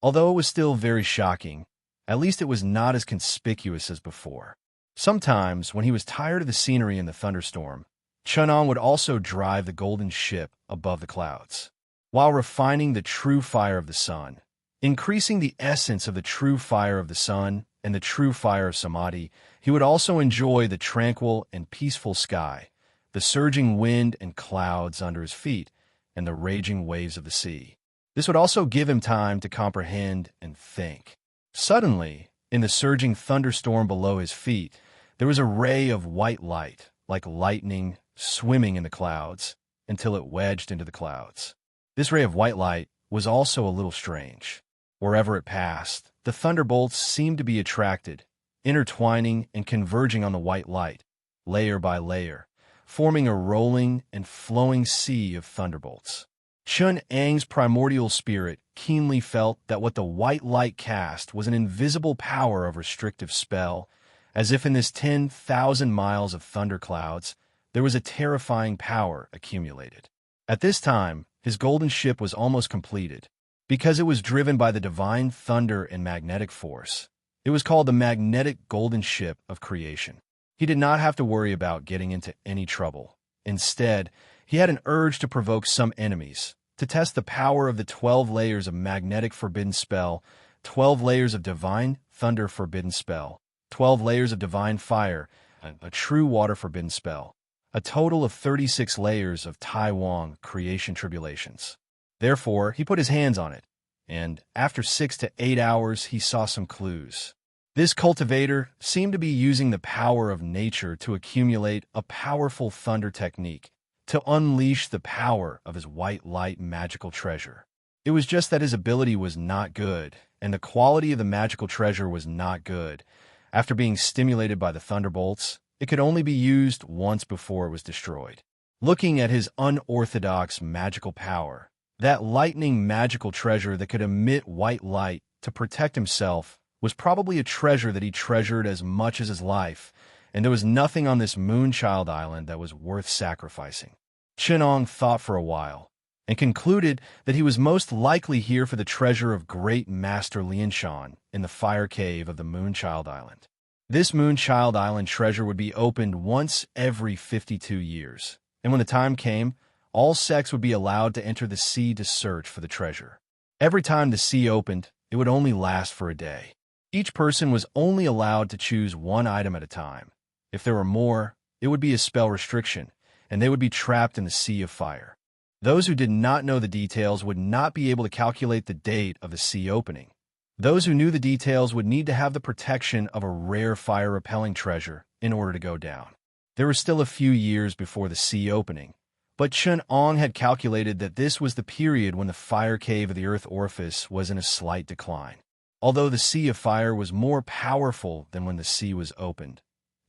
Although it was still very shocking, at least it was not as conspicuous as before. Sometimes, when he was tired of the scenery in the thunderstorm, Chunong would also drive the golden ship above the clouds, while refining the true fire of the sun, increasing the essence of the true fire of the sun and the true fire of samadhi. He would also enjoy the tranquil and peaceful sky, the surging wind and clouds under his feet, and the raging waves of the sea. This would also give him time to comprehend and think. Suddenly, in the surging thunderstorm below his feet, there was a ray of white light, like lightning, swimming in the clouds, until it wedged into the clouds. This ray of white light was also a little strange. Wherever it passed, the thunderbolts seemed to be attracted, intertwining and converging on the white light, layer by layer, forming a rolling and flowing sea of thunderbolts. Chun-Ang's primordial spirit keenly felt that what the white light cast was an invisible power of restrictive spell, as if in this 10,000 miles of thunderclouds there was a terrifying power accumulated. At this time, his golden ship was almost completed. Because it was driven by the divine thunder and magnetic force, it was called the magnetic golden ship of creation. He did not have to worry about getting into any trouble. Instead, he had an urge to provoke some enemies, to test the power of the 12 layers of magnetic forbidden spell, 12 layers of divine thunder forbidden spell, 12 layers of divine fire, a true water-forbidden spell, a total of 36 layers of Tai Wang creation tribulations. Therefore, he put his hands on it, and after 6 to 8 hours, he saw some clues. This cultivator seemed to be using the power of nature to accumulate a powerful thunder technique, to unleash the power of his white light magical treasure. It was just that his ability was not good, and the quality of the magical treasure was not good. After being stimulated by the thunderbolts, it could only be used once before it was destroyed. Looking at his unorthodox magical power, that lightning magical treasure that could emit white light to protect himself was probably a treasure that he treasured as much as his life, and there was nothing on this Moonchild Island that was worth sacrificing. Chenong thought for a while, and concluded that he was most likely here for the treasure of Great Master Lianshan in the fire cave of the Moonchild Island. This Moonchild Island treasure would be opened once every 52 years, and when the time came, all sects would be allowed to enter the sea to search for the treasure. Every time the sea opened, it would only last for a day. Each person was only allowed to choose one item at a time. If there were more, it would be a spell restriction, and they would be trapped in the sea of fire. Those who did not know the details would not be able to calculate the date of the sea opening. Those who knew the details would need to have the protection of a rare fire-repelling treasure in order to go down. There were still a few years before the sea opening, but Chenong had calculated that this was the period when the fire cave of the earth orifice was in a slight decline. Although the sea of fire was more powerful than when the sea was opened,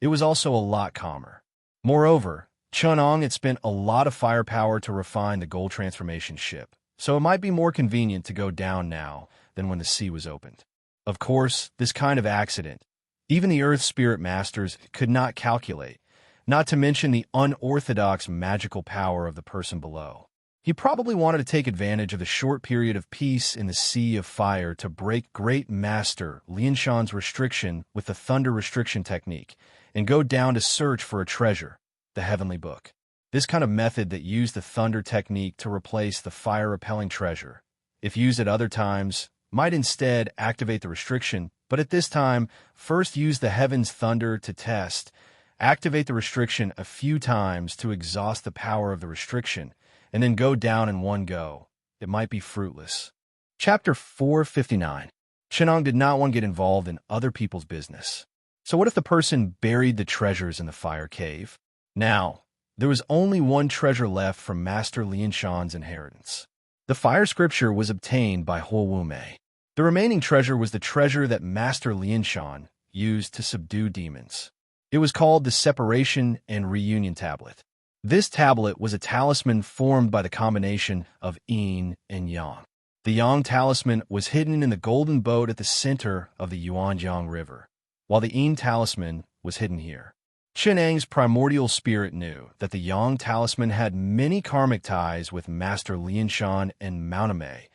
it was also a lot calmer. Moreover, Chenong had spent a lot of firepower to refine the gold transformation ship, so it might be more convenient to go down now than when the sea was opened. Of course, this kind of accident, even the Earth Spirit Masters could not calculate, not to mention the unorthodox magical power of the person below. He probably wanted to take advantage of the short period of peace in the Sea of Fire to break Great Master Lianshan's restriction with the Thunder Restriction technique and go down to search for a treasure, the Heavenly Book. This kind of method that used the Thunder technique to replace the fire-repelling treasure, if used at other times, might instead activate the restriction, but at this time, first use the Heaven's Thunder to test, activate the restriction a few times to exhaust the power of the restriction, and then go down in one go. It might be fruitless. Chapter 459. Chenong did not want to get involved in other people's business. So what if the person buried the treasures in the fire cave? Now, there was only one treasure left from Master Lianshan's inheritance. The fire scripture was obtained by Huowumei. The remaining treasure was the treasure that Master Lianshan used to subdue demons. It was called the Separation and Reunion Tablet. This tablet was a talisman formed by the combination of yin and yang. The yang talisman was hidden in the golden boat at the center of the Yuanjiang River, while the yin talisman was hidden here. Chenong's primordial spirit knew that the yang talisman had many karmic ties with Master Lianshan and Maunamei,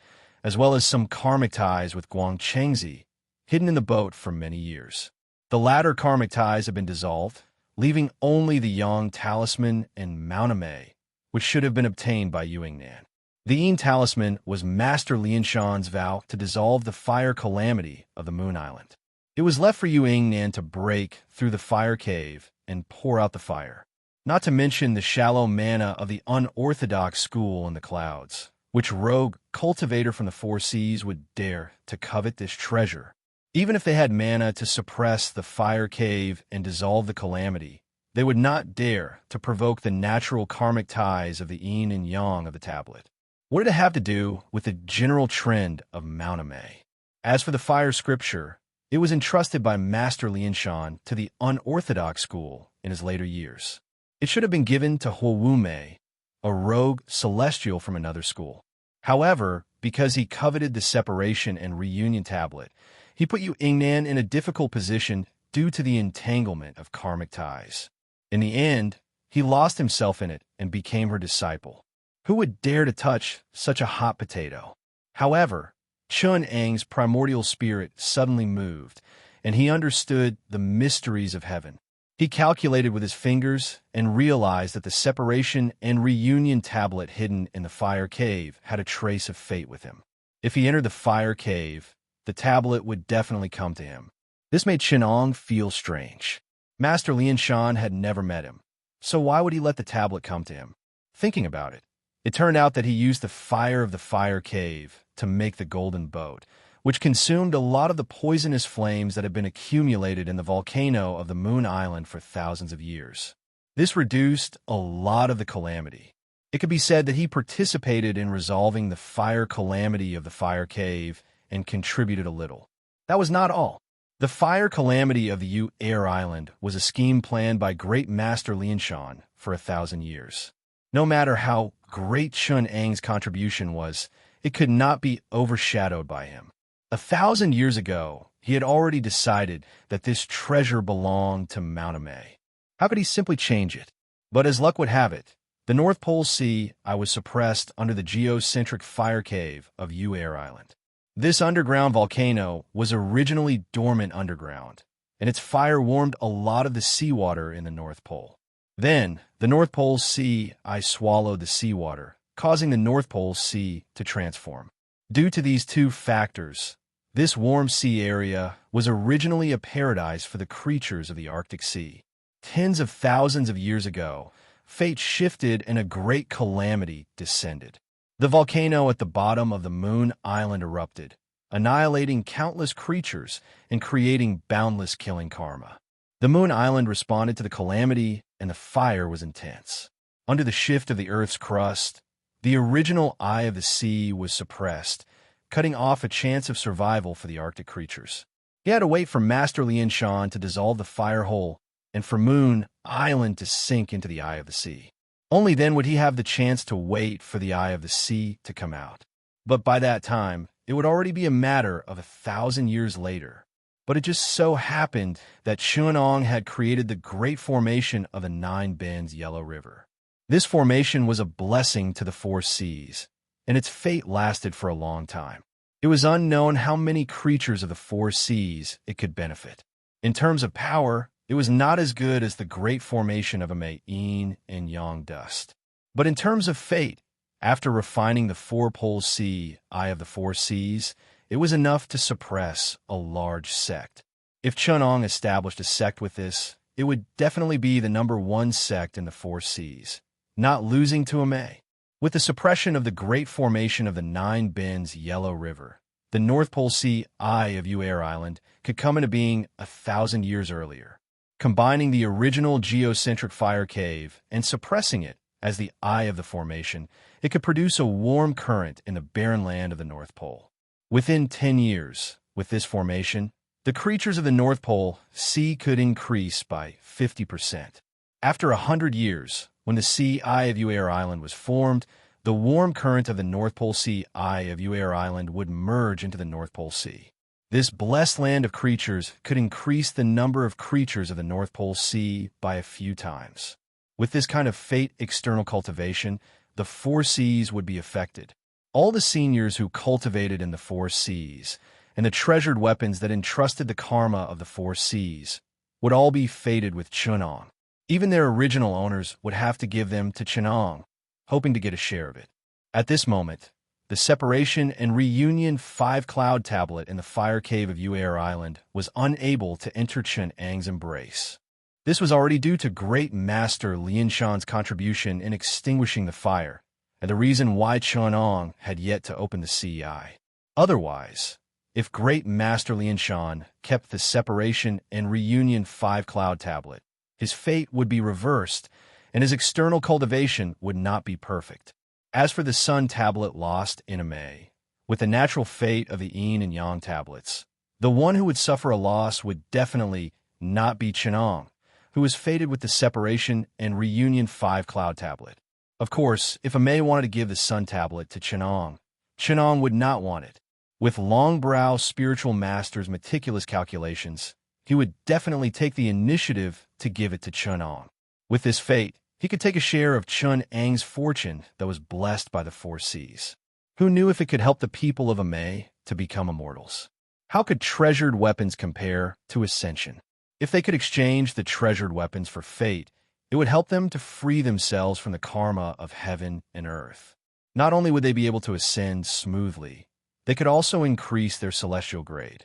as well as some karmic ties with Guangchengzi, hidden in the boat for many years. The latter karmic ties have been dissolved, leaving only the yang talisman and Maunamei, which should have been obtained by Yuingnan. The yin talisman was Master Lianshan's vow to dissolve the fire calamity of the Moon Island. It was left for Yuingnan to break through the fire cave and pour out the fire, not to mention the shallow mana of the unorthodox school in the clouds, which rogue cultivator from the four seas would dare to covet this treasure. Even if they had mana to suppress the fire cave and dissolve the calamity, they would not dare to provoke the natural karmic ties of the yin and yang of the tablet. What did it have to do with the general trend of Maunamei? As for the fire scripture, it was entrusted by Master Lianshan to the unorthodox school in his later years. It should have been given to Huowumei, a rogue celestial from another school. However, because he coveted the Separation and Reunion Tablet, he put Yuingnan in a difficult position due to the entanglement of karmic ties. In the end, he lost himself in it and became her disciple. Who would dare to touch such a hot potato? However, Chenong's primordial spirit suddenly moved, and he understood the mysteries of heaven. He calculated with his fingers and realized that the Separation and Reunion Tablet hidden in the fire cave had a trace of fate with him. If he entered the fire cave, the tablet would definitely come to him. This made Chenong feel strange. Master Lianshan had never met him, so why would he let the tablet come to him? Thinking about it, it turned out that he used the fire of the fire cave to make the golden boat, which consumed a lot of the poisonous flames that had been accumulated in the volcano of the Moon Island for thousands of years. This reduced a lot of the calamity. It could be said that he participated in resolving the fire calamity of the fire cave and contributed a little. That was not all. The fire calamity of the Yu Air Island was a scheme planned by Great Master Lianshan for 1,000 years. No matter how great Chun Ang's contribution was, it could not be overshadowed by him. 1,000 years ago, he had already decided that this treasure belonged to Mount Amei. How could he simply change it? But as luck would have it, the North Pole Sea was suppressed under the geocentric fire cave of Yu Air Island. This underground volcano was originally dormant underground, and its fire warmed a lot of the seawater in the North Pole. Then, the North Pole Sea swallowed the seawater, causing the North Pole Sea to transform. Due to these two factors, this warm sea area was originally a paradise for the creatures of the Arctic Sea. Tens of thousands of years ago, fate shifted and a great calamity descended. The volcano at the bottom of the Moon Island erupted, annihilating countless creatures and creating boundless killing karma. The Moon Island responded to the calamity, and the fire was intense. Under the shift of the Earth's crust, the original eye of the sea was suppressed, cutting off a chance of survival for the Arctic creatures. He had to wait for Master Lianshan to dissolve the fire hole and for Moon Island to sink into the eye of the sea. Only then would he have the chance to wait for the eye of the sea to come out. But by that time, it would already be a matter of 1,000 years later. But it just so happened that Chenong had created the great formation of the Nine Bends Yellow River. This formation was a blessing to the four seas, and its fate lasted for a long time. It was unknown how many creatures of the four seas it could benefit. In terms of power, it was not as good as the great formation of a Yin and Yang dust. But in terms of fate, after refining the Four Pole Sea, Eye of the Four Seas, it was enough to suppress a large sect. If Chenong established a sect with this, it would definitely be the #1 sect in the four seas, not losing to Amei. With the suppression of the great formation of the Nine Bends Yellow River, the North Pole Sea Eye of Yu Air Island could come into being 1,000 years earlier. Combining the original geocentric fire cave and suppressing it as the eye of the formation, it could produce a warm current in the barren land of the North Pole. Within 10 years, with this formation, the creatures of the North Pole Sea could increase by 50%. After 100 years, when the Sea Eye of Yu Air Island was formed, the warm current of the North Pole Sea Eye of Yu Air Island would merge into the North Pole Sea. This blessed land of creatures could increase the number of creatures of the North Pole Sea by a few times. With this kind of fate external cultivation, the four seas would be affected. All the seniors who cultivated in the four seas, and the treasured weapons that entrusted the karma of the four seas, would all be fated with Chenong. Even their original owners would have to give them to Chenong, hoping to get a share of it. At this moment, the separation and reunion 5-cloud tablet in the fire cave of Yu Air Island was unable to enter Chun Ang's embrace. This was already due to Great Master Lianshan's contribution in extinguishing the fire, and the reason why Chenong had yet to open the sea eye. Otherwise, if Great Master Lianshan kept the separation and reunion 5-cloud tablet, his fate would be reversed, and his external cultivation would not be perfect. As for the Sun tablet lost in Amei, with the natural fate of the Yin and Yang tablets, the one who would suffer a loss would definitely not be Chenong, who was fated with the separation and reunion 5-cloud tablet. Of course, if Amei wanted to give the Sun tablet to Chenong, Chenong would not want it. With long-brow spiritual master's meticulous calculations, he would definitely take the initiative to give it to Chenong. With this fate, he could take a share of Chun Ang's fortune that was blessed by the four seas. Who knew if it could help the people of Amei to become immortals? How could treasured weapons compare to ascension? If they could exchange the treasured weapons for fate, it would help them to free themselves from the karma of heaven and earth. Not only would they be able to ascend smoothly, they could also increase their celestial grade.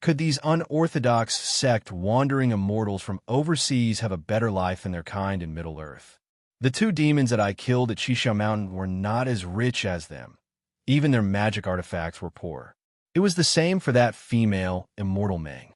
Could these unorthodox sect wandering immortals from overseas have a better life than their kind in Middle-earth? The two demons that I killed at Chisha Mountain were not as rich as them. Even their magic artifacts were poor. It was the same for that female, immortal Meng.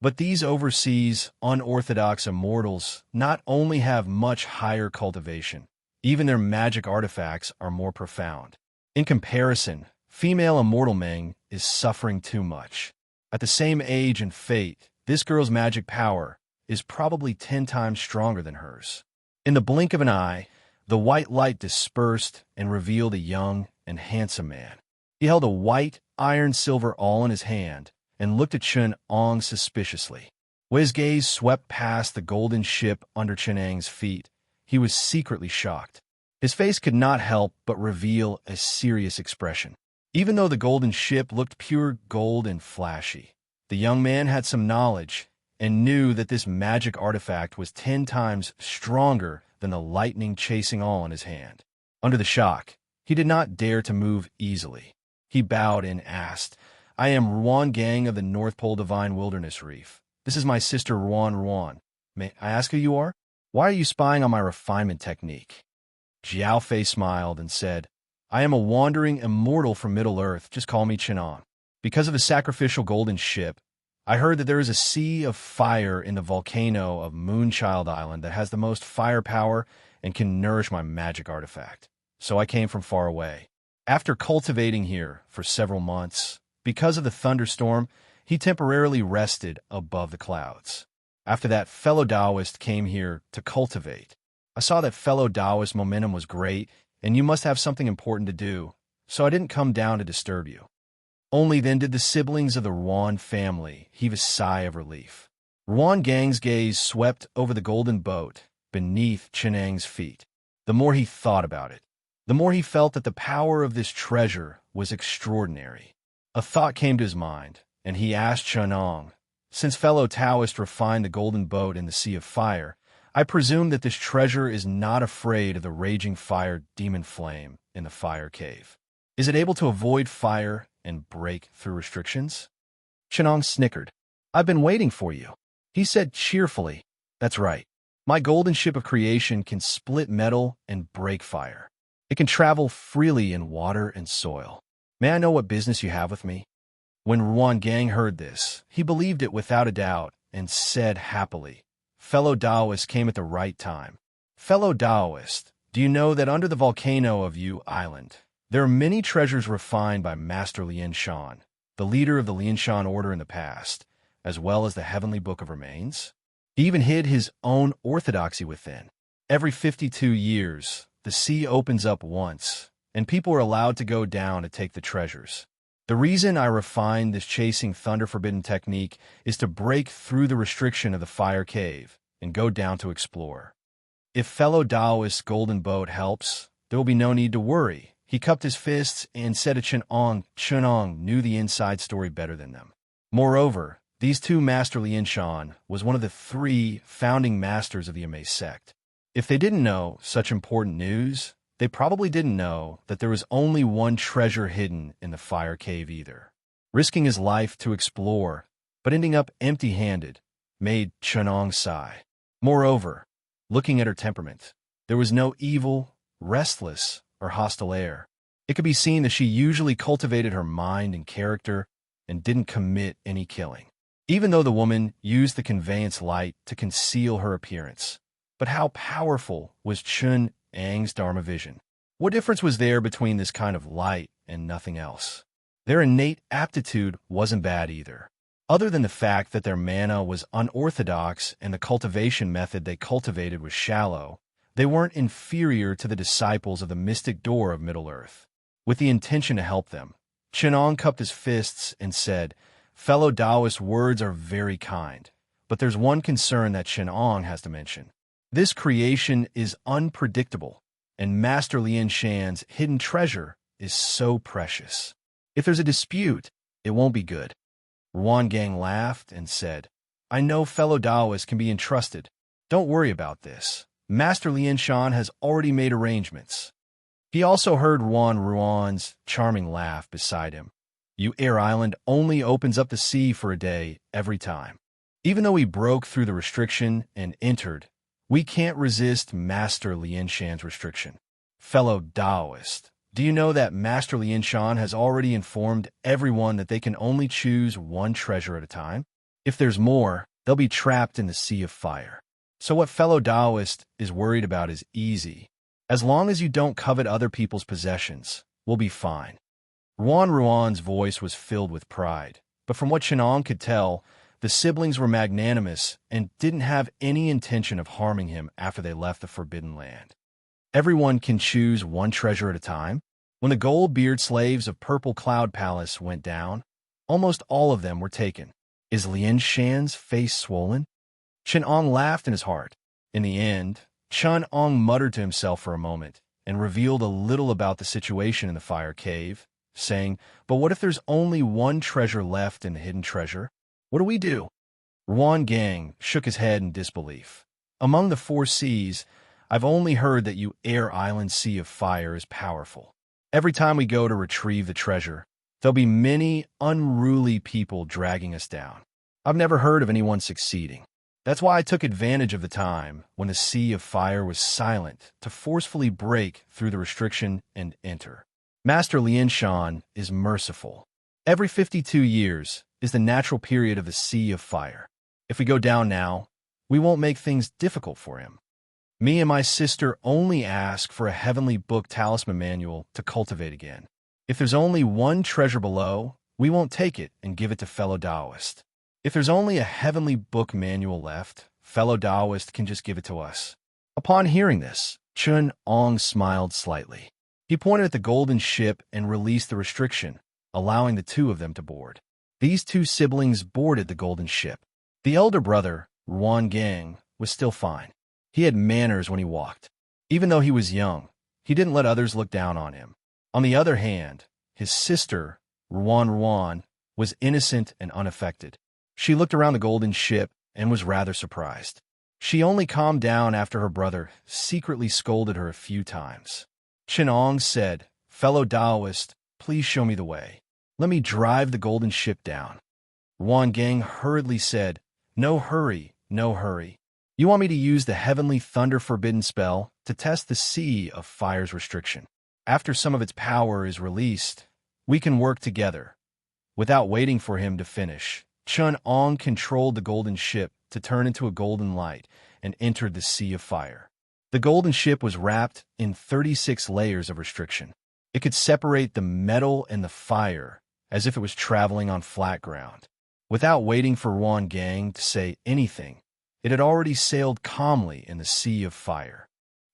But these overseas, unorthodox immortals not only have much higher cultivation, even their magic artifacts are more profound. In comparison, female immortal Meng is suffering too much. At the same age and fate, this girl's magic power is probably 10 times stronger than hers. In the blink of an eye, the white light dispersed and revealed a young and handsome man. He held a white, iron-silver awl in his hand and looked at Chen Ong suspiciously. When his gaze swept past the golden ship under Chen Ang's feet, he was secretly shocked. His face could not help but reveal a serious expression. Even though the golden ship looked pure gold and flashy, the young man had some knowledge and knew that this magic artifact was 10 times stronger than the lightning-chasing awl in his hand. Under the shock, he did not dare to move easily. He bowed and asked, "I am Ruan Gang of the North Pole Divine Wilderness Reef. This is my sister Ruan. May I ask who you are? Why are you spying on my refinement technique?" Jiao Fei smiled and said, "I am a wandering immortal from Middle-earth. Just call me Chenong. Because of the sacrificial golden ship, I heard that there is a sea of fire in the volcano of Moonchild Island that has the most firepower and can nourish my magic artifact. So I came from far away. After cultivating here for several months, because of the thunderstorm, he temporarily rested above the clouds. After that, fellow Taoist came here to cultivate. I saw that fellow Taoist momentum was great, and you must have something important to do, so I didn't come down to disturb you." Only then did the siblings of the Ruan family heave a sigh of relief. Ruan Gang's gaze swept over the golden boat beneath Chenang's feet. The more he thought about it, the more he felt that the power of this treasure was extraordinary. A thought came to his mind, and he asked Chenong, "Since fellow Taoist refined the golden boat in the sea of fire, I presume that this treasure is not afraid of the raging fire demon flame in the fire cave. Is it able to avoid fire and break through restrictions?" Chenong snickered. "I've been waiting for you," he said cheerfully. "That's right. My golden ship of creation can split metal and break fire. It can travel freely in water and soil. May I know what business you have with me?" When Ruan Gang heard this, he believed it without a doubt and said happily, "Fellow Taoist came at the right time. Fellow Taoist, do you know that under the volcano of Yu Island, there are many treasures refined by Master Lian Shan, the leader of the Lian Shan order in the past, as well as the Heavenly Book of Remains? He even hid his own orthodoxy within. Every 52 years, the sea opens up once, and people are allowed to go down to take the treasures. The reason I refined this chasing thunder forbidden technique is to break through the restriction of the fire cave and go down to explore. If fellow Taoist's golden boat helps, there will be no need to worry." He cupped his fists and said to Chenong knew the inside story better than them. Moreover, these two Master Lian Shan was one of the 3 founding masters of the Amei sect. If they didn't know such important news, they probably didn't know that there was only one treasure hidden in the fire cave either. Risking his life to explore, but ending up empty-handed, made Chenong sigh. Moreover, looking at her temperament, there was no evil, restless, or hostile air. It could be seen that she usually cultivated her mind and character and didn't commit any killing. Even though the woman used the conveyance light to conceal her appearance. But how powerful was Chun Ang's Dharma vision? What difference was there between this kind of light and nothing else? Their innate aptitude wasn't bad either. Other than the fact that their mana was unorthodox and the cultivation method they cultivated was shallow, they weren't inferior to the disciples of the mystic door of Middle-earth. With the intention to help them, Chenong cupped his fists and said, "Fellow Taoist, words are very kind, but there's one concern that Chenong has to mention. This creation is unpredictable, and Master Lian Shan's hidden treasure is so precious. If there's a dispute, it won't be good." Ruan Gang laughed and said, "I know fellow Taoists can be entrusted. Don't worry about this. Master Lian Shan has already made arrangements." He also heard Ruan's charming laugh beside him. You Air Island only opens up the sea for a day every time. Even though we broke through the restriction and entered, we can't resist Master Lianshan's restriction. Fellow Taoist, do you know that Master Lianshan has already informed everyone that they can only choose one treasure at a time? If there's more, they'll be trapped in the sea of fire. So what fellow Taoist is worried about is easy. As long as you don't covet other people's possessions, we'll be fine. Ruan's voice was filled with pride, but from what Chenong could tell, the siblings were magnanimous and didn't have any intention of harming him after they left the Forbidden Land. Everyone can choose one treasure at a time. When the gold-beard slaves of Purple Cloud Palace went down, almost all of them were taken. Is Lian Shan's face swollen? Chenong laughed in his heart. In the end, Chenong muttered to himself for a moment and revealed a little about the situation in the fire cave, saying, "But what if there's only one treasure left in the hidden treasure? What do we do?" Ruan Gang shook his head in disbelief. "Among the four seas, I've only heard that you Air Island Sea of Fire is powerful. Every time we go to retrieve the treasure, there'll be many unruly people dragging us down. I've never heard of anyone succeeding. That's why I took advantage of the time when the Sea of Fire was silent to forcefully break through the restriction and enter. Master Lianshan is merciful. Every 52 years is the natural period of the Sea of Fire. If we go down now, we won't make things difficult for him. Me and my sister only ask for a heavenly book talisman manual to cultivate again. If there's only one treasure below, we won't take it and give it to fellow Taoist. If there's only a heavenly book manual left, fellow Taoist can just give it to us." Upon hearing this, Chenong smiled slightly. He pointed at the golden ship and released the restriction, allowing the two of them to board. These two siblings boarded the golden ship. The elder brother, Ruan Gang, was still fine. He had manners when he walked. Even though he was young, he didn't let others look down on him. On the other hand, his sister, Ruan, was innocent and unaffected. She looked around the golden ship and was rather surprised. She only calmed down after her brother secretly scolded her a few times. Chenong said, "Fellow Taoist, please show me the way. Let me drive the golden ship down." Ruan Gang hurriedly said, "No hurry, no hurry. You want me to use the Heavenly Thunder Forbidden spell to test the Sea of Fire's restriction. After some of its power is released, we can work together." Without waiting for him to finish, Chenong controlled the golden ship to turn into a golden light and entered the Sea of Fire. The golden ship was wrapped in 36 layers of restriction. It could separate the metal and the fire as if it was traveling on flat ground. Without waiting for Ruan Gang to say anything, it had already sailed calmly in the Sea of Fire.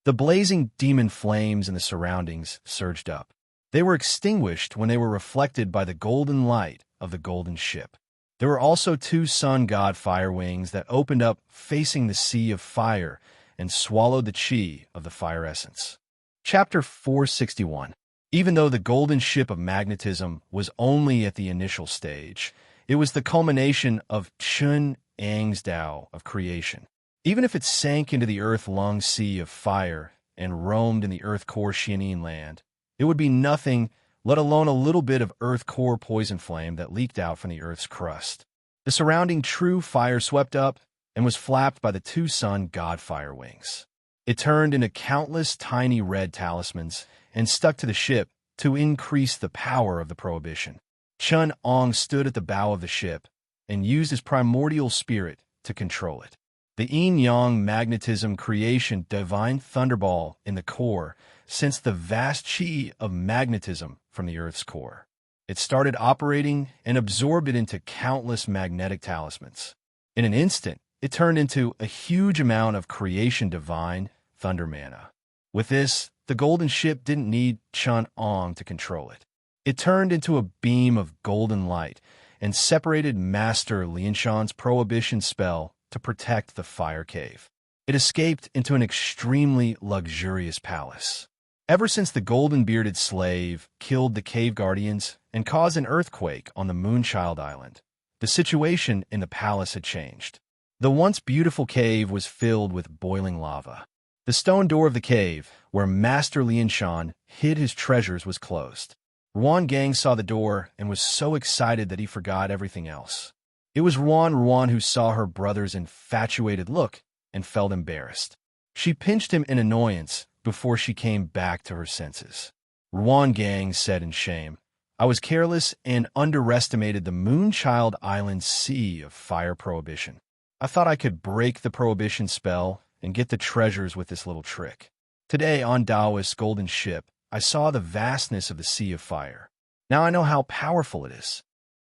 The blazing demon flames in the surroundings surged up. They were extinguished when they were reflected by the golden light of the golden ship. There were also two sun god fire wings that opened up facing the Sea of Fire and swallowed the chi of the fire essence. Chapter 461. Even though the golden ship of magnetism was only at the initial stage, it was the culmination of Chun Ang's Tao of creation. Even if it sank into the earth-lung sea of fire and roamed in the earth-core Xianin land, it would be nothing, let alone a little bit of earth-core poison flame that leaked out from the earth's crust. The surrounding true fire swept up and was flapped by the two sun god fire wings. It turned into countless tiny red talismans and stuck to the ship to increase the power of the prohibition. Chenong stood at the bow of the ship and used his primordial spirit to control it. The yin-yang magnetism creation divine thunderball in the core sensed the vast chi of magnetism from the Earth's core. It started operating and absorbed it into countless magnetic talismans. In an instant, it turned into a huge amount of creation divine thunder mana. With this, the golden ship didn't need Chenong to control it. It turned into a beam of golden light and separated Master Lianshan's prohibition spell to protect the fire cave. It escaped into an extremely luxurious palace. Ever since the golden-bearded slave killed the cave guardians and caused an earthquake on the Moonchild Island, the situation in the palace had changed. The once beautiful cave was filled with boiling lava. The stone door of the cave, where Master Lianshan hid his treasures, was closed. Ruan Gang saw the door and was so excited that he forgot everything else. It was Ruan who saw her brother's infatuated look and felt embarrassed. She pinched him in annoyance before she came back to her senses. Ruan Gang said in shame, "I was careless and underestimated the Moonchild Island's sea of fire prohibition. I thought I could break the prohibition spell and get the treasures with this little trick. Today on Daoist's golden ship, I saw the vastness of the sea of fire. Now I know how powerful it is.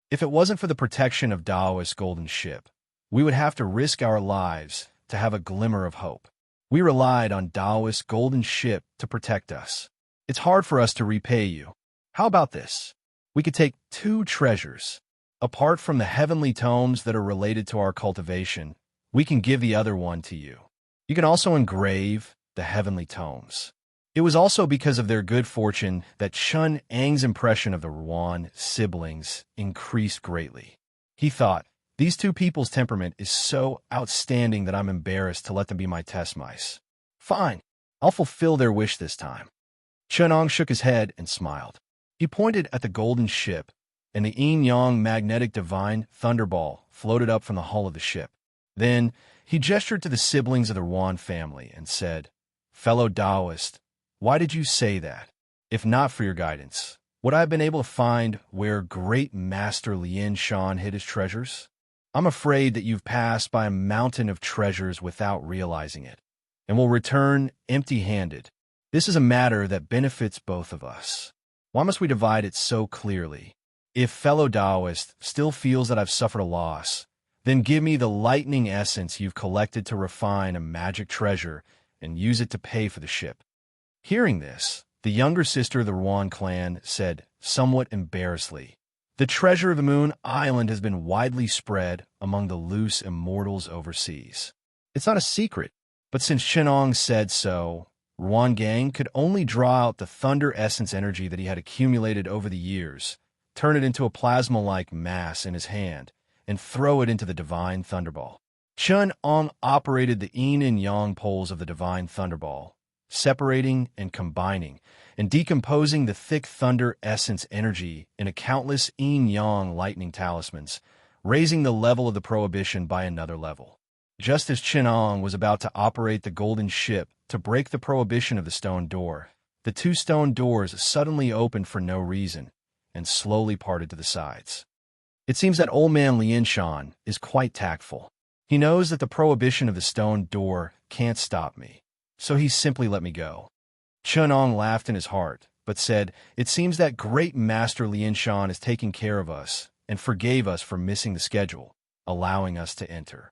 If it wasn't for the protection of Daoist's golden ship, we would have to risk our lives to have a glimmer of hope. We relied on Daoist's golden ship to protect us. It's hard for us to repay you. How about this? We could take 2 treasures. Apart from the heavenly tomes that are related to our cultivation, we can give the other one to you. You can also engrave the heavenly tomes." It was also because of their good fortune that Chun Ang's impression of the Ruan siblings increased greatly. He thought, "These 2 people's temperament is so outstanding that I'm embarrassed to let them be my test mice. Fine, I'll fulfill their wish this time." Chun Ang shook his head and smiled. He pointed at the golden ship, and the yin-yang magnetic divine thunderball floated up from the hull of the ship. Then he gestured to the siblings of the Ruan family and said, "Fellow Daoist, why did you say that? If not for your guidance, would I have been able to find where great Master Lien Shan hid his treasures? I'm afraid that you've passed by a mountain of treasures without realizing it, and will return empty-handed. This is a matter that benefits both of us. Why must we divide it so clearly? If fellow Daoist still feels that I've suffered a loss, then give me the lightning essence you've collected to refine a magic treasure and use it to pay for the ship." Hearing this, the younger sister of the Ruan clan said, somewhat embarrassedly, "The treasure of the Moon Island has been widely spread among the loose immortals overseas. It's not a secret, but since Chenong said so, Ruan Gang could only draw out the thunder essence energy that he had accumulated over the years, turn it into a plasma-like mass in his hand, and throw it into the divine thunderball. Chun Ong operated the yin and yang poles of the divine thunderball, separating and combining, and decomposing the thick thunder essence energy into countless yin-yang lightning talismans, raising the level of the prohibition by another level. Just as Chinong was about to operate the golden ship to break the prohibition of the stone door, the 2 stone doors suddenly opened for no reason and slowly parted to the sides. It seems that old man Lien Shan is quite tactful. He knows that the prohibition of the stone door can't stop me, so he simply let me go." Chunong laughed in his heart, but said, "It seems that great Master Lien Shan is taking care of us and forgave us for missing the schedule, allowing us to enter."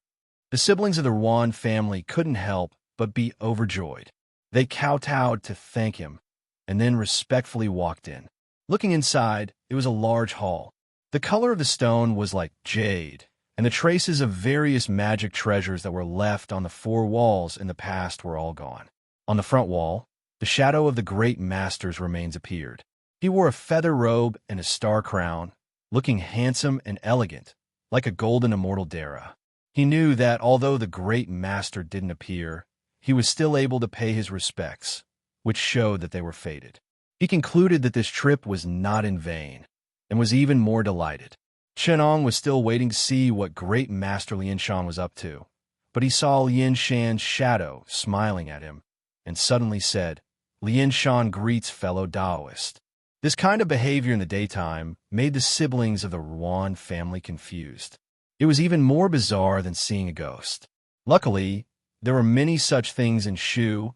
The siblings of the Ruan family couldn't help but be overjoyed. They kowtowed to thank him, and then respectfully walked in. Looking inside, it was a large hall. The color of the stone was like jade, and the traces of various magic treasures that were left on the 4 walls in the past were all gone. On the front wall, the shadow of the great master's remains appeared. He wore a feather robe and a star crown, looking handsome and elegant, like a golden immortal Dara. He knew that although the great master didn't appear, he was still able to pay his respects, which showed that they were fated. He concluded that this trip was not in vain, and was even more delighted. Chenong was still waiting to see what great Master Lien Shan was up to, but he saw Lien Shan's shadow smiling at him, and suddenly said, "Lien Shan greets fellow Daoist." This kind of behavior in the daytime made the siblings of the Ruan family confused. It was even more bizarre than seeing a ghost. Luckily, there were many such things in Shu,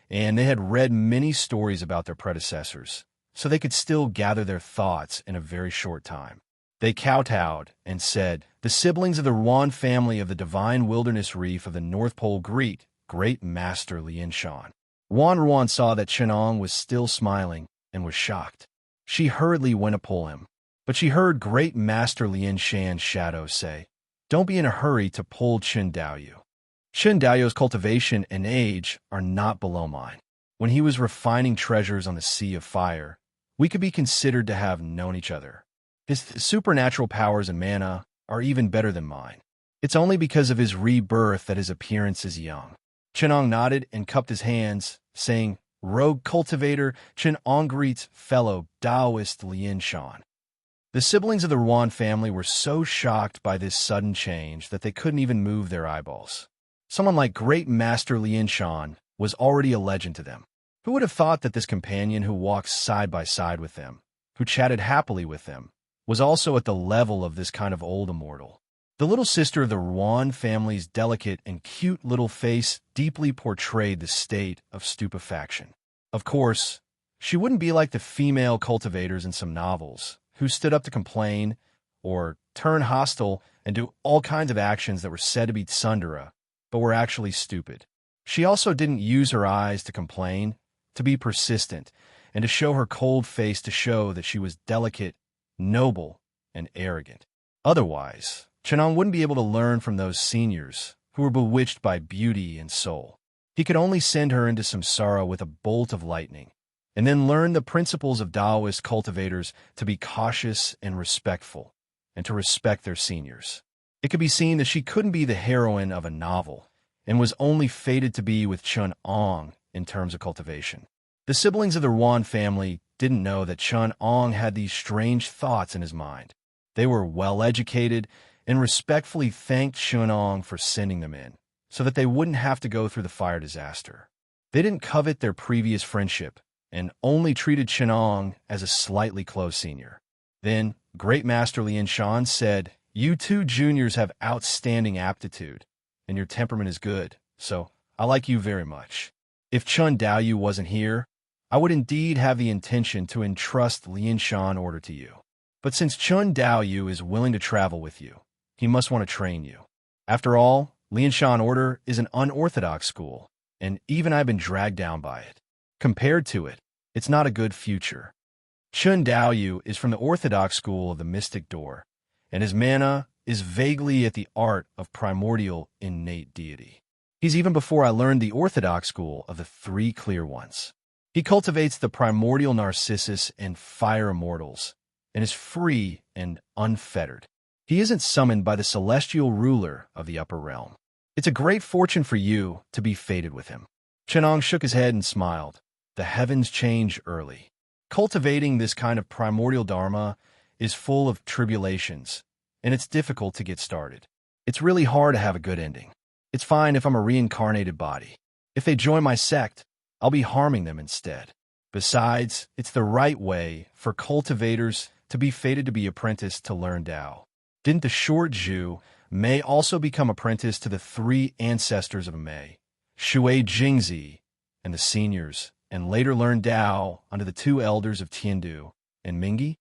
and they had read many stories about their predecessors, so they could still gather their thoughts in a very short time. They kowtowed and said, "The siblings of the Ruan family of the divine wilderness reef of the North Pole greet great Master Lien Shan." Ruan saw that Chenong was still smiling and was shocked. She hurriedly went to pull him, but she heard great Master Lien Shan's shadow say, "Don't be in a hurry to pull Chen Daoyu. Chen Daoyu's cultivation and age are not below mine. When he was refining treasures on the Sea of Fire, we could be considered to have known each other. His supernatural powers and mana are even better than mine. It's only because of his rebirth that his appearance is young." Chenong nodded and cupped his hands, saying, rogue cultivator Chen Ongrit's fellow Taoist Lien Shan. The siblings of the Ruan family were so shocked by this sudden change that they couldn't even move their eyeballs. Someone like Great Master Lien Shan was already a legend to them. Who would have thought that this companion who walked side by side with them, who chatted happily with them, was also at the level of this kind of old immortal? The little sister of the Ruan family's delicate and cute little face deeply portrayed the state of stupefaction. Of course, she wouldn't be like the female cultivators in some novels, who stood up to complain or turn hostile and do all kinds of actions that were said to be tsundere, but were actually stupid. She also didn't use her eyes to complain, to be persistent, and to show her cold face to show that she was delicate, noble, and arrogant. Otherwise, Chenong wouldn't be able to learn from those seniors who were bewitched by beauty and soul. He could only send her into samsara with a bolt of lightning, and then learn the principles of Taoist cultivators to be cautious and respectful, and to respect their seniors. It could be seen that she couldn't be the heroine of a novel, and was only fated to be with Chun Ong in terms of cultivation. The siblings of the Ruan family didn't know that Chun Ong had these strange thoughts in his mind. They were well-educated and respectfully thanked Chun Ong for sending them in, so that they wouldn't have to go through the fire disaster. They didn't covet their previous friendship, and only treated Chun Ong as a slightly close senior. Then, Great Master Lien Shan said, "You two juniors have outstanding aptitude, and your temperament is good, so I like you very much. If Chun Daoyu wasn't here, I would indeed have the intention to entrust Lien Shan order to you. But since Chun Daoyu is willing to travel with you, he must want to train you. After all, Lien Shan order is an unorthodox school, and even I've been dragged down by it. Compared to it, it's not a good future. Chun Daoyu is from the orthodox school of the mystic door, and his mana is vaguely at the art of primordial innate deity. He's even before I learned the orthodox school of the three clear ones. He cultivates the primordial narcissus and fire immortals, and is free and unfettered. He isn't summoned by the celestial ruler of the upper realm. It's a great fortune for you to be fated with him." Chenong shook his head and smiled. The heavens change early. Cultivating this kind of primordial dharma is full of tribulations, and it's difficult to get started. It's really hard to have a good ending. It's fine if I'm a reincarnated body. If they join my sect, I'll be harming them instead. Besides, it's the right way for cultivators to be fated to be apprenticed to learn Tao. Didn't the short Zhu Mei also become apprentice to the three ancestors of Mei, Shui Jingzi, and the seniors, and later learn Tao under the two elders of Tiandu and Mingi?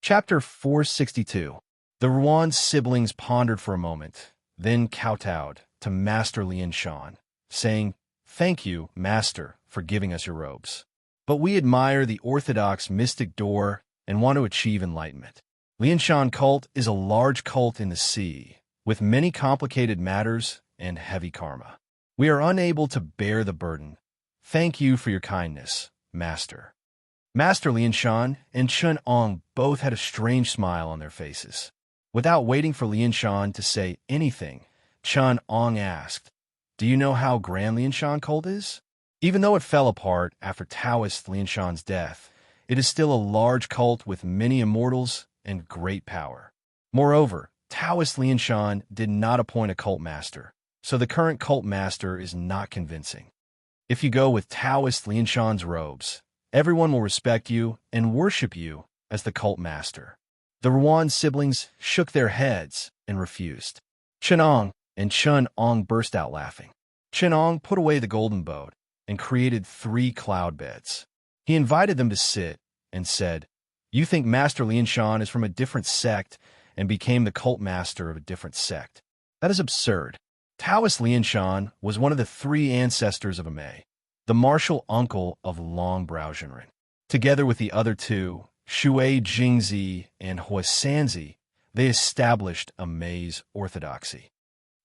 Chapter 462. The Ruan siblings pondered for a moment, then kowtowed to Master Lien Shan, saying, "Thank you, Master, for giving us your robes. But we admire the orthodox mystic door and want to achieve enlightenment. Lien Shan cult is a large cult in the sea, with many complicated matters and heavy karma. We are unable to bear the burden. Thank you for your kindness, Master." Master Lien Shan and Chun Ong both had a strange smile on their faces. Without waiting for Lien Shan to say anything, Chun Ong asked, "Do you know how grand Lien Shan cult is? Even though it fell apart after Taoist Lien Shan's death, it is still a large cult with many immortals and great power. Moreover, Taoist Lien Shan did not appoint a cult master, so the current cult master is not convincing. If you go with Taoist Lien Shan's robes, everyone will respect you and worship you as the cult master." The Ruan siblings shook their heads and refused. Chenong and Chun Ong burst out laughing. Chenong put away the golden boat and created 3 cloud beds. He invited them to sit and said, "You think Master Lien Shan is from a different sect and became the cult master of a different sect. That is absurd. Taoist Lien Shan was one of the 3 ancestors of Mei, the martial uncle of Long Brao Zhenren. Together with the other 2, Shui Jingzi and Huasanzi, they established a Mei's orthodoxy.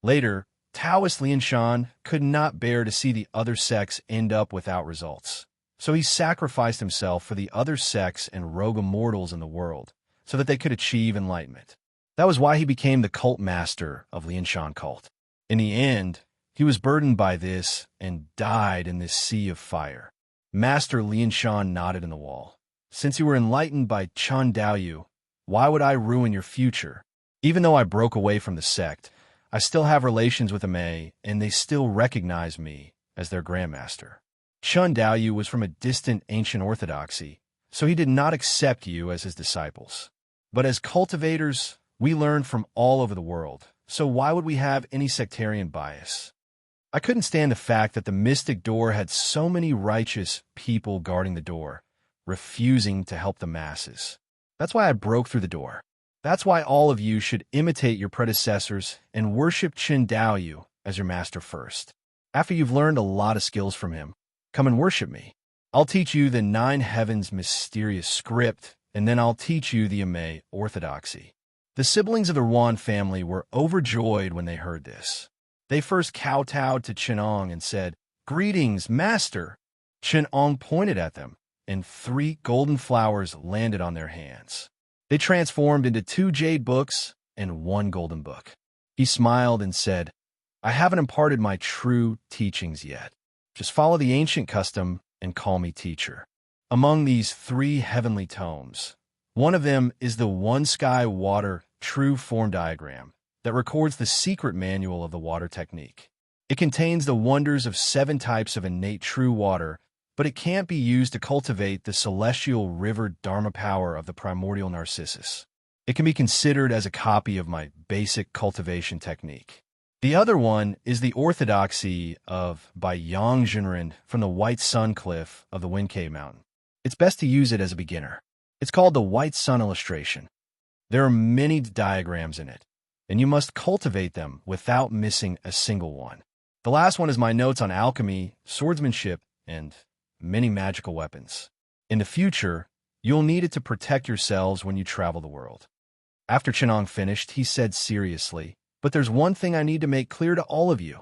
Later, Taoist Lien Shan could not bear to see the other sects end up without results, so he sacrificed himself for the other sects and rogue immortals in the world, so that they could achieve enlightenment. That was why he became the cult master of Lien Shan cult. In the end, he was burdened by this and died in this sea of fire. Master Lianshan nodded in the wall. Since you were enlightened by Chun Daoyu, why would I ruin your future? Even though I broke away from the sect, I still have relations with Amei, and they still recognize me as their grandmaster. Chun Daoyu was from a distant ancient orthodoxy, so he did not accept you as his disciples. But as cultivators, we learn from all over the world, so why would we have any sectarian bias? I couldn't stand the fact that the mystic door had so many righteous people guarding the door, refusing to help the masses. That's why I broke through the door. That's why all of you should imitate your predecessors and worship Qin Daoyu as your master first. After you've learned a lot of skills from him, come and worship me. I'll teach you the 9 heavens mysterious script, and then I'll teach you the Amei orthodoxy. The siblings of the Ruan family were overjoyed when they heard this. They first kowtowed to Qinong and said, "Greetings, master." Qinong pointed at them, and 3 golden flowers landed on their hands. They transformed into 2 jade books and 1 golden book. He smiled and said, "I haven't imparted my true teachings yet. Just follow the ancient custom and call me teacher." Among these 3 heavenly tomes, one of them is the One Sky Water True Form Diagram that records the secret manual of the water technique. It contains the wonders of 7 types of innate true water, but it can't be used to cultivate the celestial river dharma power of the primordial Narcissus. It can be considered as a copy of my basic cultivation technique. The other one is the orthodoxy of by Yang Jinren from the White Sun Cliff of the Wincay Mountain. It's best to use it as a beginner. It's called the White Sun Illustration. There are many diagrams in it, and you must cultivate them without missing a single one. The last one is my notes on alchemy, swordsmanship, and many magical weapons. In the future, you'll need it to protect yourselves when you travel the world. After Qinong finished, he said seriously, "But there's one thing I need to make clear to all of you."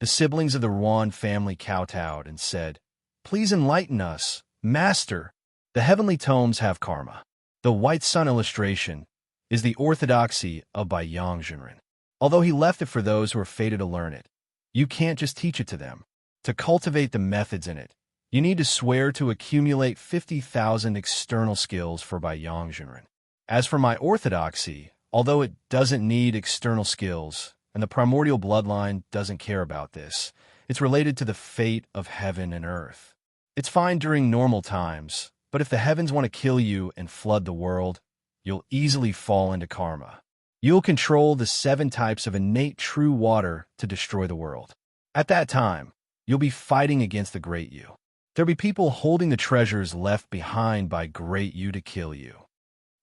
The siblings of the Ruan family kowtowed and said, "Please enlighten us, Master." The heavenly tomes have karma. The White Sun Illustration is the orthodoxy of Bai Yang Jinren. Although he left it for those who are fated to learn it, you can't just teach it to them. To cultivate the methods in it, you need to swear to accumulate 50,000 external skills for Bai Yang Jinren. As for my orthodoxy, although it doesn't need external skills, and the primordial bloodline doesn't care about this, it's related to the fate of heaven and earth. It's fine during normal times, but if the heavens want to kill you and flood the world, you'll easily fall into karma. You'll control the 7 types of innate true water to destroy the world. At that time, you'll be fighting against the Great You. There'll be people holding the treasures left behind by Great You to kill you.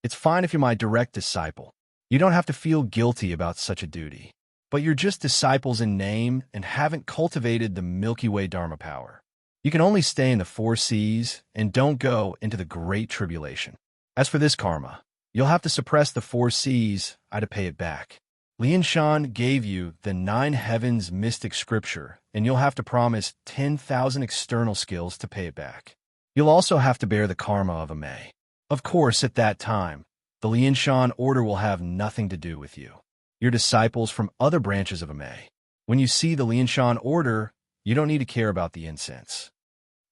It's fine if you're my direct disciple. You don't have to feel guilty about such a duty. But you're just disciples in name and haven't cultivated the Milky Way Dharma power. You can only stay in the 4 seas and don't go into the Great Tribulation. As for this karma, you'll have to suppress the 4 seas to pay it back. Lianshan gave you the 9 heavens mystic scripture, and you'll have to promise 10,000 external skills to pay it back. You'll also have to bear the karma of Amei. Of course, at that time, the Lianshan order will have nothing to do with you. You're disciples from other branches of Amei. When you see the Lianshan order, you don't need to care about the incense.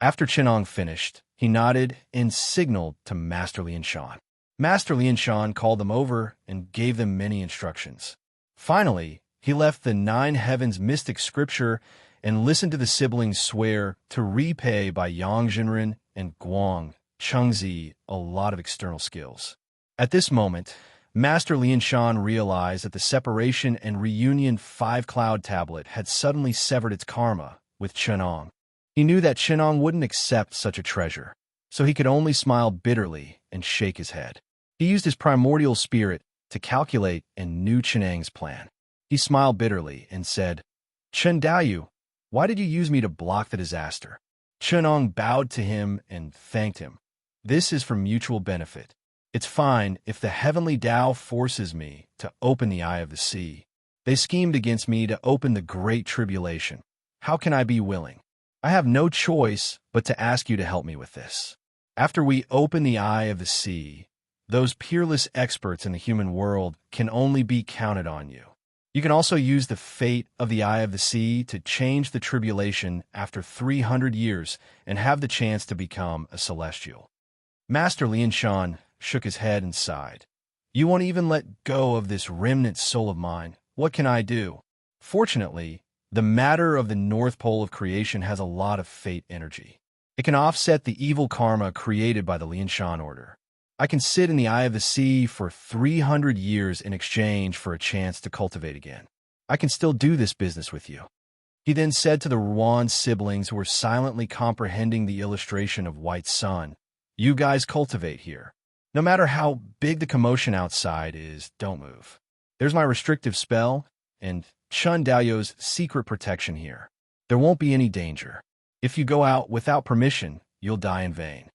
After Qinong finished, he nodded and signaled to Master Lianshan. Master Lianshan called them over and gave them many instructions. Finally, he left the 9 heavens mystic scripture and listened to the siblings swear to repay by Yang Jinren and Guang Chengzi a lot of external skills. At this moment, Master Lianshan realized that the separation and reunion 5-cloud tablet had suddenly severed its karma with Qinong. He knew that Qinong wouldn't accept such a treasure, so he could only smile bitterly and shake his head. He used his primordial spirit to calculate and knew Qinang's plan. He smiled bitterly and said, "Chen Daoyu, why did you use me to block the disaster?" Qinong bowed to him and thanked him. "This is for mutual benefit. It's fine if the heavenly Tao forces me to open the eye of the sea. They schemed against me to open the great tribulation. How can I be willing? I have no choice but to ask you to help me with this. After we open the eye of the sea, those peerless experts in the human world can only be counted on you. You can also use the fate of the Eye of the Sea to change the tribulation after 300 years and have the chance to become a celestial. Master Lianshan shook his head and sighed. You won't even let go of this remnant soul of mine. What can I do? Fortunately, the matter of the North Pole of creation has a lot of fate energy. It can offset the evil karma created by the Lianshan order. I can sit in the Eye of the Sea for 300 years in exchange for a chance to cultivate again. I can still do this business with you. He then said to the Ruan siblings who were silently comprehending the illustration of White Sun, you guys cultivate here. No matter how big the commotion outside is, don't move. There's my restrictive spell and Chun Dao's secret protection here. There won't be any danger. If you go out without permission, you'll die in vain.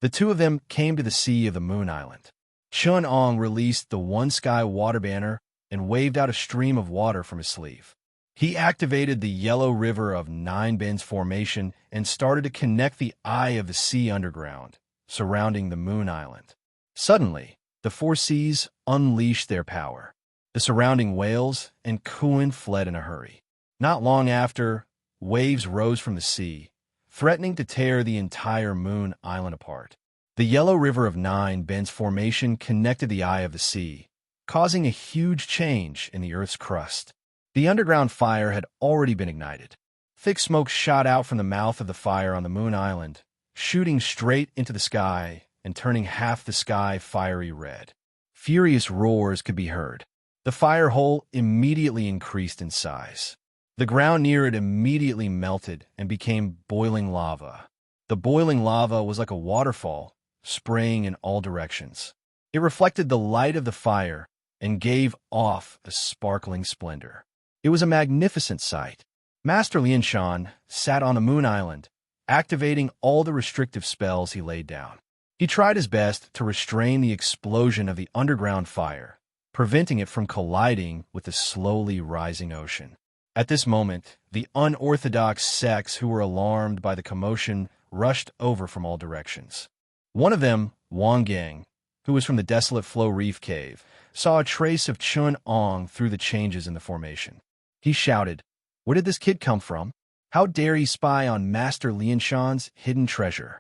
The two of them came to the sea of the Moon Island. Chun Ong released the One Sky water banner and waved out a stream of water from his sleeve. He activated the Yellow River of Nine Bends formation and started to connect the Eye of the Sea underground, surrounding the Moon Island. Suddenly, the four seas unleashed their power. The surrounding whales and Kuan fled in a hurry. Not long after, waves rose from the sea, threatening to tear the entire Moon Island apart. The Yellow River of Nine Bends formation connected the Eye of the Sea, causing a huge change in the Earth's crust. The underground fire had already been ignited. Thick smoke shot out from the mouth of the fire on the Moon Island, shooting straight into the sky and turning half the sky fiery red. Furious roars could be heard. The fire hole immediately increased in size. The ground near it immediately melted and became boiling lava. The boiling lava was like a waterfall, spraying in all directions. It reflected the light of the fire and gave off a sparkling splendor. It was a magnificent sight. Master Lianshan sat on the Moon Island, activating all the restrictive spells he laid down. He tried his best to restrain the explosion of the underground fire, preventing it from colliding with the slowly rising ocean. At this moment, the unorthodox sects who were alarmed by the commotion rushed over from all directions. One of them, Wang Gang, who was from the Desolate Flow Reef Cave, saw a trace of Chun Ong through the changes in the formation. He shouted, "Where did this kid come from? How dare he spy on Master Lianshan's hidden treasure?"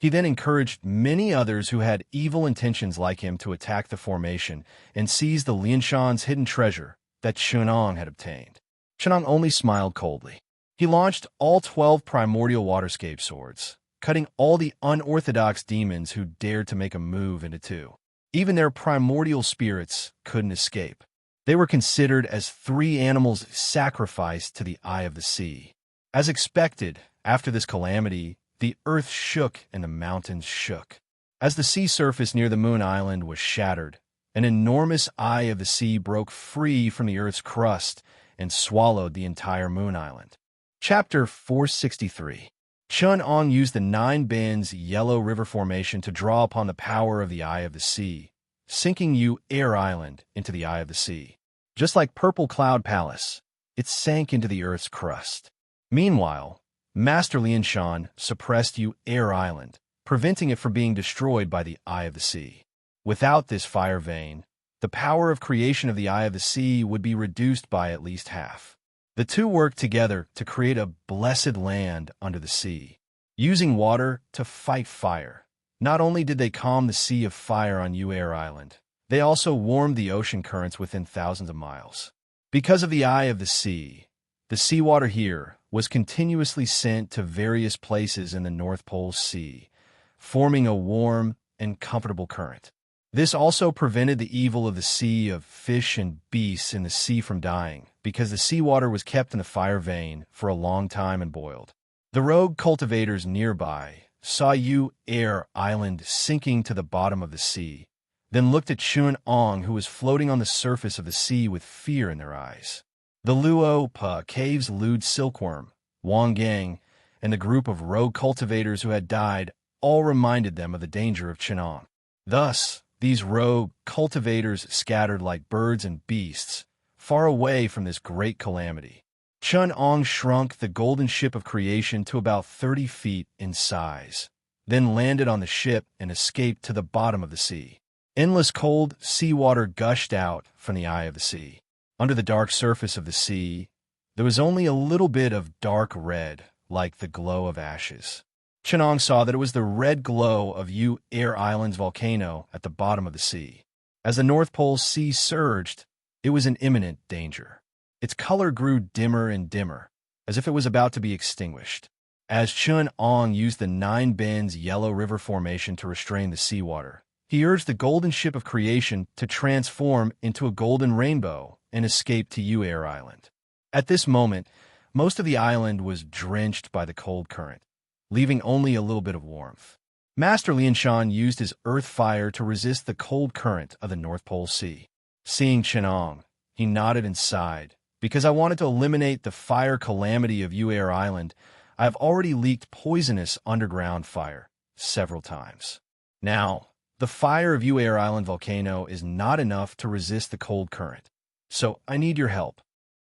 He then encouraged many others who had evil intentions like him to attack the formation and seize the Lianshan's hidden treasure that Chun Ong had obtained. Chun Ong only smiled coldly. He launched all 12 primordial waterscape swords, cutting all the unorthodox demons who dared to make a move into two. Even their primordial spirits couldn't escape. They were considered as 3 animals sacrificed to the Eye of the Sea. As expected, after this calamity, the earth shook and the mountains shook. As the sea surface near the Moon Island was shattered, an enormous Eye of the Sea broke free from the earth's crust and swallowed the entire Moon Island. Chapter 463. Chun Ong used the Nine Bends Yellow River formation to draw upon the power of the Eye of the Sea, sinking Yu Air Island into the Eye of the Sea. Just like Purple Cloud Palace, it sank into the earth's crust. Meanwhile, Master Lianshan suppressed Yu Air Island, preventing it from being destroyed by the Eye of the Sea. Without this fire vein, the power of creation of the Eye of the Sea would be reduced by at least half. The two worked together to create a blessed land under the sea, using water to fight fire. Not only did they calm the sea of fire on Yu Air Island, they also warmed the ocean currents within thousands of miles. Because of the Eye of the seawater here was continuously sent to various places in the North Pole Sea, forming a warm and comfortable current. This also prevented the evil of the sea of fish and beasts in the sea from dying, because the seawater was kept in the fire vein for a long time and boiled. The rogue cultivators nearby saw Yu Air Island sinking to the bottom of the sea, then looked at Chun Ong, who was floating on the surface of the sea with fear in their eyes. The Luo Pa Cave's lewd silkworm, Wang Gang, and the group of rogue cultivators who had died all reminded them of the danger of Chun Ong. Thus, these rogue cultivators scattered like birds and beasts, far away from this great calamity. Chun Ong shrunk the golden ship of creation to about 30 feet in size, then landed on the ship and escaped to the bottom of the sea. Endless cold seawater gushed out from the Eye of the Sea. Under the dark surface of the sea, there was only a little bit of dark red, like the glow of ashes. Chenong saw that it was the red glow of Air Island's volcano at the bottom of the sea. As the North Pole sea surged, it was in imminent danger. Its color grew dimmer and dimmer, as if it was about to be extinguished. As Chun-Ong used the Nine Bends Yellow River Formation to restrain the seawater, he urged the golden ship of creation to transform into a golden rainbow and escape to Air Island. At this moment, most of the island was drenched by the cold current, leaving only a little bit of warmth. Master Lianshan used his earth fire to resist the cold current of the North Pole Sea. Seeing Chenong, he nodded and sighed. Because I wanted to eliminate the fire calamity of Air Island, I have already leaked poisonous underground fire several times. Now, the fire of Air Island volcano is not enough to resist the cold current, so I need your help.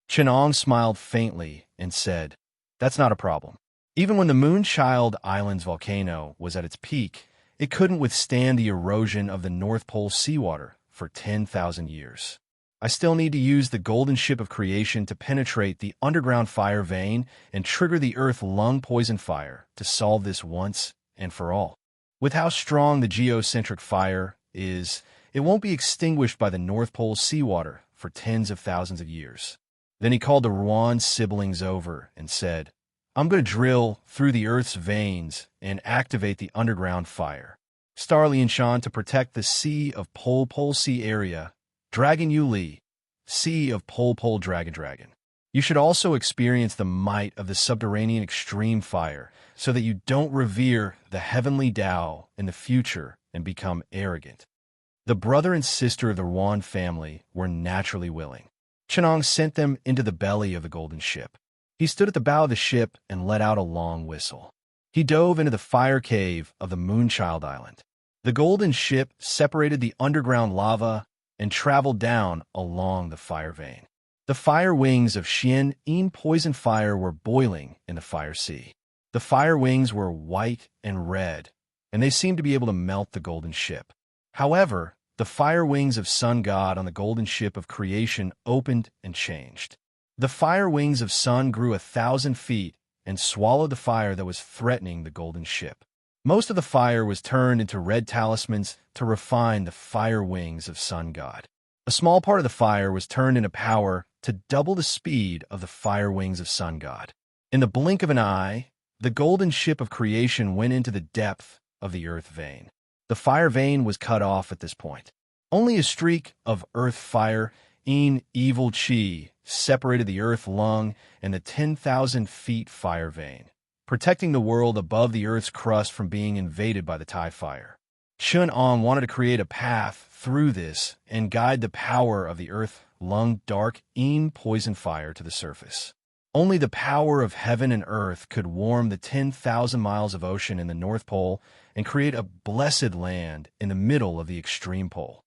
Chenong smiled faintly and said, "That's not a problem." Even when the Moonchild Island's volcano was at its peak, it couldn't withstand the erosion of the North Pole seawater for 10,000 years. I still need to use the golden ship of creation to penetrate the underground fire vein and trigger the earth lung poison fire to solve this once and for all. With how strong the geocentric fire is, it won't be extinguished by the North Pole seawater for tens of thousands of years. Then he called the Ruan siblings over and said, "I'm going to drill through the earth's veins and activate the underground fire. Star Lianshan to protect the Sea of Pole Sea area. Dragon Yuli, Sea of Pole Dragon. You should also experience the might of the subterranean extreme fire so that you don't revere the heavenly Tao in the future and become arrogant." The brother and sister of the Ruan family were naturally willing. Chenong sent them into the belly of the golden ship. He stood at the bow of the ship and let out a long whistle. He dove into the fire cave of the Moonchild Island. The golden ship separated the underground lava and traveled down along the fire vein. The fire wings of Xian-In poison fire were boiling in the fire sea. The fire wings were white and red, and they seemed to be able to melt the golden ship. However, the fire wings of Sun God on the golden ship of creation opened and changed. The fire wings of Sun grew 1,000 feet and swallowed the fire that was threatening the golden ship. Most of the fire was turned into red talismans to refine the fire wings of Sun God. A small part of the fire was turned into power to double the speed of the fire wings of Sun God. In the blink of an eye, the golden ship of creation went into the depth of the earth vein. The fire vein was cut off at this point. Only a streak of earth fire, evil chi, separated the earth lung and the 10,000 feet fire vein, protecting the world above the earth's crust from being invaded by the Tai fire. Chun-Ong wanted to create a path through this and guide the power of the earth lung dark poison fire to the surface. Only the power of heaven and earth could warm the 10,000 miles of ocean in the North Pole and create a blessed land in the middle of the extreme pole.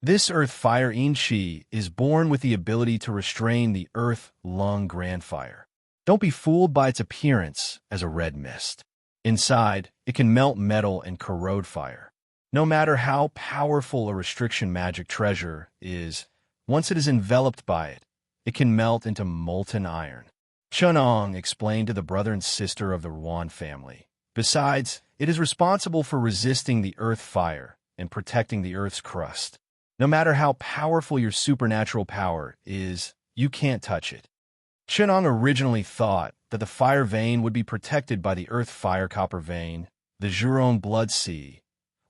This earth fire Chi is born with the ability to restrain the earth lung grand fire. Don't be fooled by its appearance as a red mist. Inside, it can melt metal and corrode fire. No matter how powerful a restriction magic treasure is, once it is enveloped by it, it can melt into molten iron. Chun-Ong explained to the brother and sister of the Ruan family. Besides, it is responsible for resisting the earth fire and protecting the earth's crust. No matter how powerful your supernatural power is, you can't touch it. Chun-Ong originally thought that the fire vein would be protected by the earth fire copper vein, the Zhurong Blood Sea,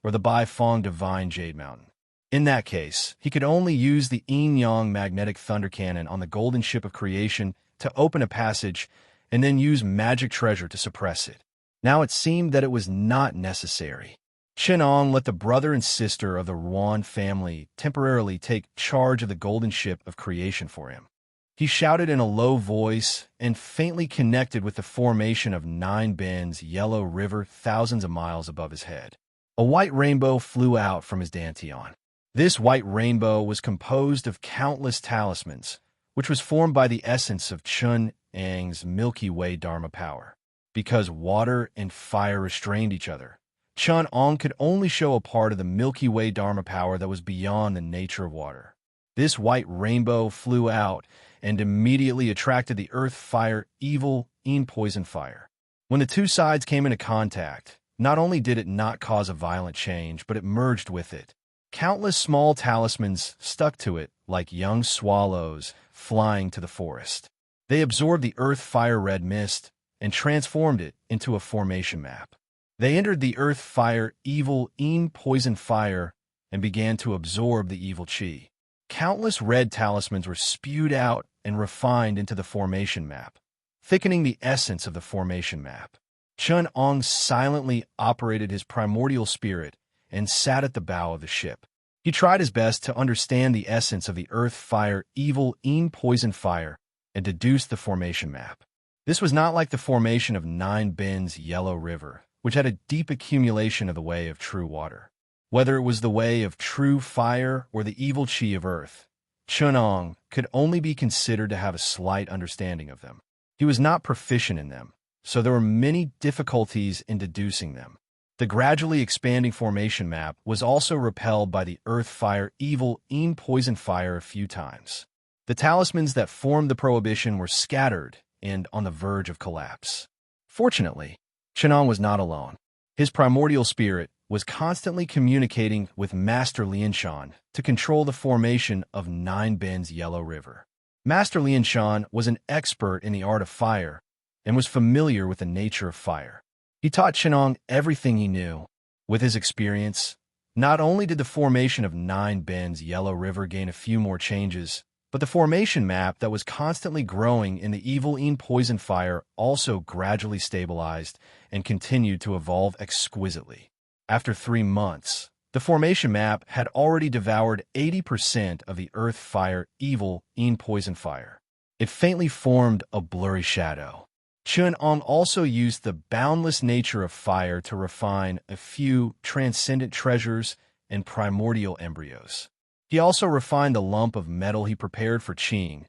or the Bai Fong Divine Jade Mountain. In that case, he could only use the Yin-Yang magnetic thunder cannon on the golden ship of creation to open a passage and then use magic treasure to suppress it. Now it seemed that it was not necessary. Chun-Ong let the brother and sister of the Ruan family temporarily take charge of the golden ship of creation for him. He shouted in a low voice and faintly connected with the formation of Nine Bends Yellow River thousands of miles above his head. A white rainbow flew out from his dantian. This white rainbow was composed of countless talismans, which was formed by the essence of Chun-Ang's Milky Way Dharma power. Because water and fire restrained each other, Chun-Ong could only show a part of the Milky Way Dharma power that was beyond the nature of water. This white rainbow flew out and immediately attracted the earth fire evil in poison fire. When the two sides came into contact, not only did it not cause a violent change, but it merged with it. Countless small talismans stuck to it like young swallows flying to the forest. They absorbed the earth fire red mist and transformed it into a formation map. They entered the earth fire evil in poison fire and began to absorb the evil chi. Countless red talismans were spewed out and refined into the formation map, thickening the essence of the formation map. Chun-Ong silently operated his primordial spirit and sat at the bow of the ship. He tried his best to understand the essence of the earth fire evil in poison fire and deduced the formation map. This was not like the formation of Nine Bends Yellow River, which had a deep accumulation of the way of true water. Whether it was the way of true fire or the evil chi of earth, Chun-Ong could only be considered to have a slight understanding of them. He was not proficient in them, so there were many difficulties in deducing them. The gradually expanding formation map was also repelled by the earth fire evil in poison fire a few times. The talismans that formed the prohibition were scattered and on the verge of collapse. Fortunately, Chun-Ong was not alone. His primordial spirit was constantly communicating with Master Lianshan to control the formation of Nine Bends Yellow River. Master Lianshan was an expert in the art of fire and was familiar with the nature of fire. He taught Chun-Ong everything he knew. With his experience, not only did the formation of Nine Bends Yellow River gain a few more changes, but the formation map that was constantly growing in the evil in poison fire also gradually stabilized and continued to evolve exquisitely. After 3 months, the formation map had already devoured 80% of the earth fire evil in poison fire. It faintly formed a blurry shadow. Chun-Ong also used the boundless nature of fire to refine a few transcendent treasures and primordial embryos. He also refined the lump of metal he prepared for Qing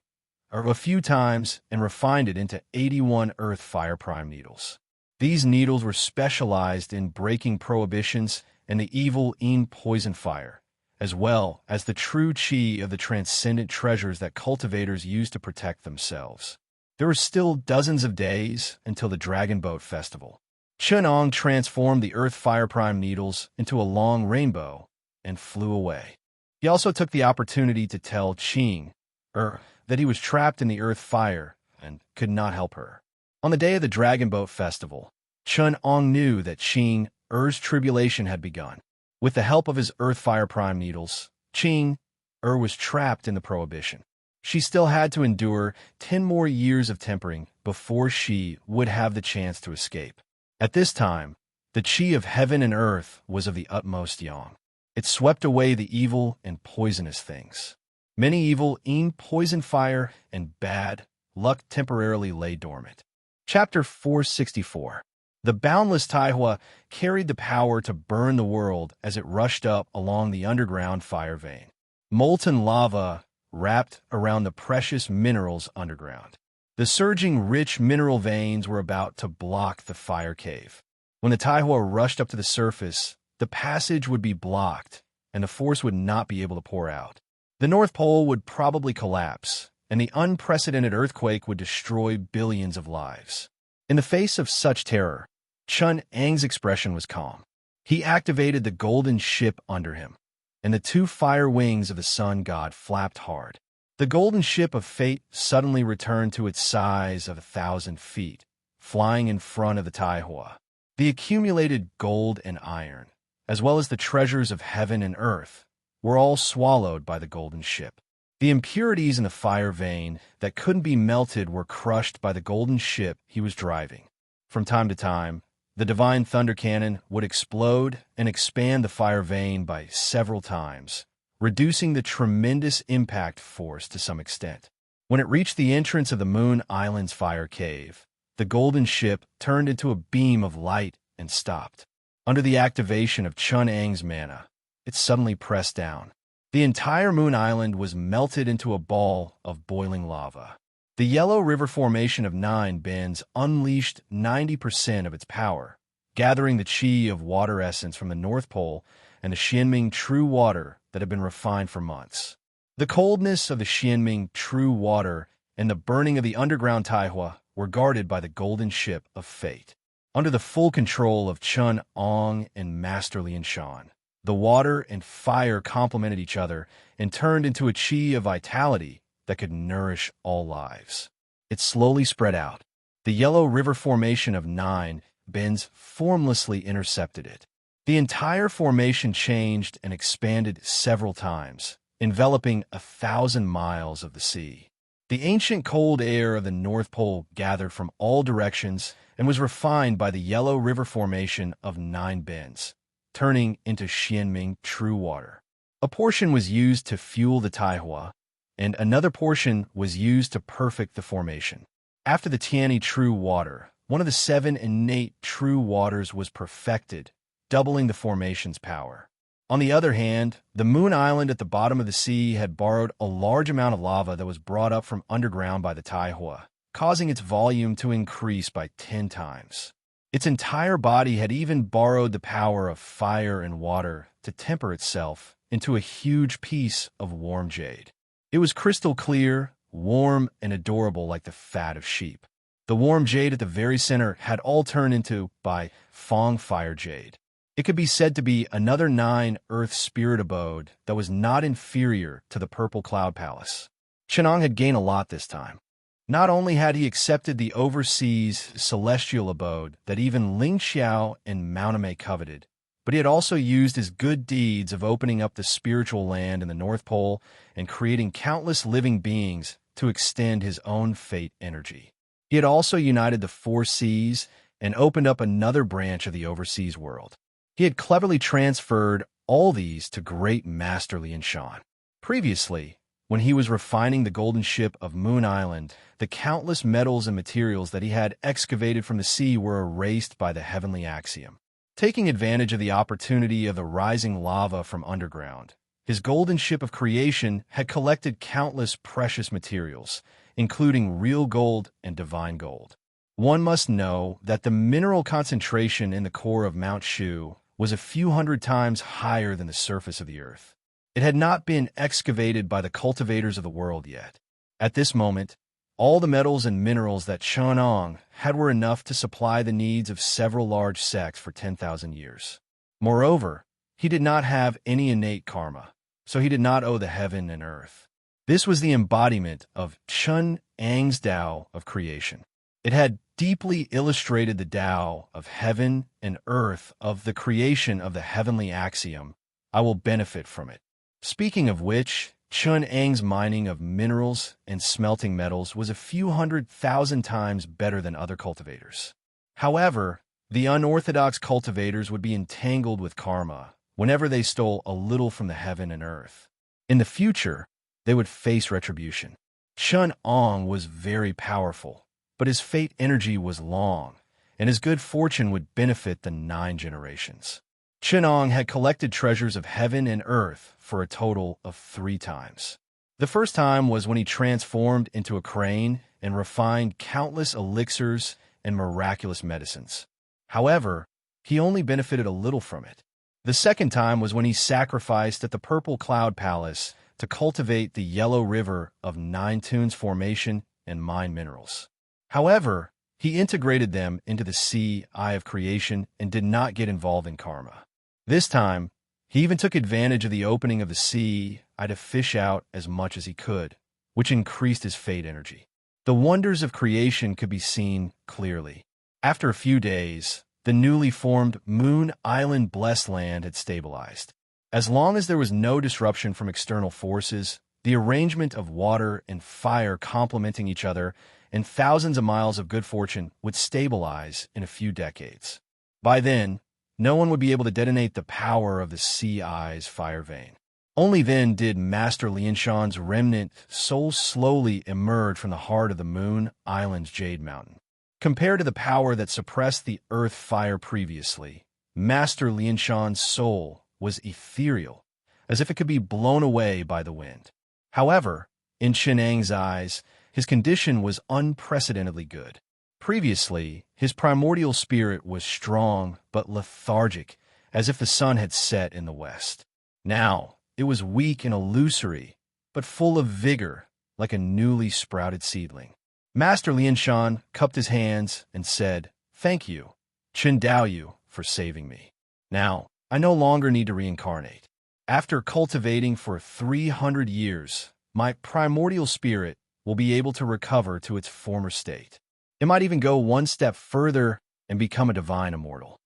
a few times and refined it into 81 earth fire prime needles. These needles were specialized in breaking prohibitions and the evil in poison fire, as well as the true chi of the transcendent treasures that cultivators use to protect themselves. There were still dozens of days until the Dragon Boat Festival. Chun-Ong transformed the earth fire prime needles into a long rainbow and flew away. He also took the opportunity to tell Qing that he was trapped in the earth fire and could not help her. On the day of the Dragon Boat Festival, Chun-Ong knew that Qing's tribulation had begun. With the help of his earth fire prime needles, Qing was trapped in the prohibition. She still had to endure 10 more years of tempering before she would have the chance to escape. At this time, the chi of heaven and earth was of the utmost yang. It swept away the evil and poisonous things. Many evil in poison fire and bad luck temporarily lay dormant. Chapter 464. The boundless Taihua carried the power to burn the world as it rushed up along the underground fire vein. Molten lava wrapped around the precious minerals underground. The surging rich mineral veins were about to block the fire cave. When the Taihua rushed up to the surface, the passage would be blocked, and the force would not be able to pour out. The North Pole would probably collapse, and the unprecedented earthquake would destroy billions of lives. In the face of such terror, Chun-Ang's expression was calm. He activated the golden ship under him, and the 2 fire wings of the sun god flapped hard. The golden ship of fate suddenly returned to its size of 1,000 feet, flying in front of the Taihua. The accumulated gold and iron, as well as the treasures of heaven and earth, were all swallowed by the golden ship. The impurities in the fire vein that couldn't be melted were crushed by the golden ship he was driving. From time to time, the divine thunder cannon would explode and expand the fire vein by several times, reducing the tremendous impact force to some extent. When it reached the entrance of the Moon Island's fire cave, the golden ship turned into a beam of light and stopped. Under the activation of Chun-Ang's mana, it suddenly pressed down. The entire Moon Island was melted into a ball of boiling lava. The Yellow River formation of Nine Bends unleashed 90% of its power, gathering the chi of water essence from the North Pole and the Xianming true water that had been refined for months. The coldness of the Xianming true water and the burning of the underground Taihua were guarded by the golden ship of fate. Under the full control of Chun Ong and Master Lian Shan, the water and fire complemented each other and turned into a chi of vitality that could nourish all lives. It slowly spread out. The yellow river formation of 9 bends formlessly intercepted it. The entire formation changed and expanded several times, enveloping 1,000 miles of the sea. The ancient cold air of the North Pole gathered from all directions and was refined by the yellow river formation of 9 bends, turning into Xianming true water. A portion was used to fuel the Taihua, and another portion was used to perfect the formation. After the Tianyi true water, one of the 7 innate true waters was perfected, doubling the formation's power. On the other hand, the Moon Island at the bottom of the sea had borrowed a large amount of lava that was brought up from underground by the Taihua, causing its volume to increase by 10 times. Its entire body had even borrowed the power of fire and water to temper itself into a huge piece of warm jade. It was crystal clear, warm, and adorable like the fat of sheep. The warm jade at the very center had all turned into, by Fong fire jade. It could be said to be another 9 Earth spirit abode that was not inferior to the Purple Cloud Palace. Chenong had gained a lot this time. Not only had he accepted the overseas celestial abode that even Ling Xiao and Mauname coveted, but he had also used his good deeds of opening up the spiritual land in the North Pole and creating countless living beings to extend his own fate energy. He had also united the 4 seas and opened up another branch of the overseas world. He had cleverly transferred all these to Great Master Lian Shan. Previously, when he was refining the golden ship of Moon Island, the countless metals and materials that he had excavated from the sea were erased by the heavenly axiom. Taking advantage of the opportunity of the rising lava from underground, his golden ship of creation had collected countless precious materials, including real gold and divine gold. One must know that the mineral concentration in the core of Mount Shu was a few hundred times higher than the surface of the earth. It had not been excavated by the cultivators of the world yet. At this moment, all the metals and minerals that Chunong had were enough to supply the needs of several large sects for 10,000 years. Moreover, he did not have any innate karma, so he did not owe the heaven and earth. This was the embodiment of Chun Ang's Tao of creation. It had deeply illustrated the Tao of heaven and earth of the creation of the heavenly axiom, I will benefit from it. Speaking of which, Chun Ang's mining of minerals and smelting metals was a few 100,000 times better than other cultivators. However, the unorthodox cultivators would be entangled with karma whenever they stole a little from the heaven and earth. In the future, they would face retribution. Chun Ong was very powerful, but his fate energy was long, and his good fortune would benefit the 9 generations. Chunong had collected treasures of heaven and earth for a total of 3 times. The first time was when he transformed into a crane and refined countless elixirs and miraculous medicines. However, he only benefited a little from it. The second time was when he sacrificed at the Purple Cloud Palace to cultivate the Yellow River of 9 Tunes formation and mine minerals. However, he integrated them into the Sea Eye of Creation and did not get involved in karma. This time, he even took advantage of the opening of the Sea Eye to fish out as much as he could, which increased his fate energy. The wonders of creation could be seen clearly. After a few days, the newly formed Moon Island Blessed Land had stabilized. As long as there was no disruption from external forces, the arrangement of water and fire complementing each other and thousands of miles of good fortune would stabilize in a few decades. By then, no one would be able to detonate the power of the Sea Eye's fire vein. Only then did Master Lianshan's remnant so slowly emerge from the heart of the Moon Island's Jade Mountain. Compared to the power that suppressed the earth fire previously, Master Lianshan's soul was ethereal, as if it could be blown away by the wind. However, in Chenang's eyes, his condition was unprecedentedly good. Previously, his primordial spirit was strong but lethargic, as if the sun had set in the west. Now, it was weak and illusory, but full of vigor, like a newly sprouted seedling. Master Lianshan cupped his hands and said, "Thank you, Chen Daoyu, for saving me. Now, I no longer need to reincarnate. After cultivating for 300 years, my primordial spirit will be able to recover to its former state. It might even go one step further and become a divine immortal."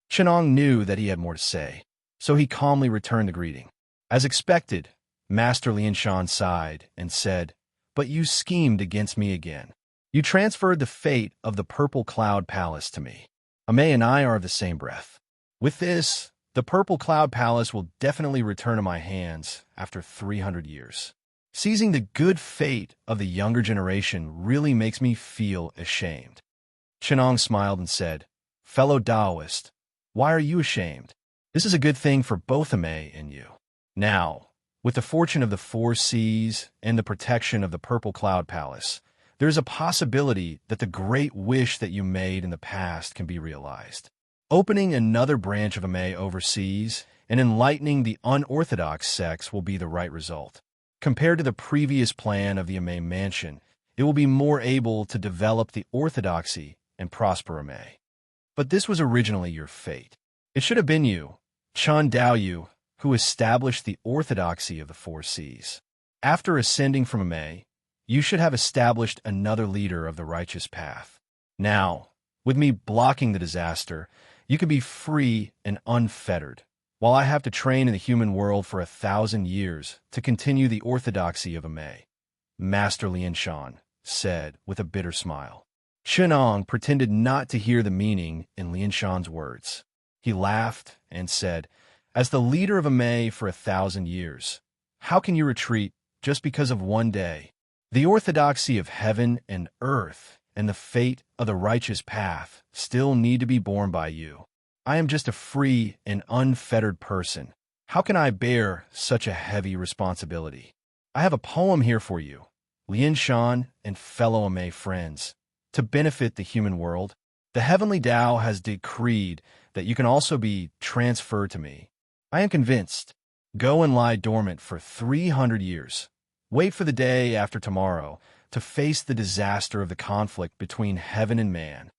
Chenong knew that he had more to say, so he calmly returned the greeting. As expected, Master Lianshan sighed and said, "But you schemed against me again. You transferred the fate of the Purple Cloud Palace to me. Amei and I are of the same breath. With this, the Purple Cloud Palace will definitely return to my hands after 300 years. Seizing the good fate of the younger generation really makes me feel ashamed." Chenong smiled and said, "Fellow Taoist, why are you ashamed? This is a good thing for both Amei and you. Now, with the fortune of the 4 seas and the protection of the Purple Cloud Palace, there is a possibility that the great wish that you made in the past can be realized. Opening another branch of Amei overseas and enlightening the unorthodox sects will be the right result. Compared to the previous plan of the Amei mansion, it will be more able to develop the orthodoxy and prosper Amei. But this was originally your fate. It should have been you, Chen Daoyu, who established the orthodoxy of the 4 seas. After ascending from Amei, you should have established another leader of the righteous path. Now, with me blocking the disaster, you can be free and unfettered, while I have to train in the human world for 1,000 years to continue the orthodoxy of Amei," Master Lianshan said with a bitter smile. Chenong pretended not to hear the meaning in Lianshan's words. He laughed and said, "As the leader of Amei for 1,000 years, how can you retreat just because of one day? The orthodoxy of heaven and earth and the fate of the righteous path still need to be borne by you. I am just a free and unfettered person. How can I bear such a heavy responsibility? I have a poem here for you, Lianshan and fellow Amei friends. To benefit the human world, the heavenly Tao has decreed that you can also be transferred to me. I am convinced. Go and lie dormant for 300 years. Wait for the day after tomorrow to face the disaster of the conflict between heaven and man."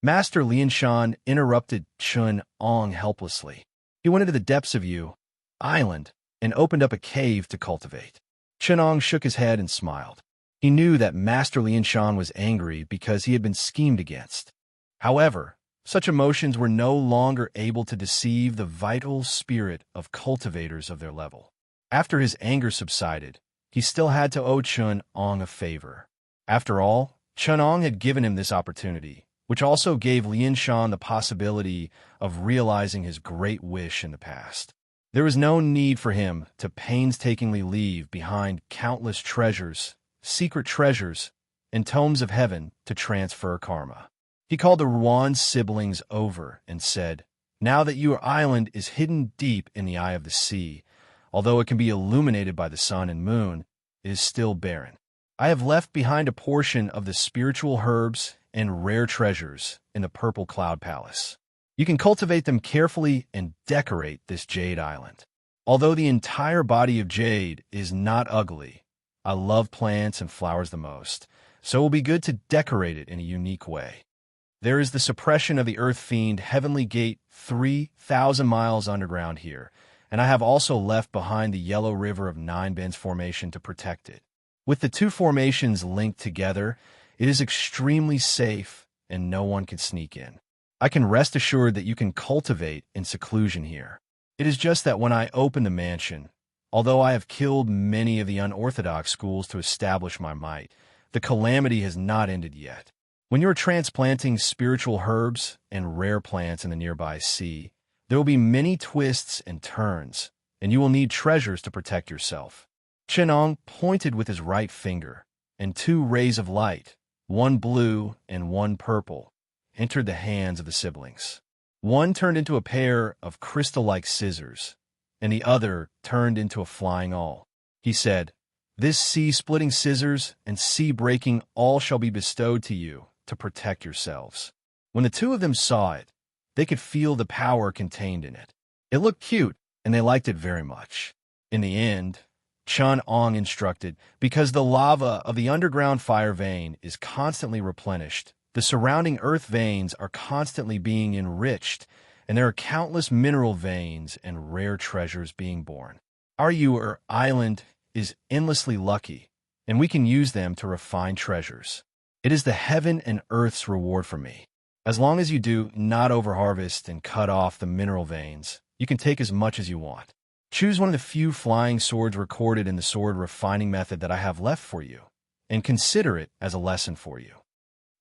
Master Lianshan interrupted Chun Ong helplessly. He went into the depths of Yu Island and opened up a cave to cultivate. Chun Ong shook his head and smiled. He knew that Master Lianshan was angry because he had been schemed against. However, such emotions were no longer able to deceive the vital spirit of cultivators of their level. After his anger subsided, he still had to owe Chun Ong a favor. After all, Chun Ong had given him this opportunity, which also gave Lianshan the possibility of realizing his great wish in the past. There was no need for him to painstakingly leave behind countless treasures, secret treasures, and tomes of heaven to transfer karma. He called the Ruan siblings over and said, "Now that your island is hidden deep in the eye of the sea, although it can be illuminated by the sun and moon, it is still barren. I have left behind a portion of the spiritual herbs and rare treasures in the Purple Cloud Palace. You can cultivate them carefully and decorate this jade island. Although the entire body of jade is not ugly, I love plants and flowers the most, so it will be good to decorate it in a unique way. There is the suppression of the Earth Fiend Heavenly Gate 3,000 miles underground here, and I have also left behind the Yellow River of Nine Bends Formation to protect it. With the two formations linked together, it is extremely safe and no one can sneak in. I can rest assured that you can cultivate in seclusion here. It is just that when I open the mansion, although I have killed many of the unorthodox schools to establish my might, the calamity has not ended yet. When you are transplanting spiritual herbs and rare plants in the nearby sea, there will be many twists and turns, and you will need treasures to protect yourself." Chenong pointed with his right finger, and 2 rays of light, one blue and one purple, entered the hands of the siblings. One turned into a pair of crystal-like scissors, and the other turned into a flying awl. He said, "This sea-splitting scissors and sea-breaking awl shall be bestowed to you to protect yourselves." When the 2 of them saw it, they could feel the power contained in it. It looked cute, and they liked it very much. In the end, Chun Ong instructed, because the lava of the underground fire vein is constantly replenished, the surrounding earth veins are constantly being enriched, and there are countless mineral veins and rare treasures being born. Our island is endlessly lucky, and we can use them to refine treasures. It is the heaven and earth's reward for me. As long as you do not overharvest and cut off the mineral veins, you can take as much as you want. Choose one of the few flying swords recorded in the sword refining method that I have left for you, and consider it as a lesson for you.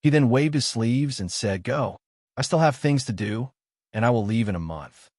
He then waved his sleeves and said, "Go. I still have things to do, and I will leave in a month."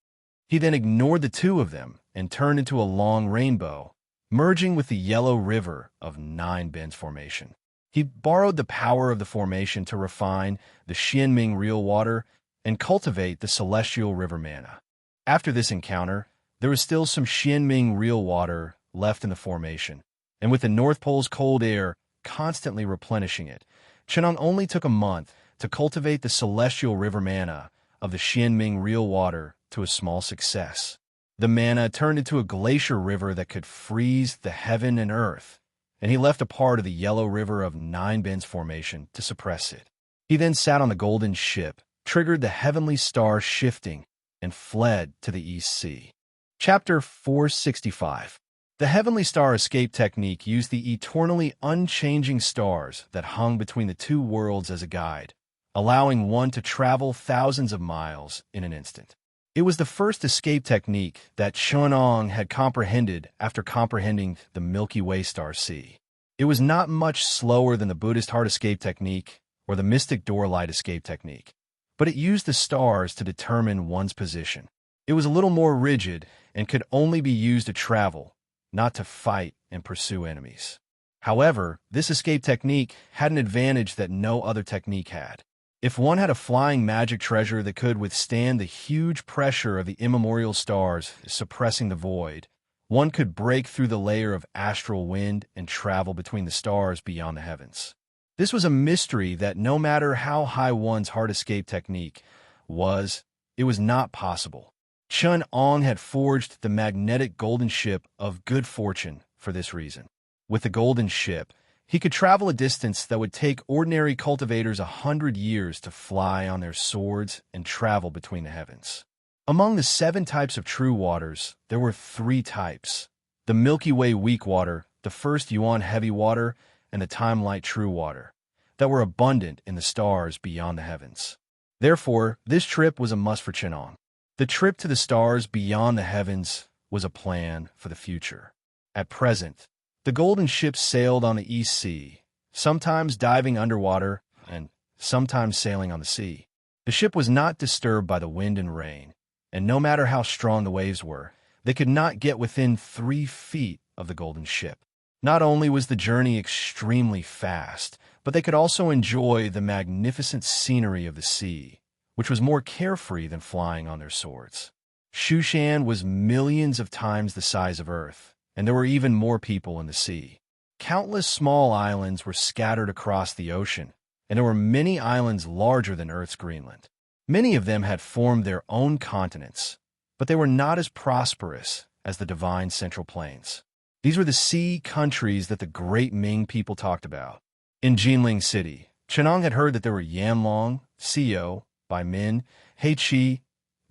He then ignored the two of them and turned into a long rainbow, merging with the yellow river of Nine Bends Formation. He borrowed the power of the formation to refine the Xianming real water and cultivate the celestial river mana. After this encounter, there was still some Xianming real water left in the formation, and with the North Pole's cold air constantly replenishing it, Chenong only took a month to cultivate the celestial river mana of the Xianming real water to a small success. The mana turned into a glacier river that could freeze the heaven and earth, and he left a part of the yellow river of Nine Bends Formation to suppress it. He then sat on the golden ship, triggered the heavenly star shifting, and fled to the East Sea. Chapter 465. The heavenly star escape technique used the eternally unchanging stars that hung between the two worlds as a guide, allowing one to travel thousands of miles in an instant. It was the first escape technique that Chunong had comprehended after comprehending the Milky Way star sea. It was not much slower than the Buddhist heart escape technique or the mystic door light escape technique, but it used the stars to determine one's position. It was a little more rigid and could only be used to travel, not to fight and pursue enemies. However, this escape technique had an advantage that no other technique had. If one had a flying magic treasure that could withstand the huge pressure of the immemorial stars suppressing the void, one could break through the layer of astral wind and travel between the stars beyond the heavens. This was a mystery that no matter how high one's heart escape technique was, it was not possible. Chun Ong had forged the magnetic golden ship of good fortune for this reason. With the golden ship, he could travel a distance that would take ordinary cultivators 100 years to fly on their swords and travel between the heavens. Among the 7 types of true waters, there were 3 types: the Milky Way weak water, the first Yuan heavy water, and the time light true water, that were abundant in the stars beyond the heavens. Therefore, this trip was a must for Chenong. The trip to the stars beyond the heavens was a plan for the future. At present, the golden ship sailed on the East Sea, sometimes diving underwater and sometimes sailing on the sea. The ship was not disturbed by the wind and rain, and no matter how strong the waves were, they could not get within 3 feet of the golden ship. Not only was the journey extremely fast, but they could also enjoy the magnificent scenery of the sea, which was more carefree than flying on their swords. Shushan was millions of times the size of Earth, and there were even more people in the sea. Countless small islands were scattered across the ocean, and there were many islands larger than Earth's Greenland. Many of them had formed their own continents, but they were not as prosperous as the divine Central Plains. These were the sea countries that the great Ming people talked about. In Jinling City, Chenong had heard that there were Yanlong, Sio, Baimin, Heichi,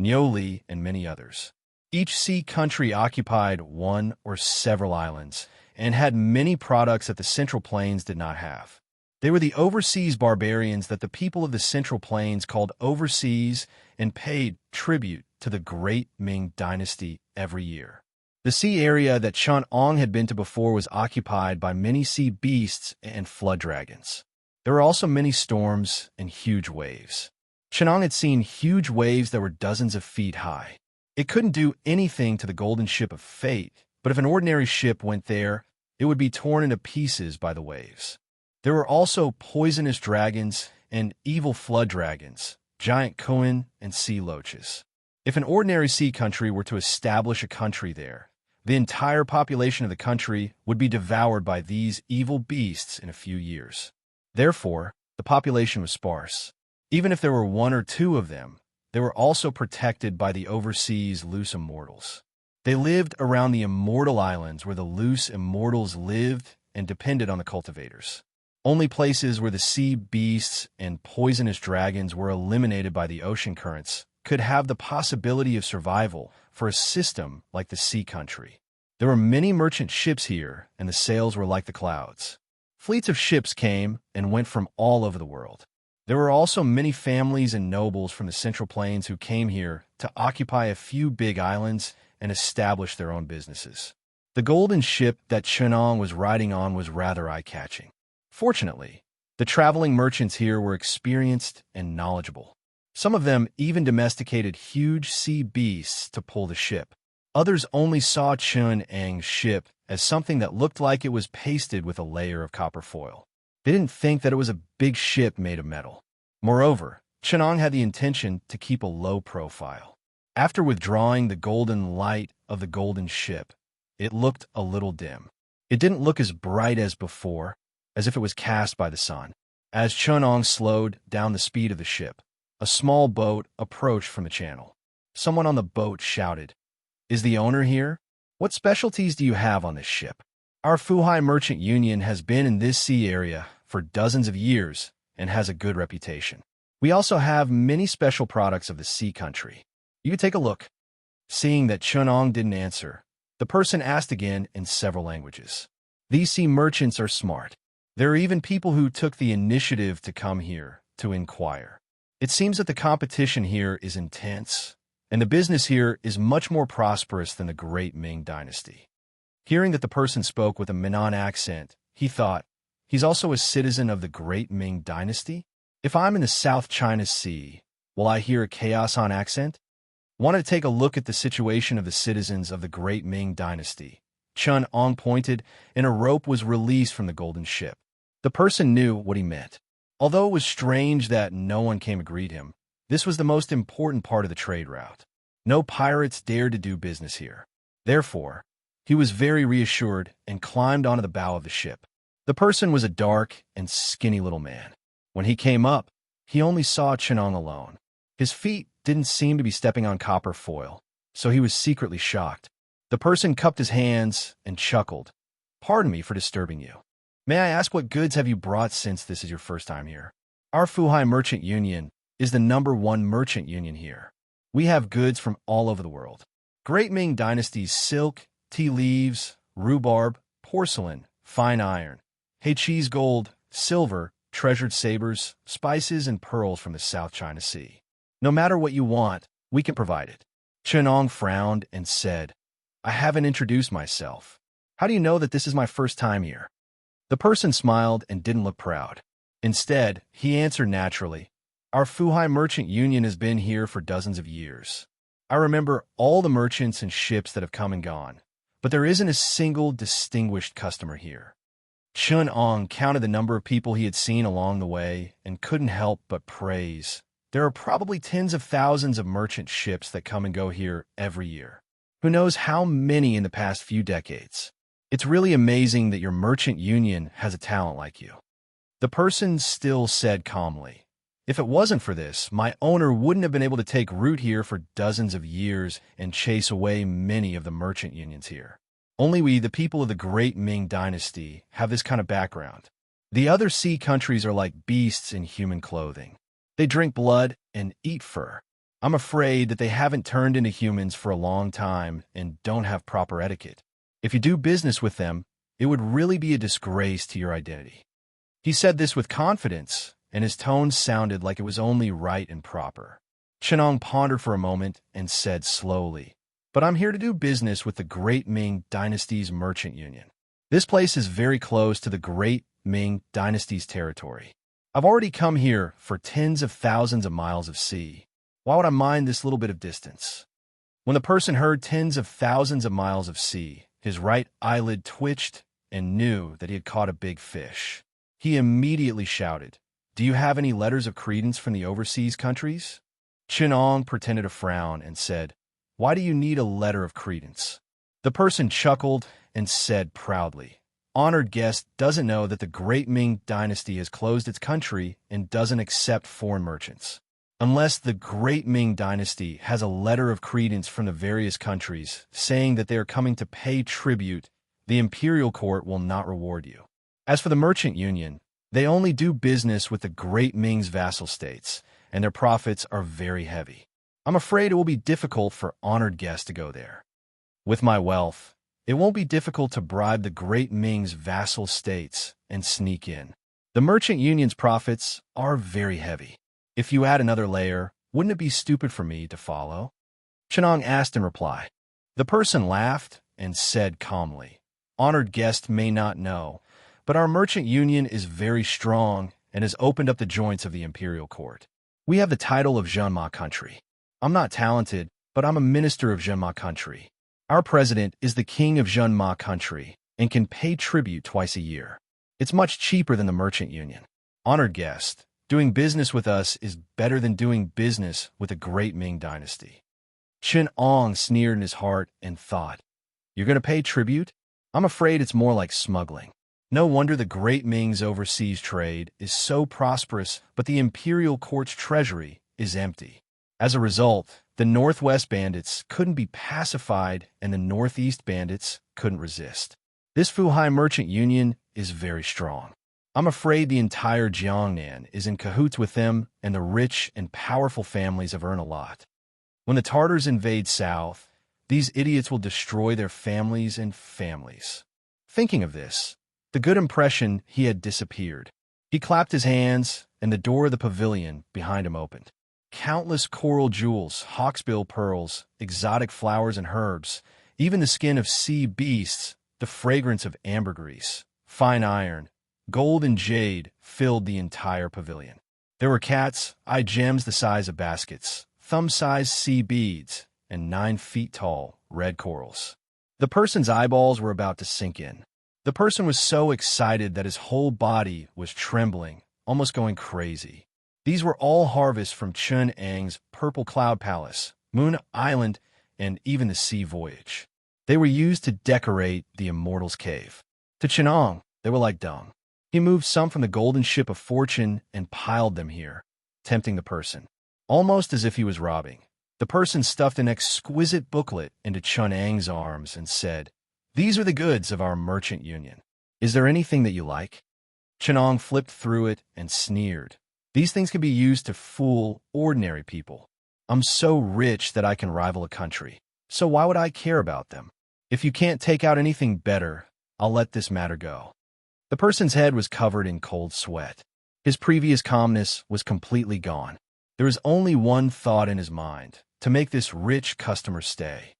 Niuli, and many others. Each sea country occupied one or several islands and had many products that the Central Plains did not have. They were the overseas barbarians that the people of the Central Plains called overseas and paid tribute to the great Ming dynasty every year. The sea area that Chun Ong had been to before was occupied by many sea beasts and flood dragons. There were also many storms and huge waves. Chenong had seen huge waves that were dozens of feet high. It couldn't do anything to the golden ship of fate, but if an ordinary ship went there, it would be torn into pieces by the waves. There were also poisonous dragons and evil flood dragons, giant koan, and sea loaches. If an ordinary sea country were to establish a country there, the entire population of the country would be devoured by these evil beasts in a few years. Therefore, the population was sparse. Even if there were 1 or 2 of them, they were also protected by the overseas loose immortals. They lived around the immortal islands where the loose immortals lived and depended on the cultivators. Only places where the sea beasts and poisonous dragons were eliminated by the ocean currents could have the possibility of survival for a system like the sea country. There were many merchant ships here, and the sails were like the clouds. Fleets of ships came and went from all over the world. There were also many families and nobles from the Central Plains who came here to occupy a few big islands and establish their own businesses. The golden ship that Chenong was riding on was rather eye-catching. Fortunately, the traveling merchants here were experienced and knowledgeable. Some of them even domesticated huge sea beasts to pull the ship. Others only saw Chun-Ang's ship as something that looked like it was pasted with a layer of copper foil. They didn't think that it was a big ship made of metal. Moreover, Chenong had the intention to keep a low profile. After withdrawing the golden light of the golden ship, it looked a little dim. It didn't look as bright as before, as if it was cast by the sun. As Chenong slowed down the speed of the ship, a small boat approached from the channel. Someone on the boat shouted, "Is the owner here? What specialties do you have on this ship?" Our Fuhai Merchant Union has been in this sea area for dozens of years and has a good reputation. We also have many special products of the sea country. You can take a look. Seeing that Chenong didn't answer, the person asked again in several languages. These sea merchants are smart. There are even people who took the initiative to come here to inquire. It seems that the competition here is intense, and the business here is much more prosperous than the Great Ming Dynasty. Hearing that the person spoke with a Minnan accent, he thought, he's also a citizen of the Great Ming Dynasty? If I'm in the South China Sea, will I hear a Chaosan accent? Wanted to take a look at the situation of the citizens of the Great Ming Dynasty. Chun-Ong pointed, and a rope was released from the golden ship. The person knew what he meant. Although it was strange that no one came to greet him, this was the most important part of the trade route. No pirates dared to do business here. Therefore, he was very reassured and climbed onto the bow of the ship. The person was a dark and skinny little man. When he came up, he only saw Chenong alone. His feet didn't seem to be stepping on copper foil, so he was secretly shocked. The person cupped his hands and chuckled. "Pardon me for disturbing you. May I ask what goods have you brought since this is your first time here?" Our Fuhai Merchant Union is the #1 merchant union here. We have goods from all over the world. Great Ming Dynasty's silk, tea leaves, rhubarb, porcelain, fine iron, cheese gold, silver, treasured sabers, spices, and pearls from the South China Sea. No matter what you want, we can provide it. Chenong frowned and said, "I haven't introduced myself. How do you know that this is my first time here?" The person smiled and didn't look proud. Instead, he answered naturally, "Our Fuhai Merchant Union has been here for dozens of years. I remember all the merchants and ships that have come and gone, but there isn't a single distinguished customer here." Chun-Ong counted the number of people he had seen along the way and couldn't help but praise. There are probably tens of thousands of merchant ships that come and go here every year. Who knows how many in the past few decades? It's really amazing that your merchant union has a talent like you. The person still said calmly, "If it wasn't for this, my owner wouldn't have been able to take root here for dozens of years and chase away many of the merchant unions here. Only we, the people of the Great Ming Dynasty, have this kind of background. The other sea countries are like beasts in human clothing. They drink blood and eat fur. I'm afraid that they haven't turned into humans for a long time and don't have proper etiquette. If you do business with them, it would really be a disgrace to your identity." He said this with confidence, and his tone sounded like it was only right and proper. Chenong pondered for a moment and said slowly, "But I'm here to do business with the Great Ming Dynasty's merchant union. This place is very close to the Great Ming Dynasty's territory. I've already come here for tens of thousands of miles of sea. Why would I mind this little bit of distance?" When the person heard tens of thousands of miles of sea, his right eyelid twitched and knew that he had caught a big fish. He immediately shouted, "Do you have any letters of credence from the overseas countries?" Chenong pretended to frown and said, "Why do you need a letter of credence?" The person chuckled and said proudly, "Honored guest doesn't know that the Great Ming Dynasty has closed its country and doesn't accept foreign merchants. Unless the Great Ming Dynasty has a letter of credence from the various countries saying that they are coming to pay tribute, the imperial court will not reward you. As for the merchant union, they only do business with the Great Ming's vassal states, and their profits are very heavy. I'm afraid it will be difficult for honored guests to go there. With my wealth, it won't be difficult to bribe the Great Ming's vassal states and sneak in. The merchant union's profits are very heavy. If you add another layer, wouldn't it be stupid for me to follow? Chenong asked in reply. The person laughed and said calmly, Honored guest may not know, but our merchant union is very strong and has opened up the joints of the imperial court. We have the title of Zhenma country. I'm not talented, but I'm a minister of Zhenma country. Our president is the king of Zhenma country and can pay tribute twice a year. It's much cheaper than the merchant union. Honored guest, doing business with us is better than doing business with the Great Ming Dynasty. Chen Ong sneered in his heart and thought, You're going to pay tribute? I'm afraid it's more like smuggling. No wonder the Great Ming's overseas trade is so prosperous, but the imperial court's treasury is empty. As a result, the Northwest bandits couldn't be pacified and the Northeast bandits couldn't resist. This Fuhai merchant union is very strong. I'm afraid the entire Jiangnan is in cahoots with them, and the rich and powerful families have earned a lot. When the Tartars invade south, these idiots will destroy their families and families. Thinking of this, the good impression he had disappeared. He clapped his hands, and the door of the pavilion behind him opened. Countless coral jewels, hawksbill pearls, exotic flowers and herbs, even the skin of sea beasts, the fragrance of ambergris, fine iron, gold and jade filled the entire pavilion. There were cat's eye gems the size of baskets, thumb-sized sea beads, and 9 feet tall red corals. The person's eyeballs were about to sink in. The person was so excited that his whole body was trembling, almost going crazy. These were all harvests from Chun Ang's Purple Cloud Palace, Moon Island, and even the sea voyage. They were used to decorate the Immortal's Cave. To Chenong, they were like dung. He moved some from the golden ship of fortune and piled them here, tempting the person. Almost as if he was robbing, the person stuffed an exquisite booklet into Chun Ang's arms and said, These are the goods of our merchant union. Is there anything that you like? Chenong flipped through it and sneered. These things can be used to fool ordinary people. I'm so rich that I can rival a country, so why would I care about them? If you can't take out anything better, I'll let this matter go. The person's head was covered in cold sweat. His previous calmness was completely gone. There was only one thought in his mind, to make this rich customer stay.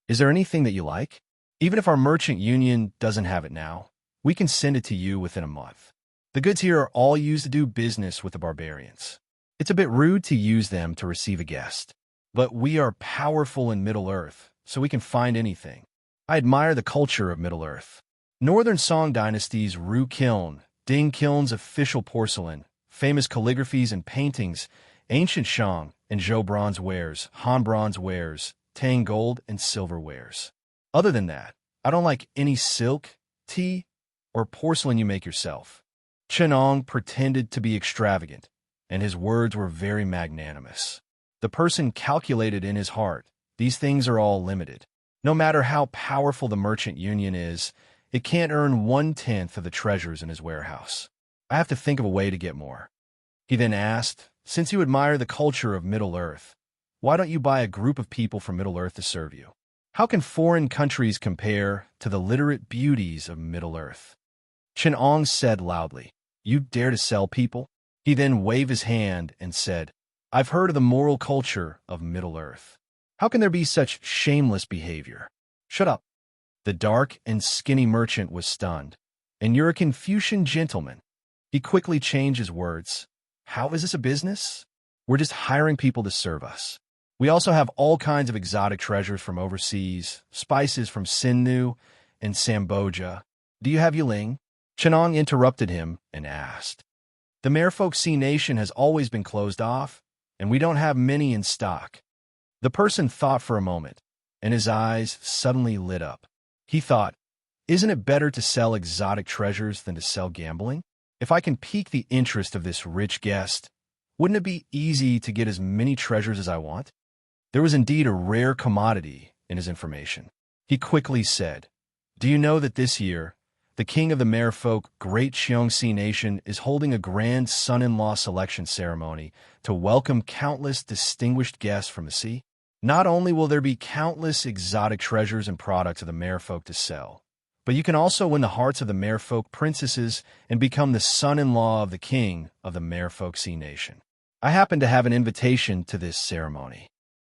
Is there anything that you like? Even if our merchant union doesn't have it now, we can send it to you within a month. The goods here are all used to do business with the barbarians. It's a bit rude to use them to receive a guest. But we are powerful in Middle-earth, so we can find anything. I admire the culture of Middle-earth. Northern Song Dynasty's Ru Kiln, Ding Kiln's official porcelain, famous calligraphies and paintings, ancient Shang and Zhou bronze wares, Han bronze wares, Tang gold and silver wares. Other than that, I don't like any silk, tea, or porcelain you make yourself. Chenong pretended to be extravagant, and his words were very magnanimous. The person calculated in his heart, these things are all limited. No matter how powerful the merchant union is, it can't earn 1/10 of the treasures in his warehouse. I have to think of a way to get more. He then asked, Since you admire the culture of Middle-earth, why don't you buy a group of people from Middle-earth to serve you? How can foreign countries compare to the literate beauties of Middle-earth? Chenong said loudly, You dare to sell people? He then waved his hand and said, I've heard of the moral culture of Middle-earth. How can there be such shameless behavior? Shut up. The dark and skinny merchant was stunned. And you're a Confucian gentleman. He quickly changed his words. How is this a business? We're just hiring people to serve us. We also have all kinds of exotic treasures from overseas, spices from Sinnu and Samboja. Do you have Yuling? Chenong interrupted him and asked. The Merfolk Sea Nation has always been closed off, and we don't have many in stock. The person thought for a moment, and his eyes suddenly lit up. He thought, Isn't it better to sell exotic treasures than to sell gambling? If I can pique the interest of this rich guest, Wouldn't it be easy to get as many treasures as I want? There was indeed a rare commodity in his information. He quickly said, "Do you know that this year, the king of the Merfolk, Great Xiongxi Nation, is holding a grand son-in-law selection ceremony to welcome countless distinguished guests from the sea? Not only will there be countless exotic treasures and products of the Merfolk to sell, but you can also win the hearts of the Merfolk princesses and become the son-in-law of the king of the Merfolk Sea Nation. I happen to have an invitation to this ceremony."